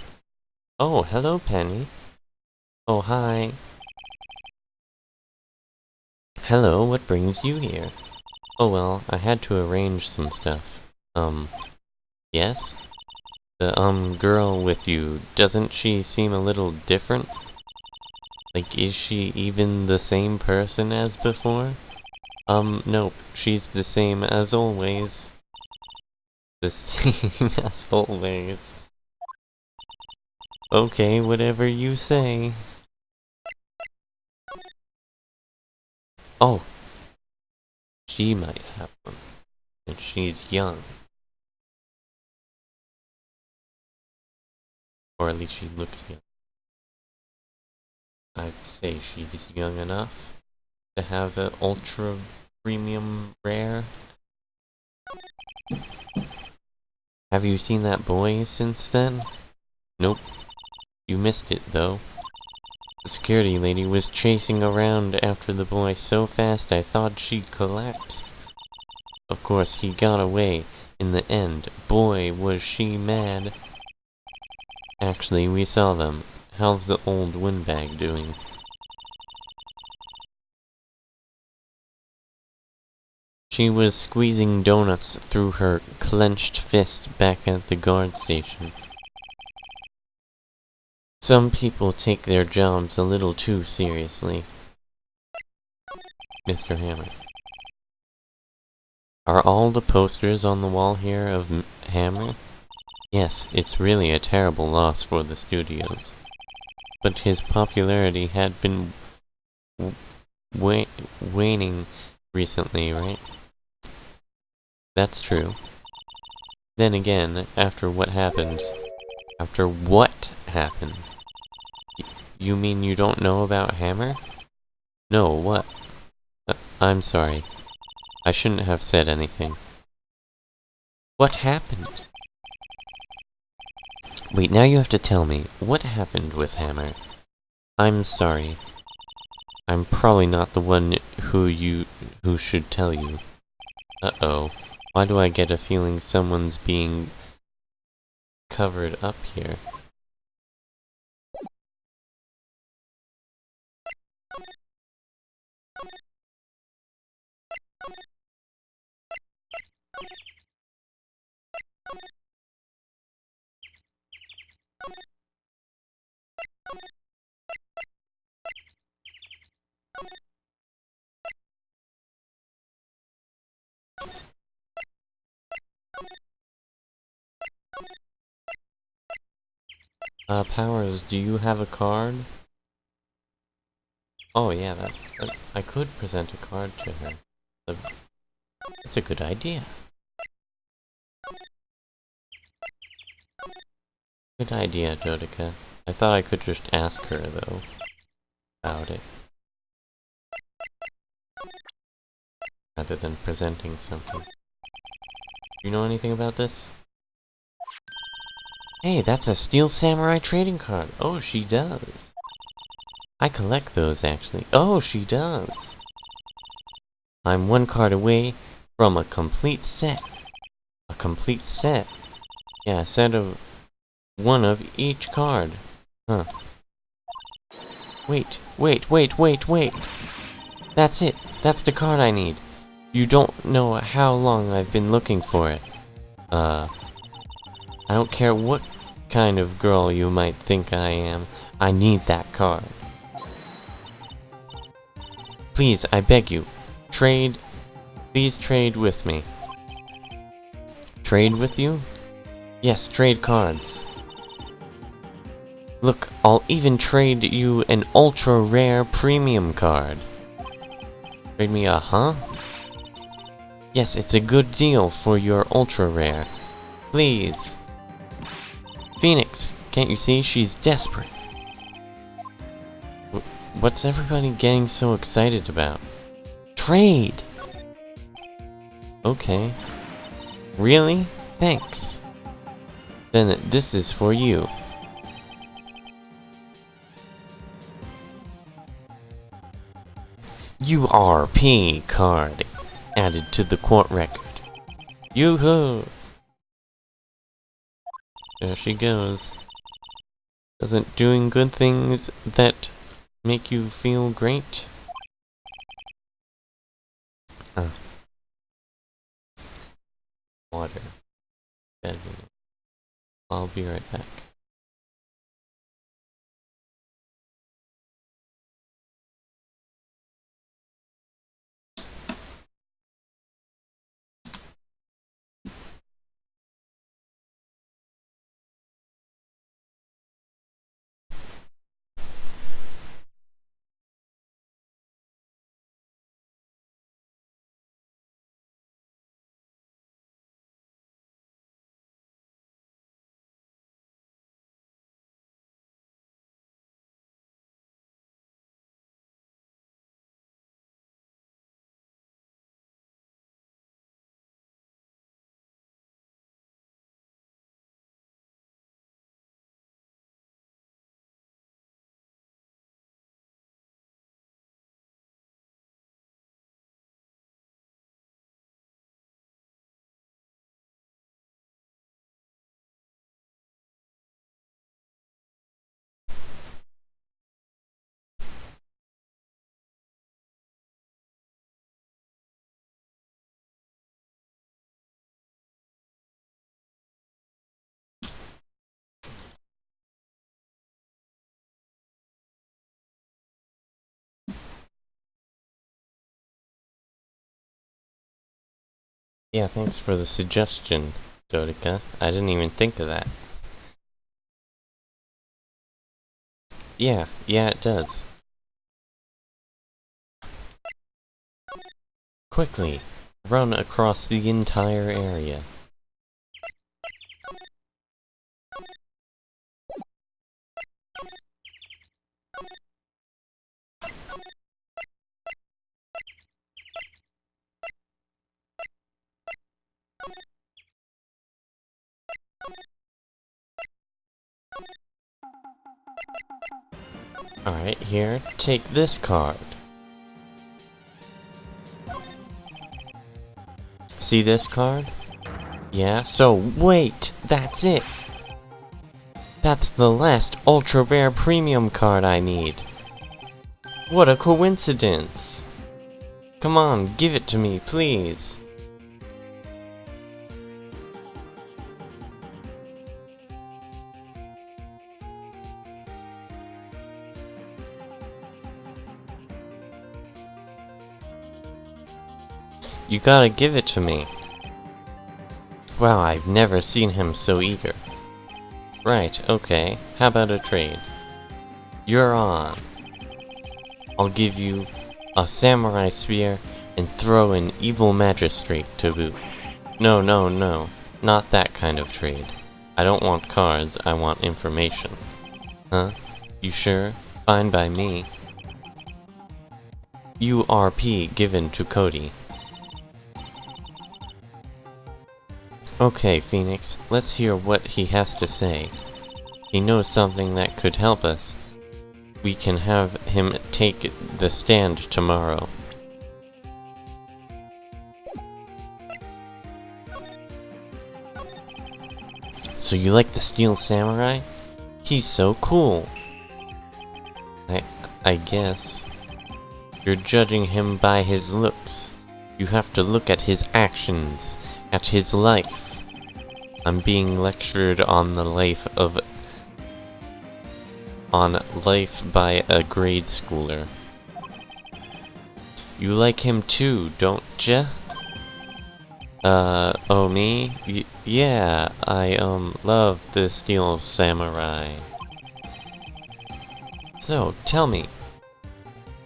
Oh, hello, Penny. Oh, hi. Hello, what brings you here? Oh well, I had to arrange some stuff. Yes? The, girl with you, doesn't she seem a little different? Like, is she even the same person as before? Nope, she's the same as always. The same as always. Okay, whatever you say. Oh, she might have one. And she's young. Or at least she looks young. I'd say she's young enough to have an ultra premium rare. Have you seen that boy since then? Nope. You missed it, though. The security lady was chasing around after the boy so fast I thought she'd collapse. Of course, he got away in the end. Boy, was she mad. Actually, we saw them. How's the old windbag doing? She was squeezing donuts through her clenched fist back at the guard station. Some people take their jobs a little too seriously. Mr. Hammer. Are all the posters on the wall here of Hammer? Yes, it's really a terrible loss for the studios. But his popularity had been waning recently, right? That's true. Then again, after what happened... After what happened? You mean you don't know about Hammer? No, what? I'm sorry. I shouldn't have said anything. What happened? Wait, now you have to tell me. What happened with Hammer? I'm sorry. I'm probably not the one who should tell you. Uh-oh. Why do I get a feeling someone's being covered up here? Powers, do you have a card? Oh yeah, I could present a card to her. That's a good idea. Good idea, Jodica. I thought I could just ask her, though, about it, rather than presenting something. Do you know anything about this? Hey, that's a Steel Samurai trading card. Oh, she does. I collect those, actually. Oh, she does. I'm one card away from a complete set. A complete set? Yeah, a set of one of each card. Huh. Wait. That's it. That's the card I need. You don't know how long I've been looking for it. I don't care what kind of girl you might think I am. I need that card. Please, I beg you. Trade. Please trade with me. Trade with you? Yes, trade cards. Look, I'll even trade you an ultra rare premium card. Trade me a huh? Yes, it's a good deal for your ultra rare. Please. Phoenix, can't you see? She's desperate. What's everybody getting so excited about? Trade! Okay. Really? Thanks. Then this is for you. URP card added to the court record. Yoo-hoo! There she goes. Doesn't doing good things that make you feel great? Water. Bedroom. I'll be right back. Yeah, thanks for the suggestion, Dodica. I didn't even think of that. Yeah, it does. Quickly, run across the entire area. Alright, here, take this card. See this card? Yeah, so wait! That's it! That's the last ultra rare premium card I need. What a coincidence! Come on, give it to me, please. You gotta give it to me. Wow, I've never seen him so eager. Right, okay. How about a trade? You're on. I'll give you a samurai spear and throw an evil magistrate to boot. No. Not that kind of trade. I don't want cards, I want information. Huh? You sure? Fine by me. URP given to Cody. Okay, Phoenix, let's hear what he has to say. He knows something that could help us. We can have him take the stand tomorrow. So you like the Steel Samurai? He's so cool! I guess. You're judging him by his looks. You have to look at his actions, at his life. I'm being lectured on life by a grade schooler. You like him too, don't ya? Oh me? Yeah, I, love the Steel Samurai. So, tell me,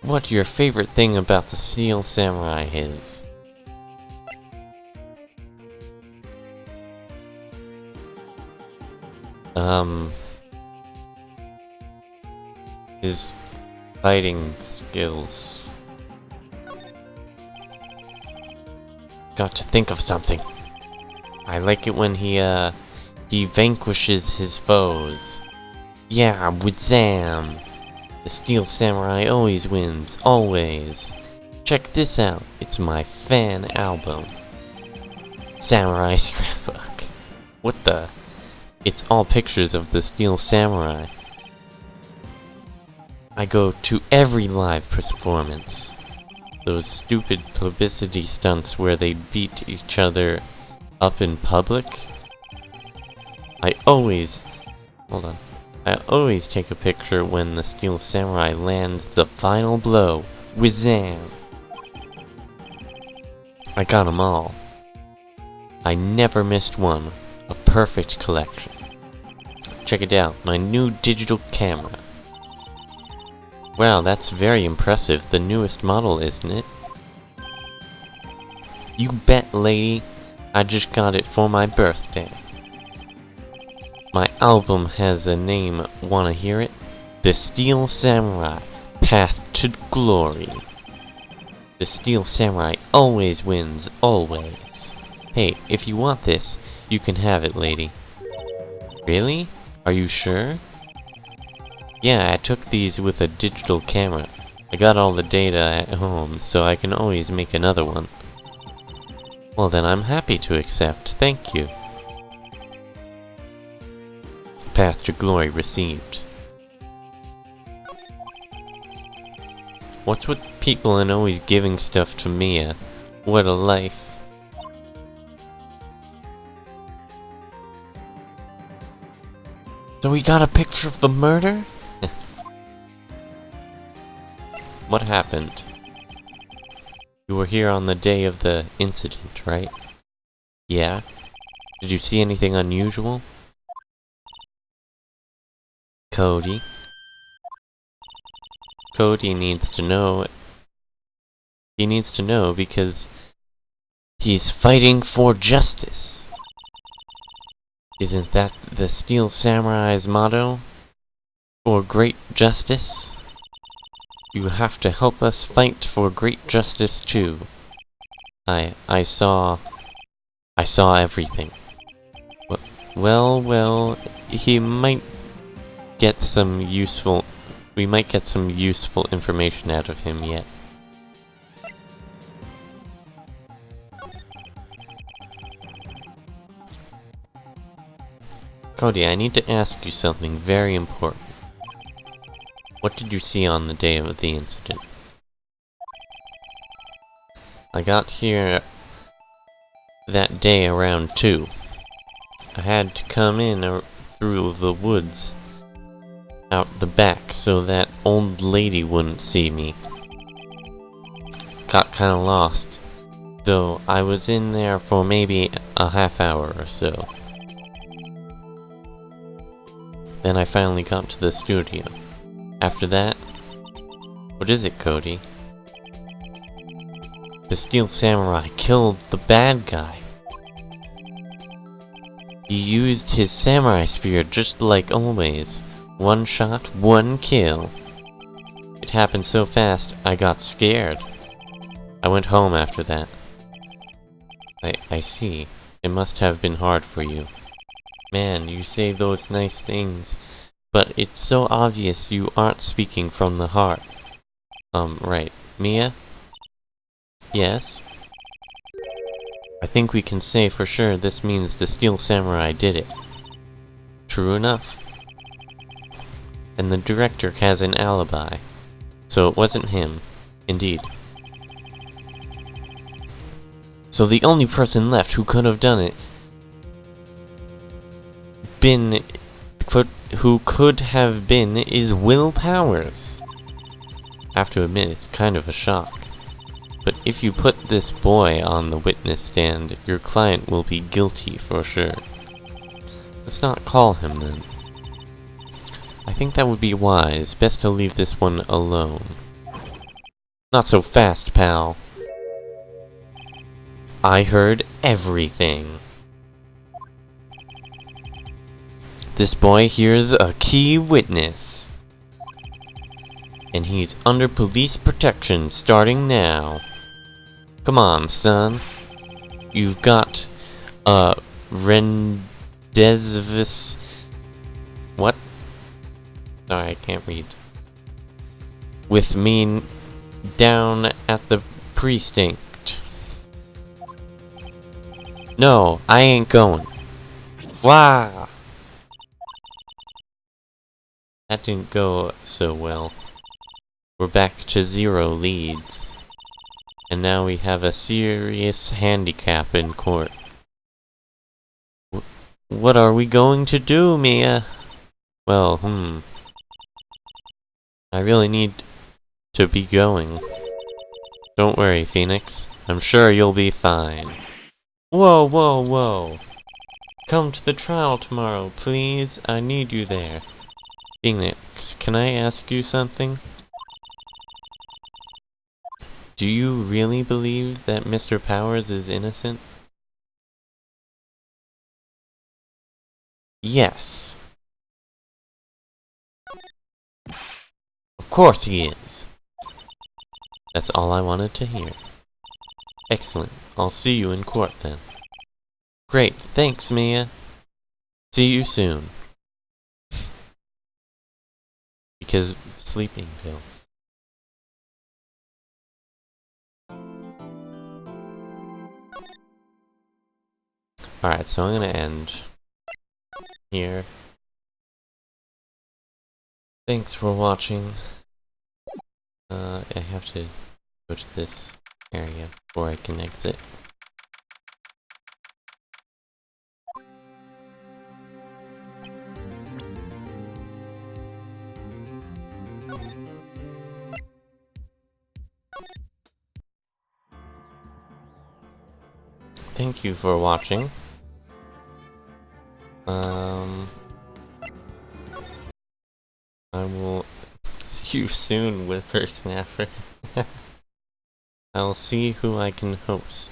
what your favorite thing about the Steel Samurai is? His fighting skills. Got to think of something. I like it when he vanquishes his foes. Yeah, Wazam! The Steel Samurai always wins, always. Check this out, it's my fan album. Samurai Scrapbook. What the? It's all pictures of the Steel Samurai. I go to every live performance. Those stupid publicity stunts where they beat each other up in public. I always take a picture when the Steel Samurai lands the final blow. Wazam! I got 'em all. I never missed one. A perfect collection. Check it out, my new digital camera. Wow, that's very impressive. The newest model, isn't it? You bet, lady. I just got it for my birthday. My album has a name. Wanna hear it? The Steel Samurai, Path to Glory. The Steel Samurai always wins, always. Hey, if you want this, you can have it, lady. Really? Are you sure? Yeah, I took these with a digital camera. I got all the data at home, so I can always make another one. Well then, I'm happy to accept. Thank you. Path to Glory received. What's with people and always giving stuff to Mia? What a life. So we got a picture of the murder? What happened? You were here on the day of the incident, right? Yeah? Did you see anything unusual? Cody? Cody needs to know. He needs to know because he's fighting for justice. Isn't that the Steel Samurai's motto? For great justice? You have to help us fight for great justice too. I saw everything. Well, he might get some useful. We might get some useful information out of him yet. Cody, I need to ask you something very important. What did you see on the day of the incident? I got here that day around 2. I had to come in through the woods out the back so that old lady wouldn't see me. Got kinda lost, though I was in there for maybe a half hour or so. Then I finally got to the studio. After that... What is it, Cody? The Steel Samurai killed the bad guy. He used his samurai spear just like always. One shot, one kill. It happened so fast, I got scared. I went home after that. I see. It must have been hard for you. Man, you say those nice things, but it's so obvious you aren't speaking from the heart. Right. Mia? Yes? I think we can say for sure this means the Steel Samurai did it. True enough. And the director has an alibi. So it wasn't him. Indeed. So the only person left who could have done it who could have been is Will Powers. I have to admit, it's kind of a shock. But if you put this boy on the witness stand, your client will be guilty for sure. Let's not call him then. I think that would be wise. Best to leave this one alone. Not so fast, pal. I heard everything. This boy here's a key witness. And he's under police protection starting now. Come on, son. You've got a rendezvous. What? Sorry, I can't read. With me down at the precinct. No, I ain't going. Wow! That didn't go so well. We're back to 0 leads. And now we have a serious handicap in court. What are we going to do, Mia? Well, I really need to be going. Don't worry, Phoenix. I'm sure you'll be fine. Whoa, whoa, whoa. Come to the trial tomorrow, please. I need you there. Phoenix, can I ask you something? Do you really believe that Mr. Powers is innocent? Yes. Of course he is. That's all I wanted to hear. Excellent. I'll see you in court then. Great. Thanks, Mia. See you soon. Because sleeping pills. Alright, so I'm gonna end here. Thanks for watching. I have to go to this area before I can exit. Thank you for watching. I will see you soon, Whippersnapper. I'll see who I can host.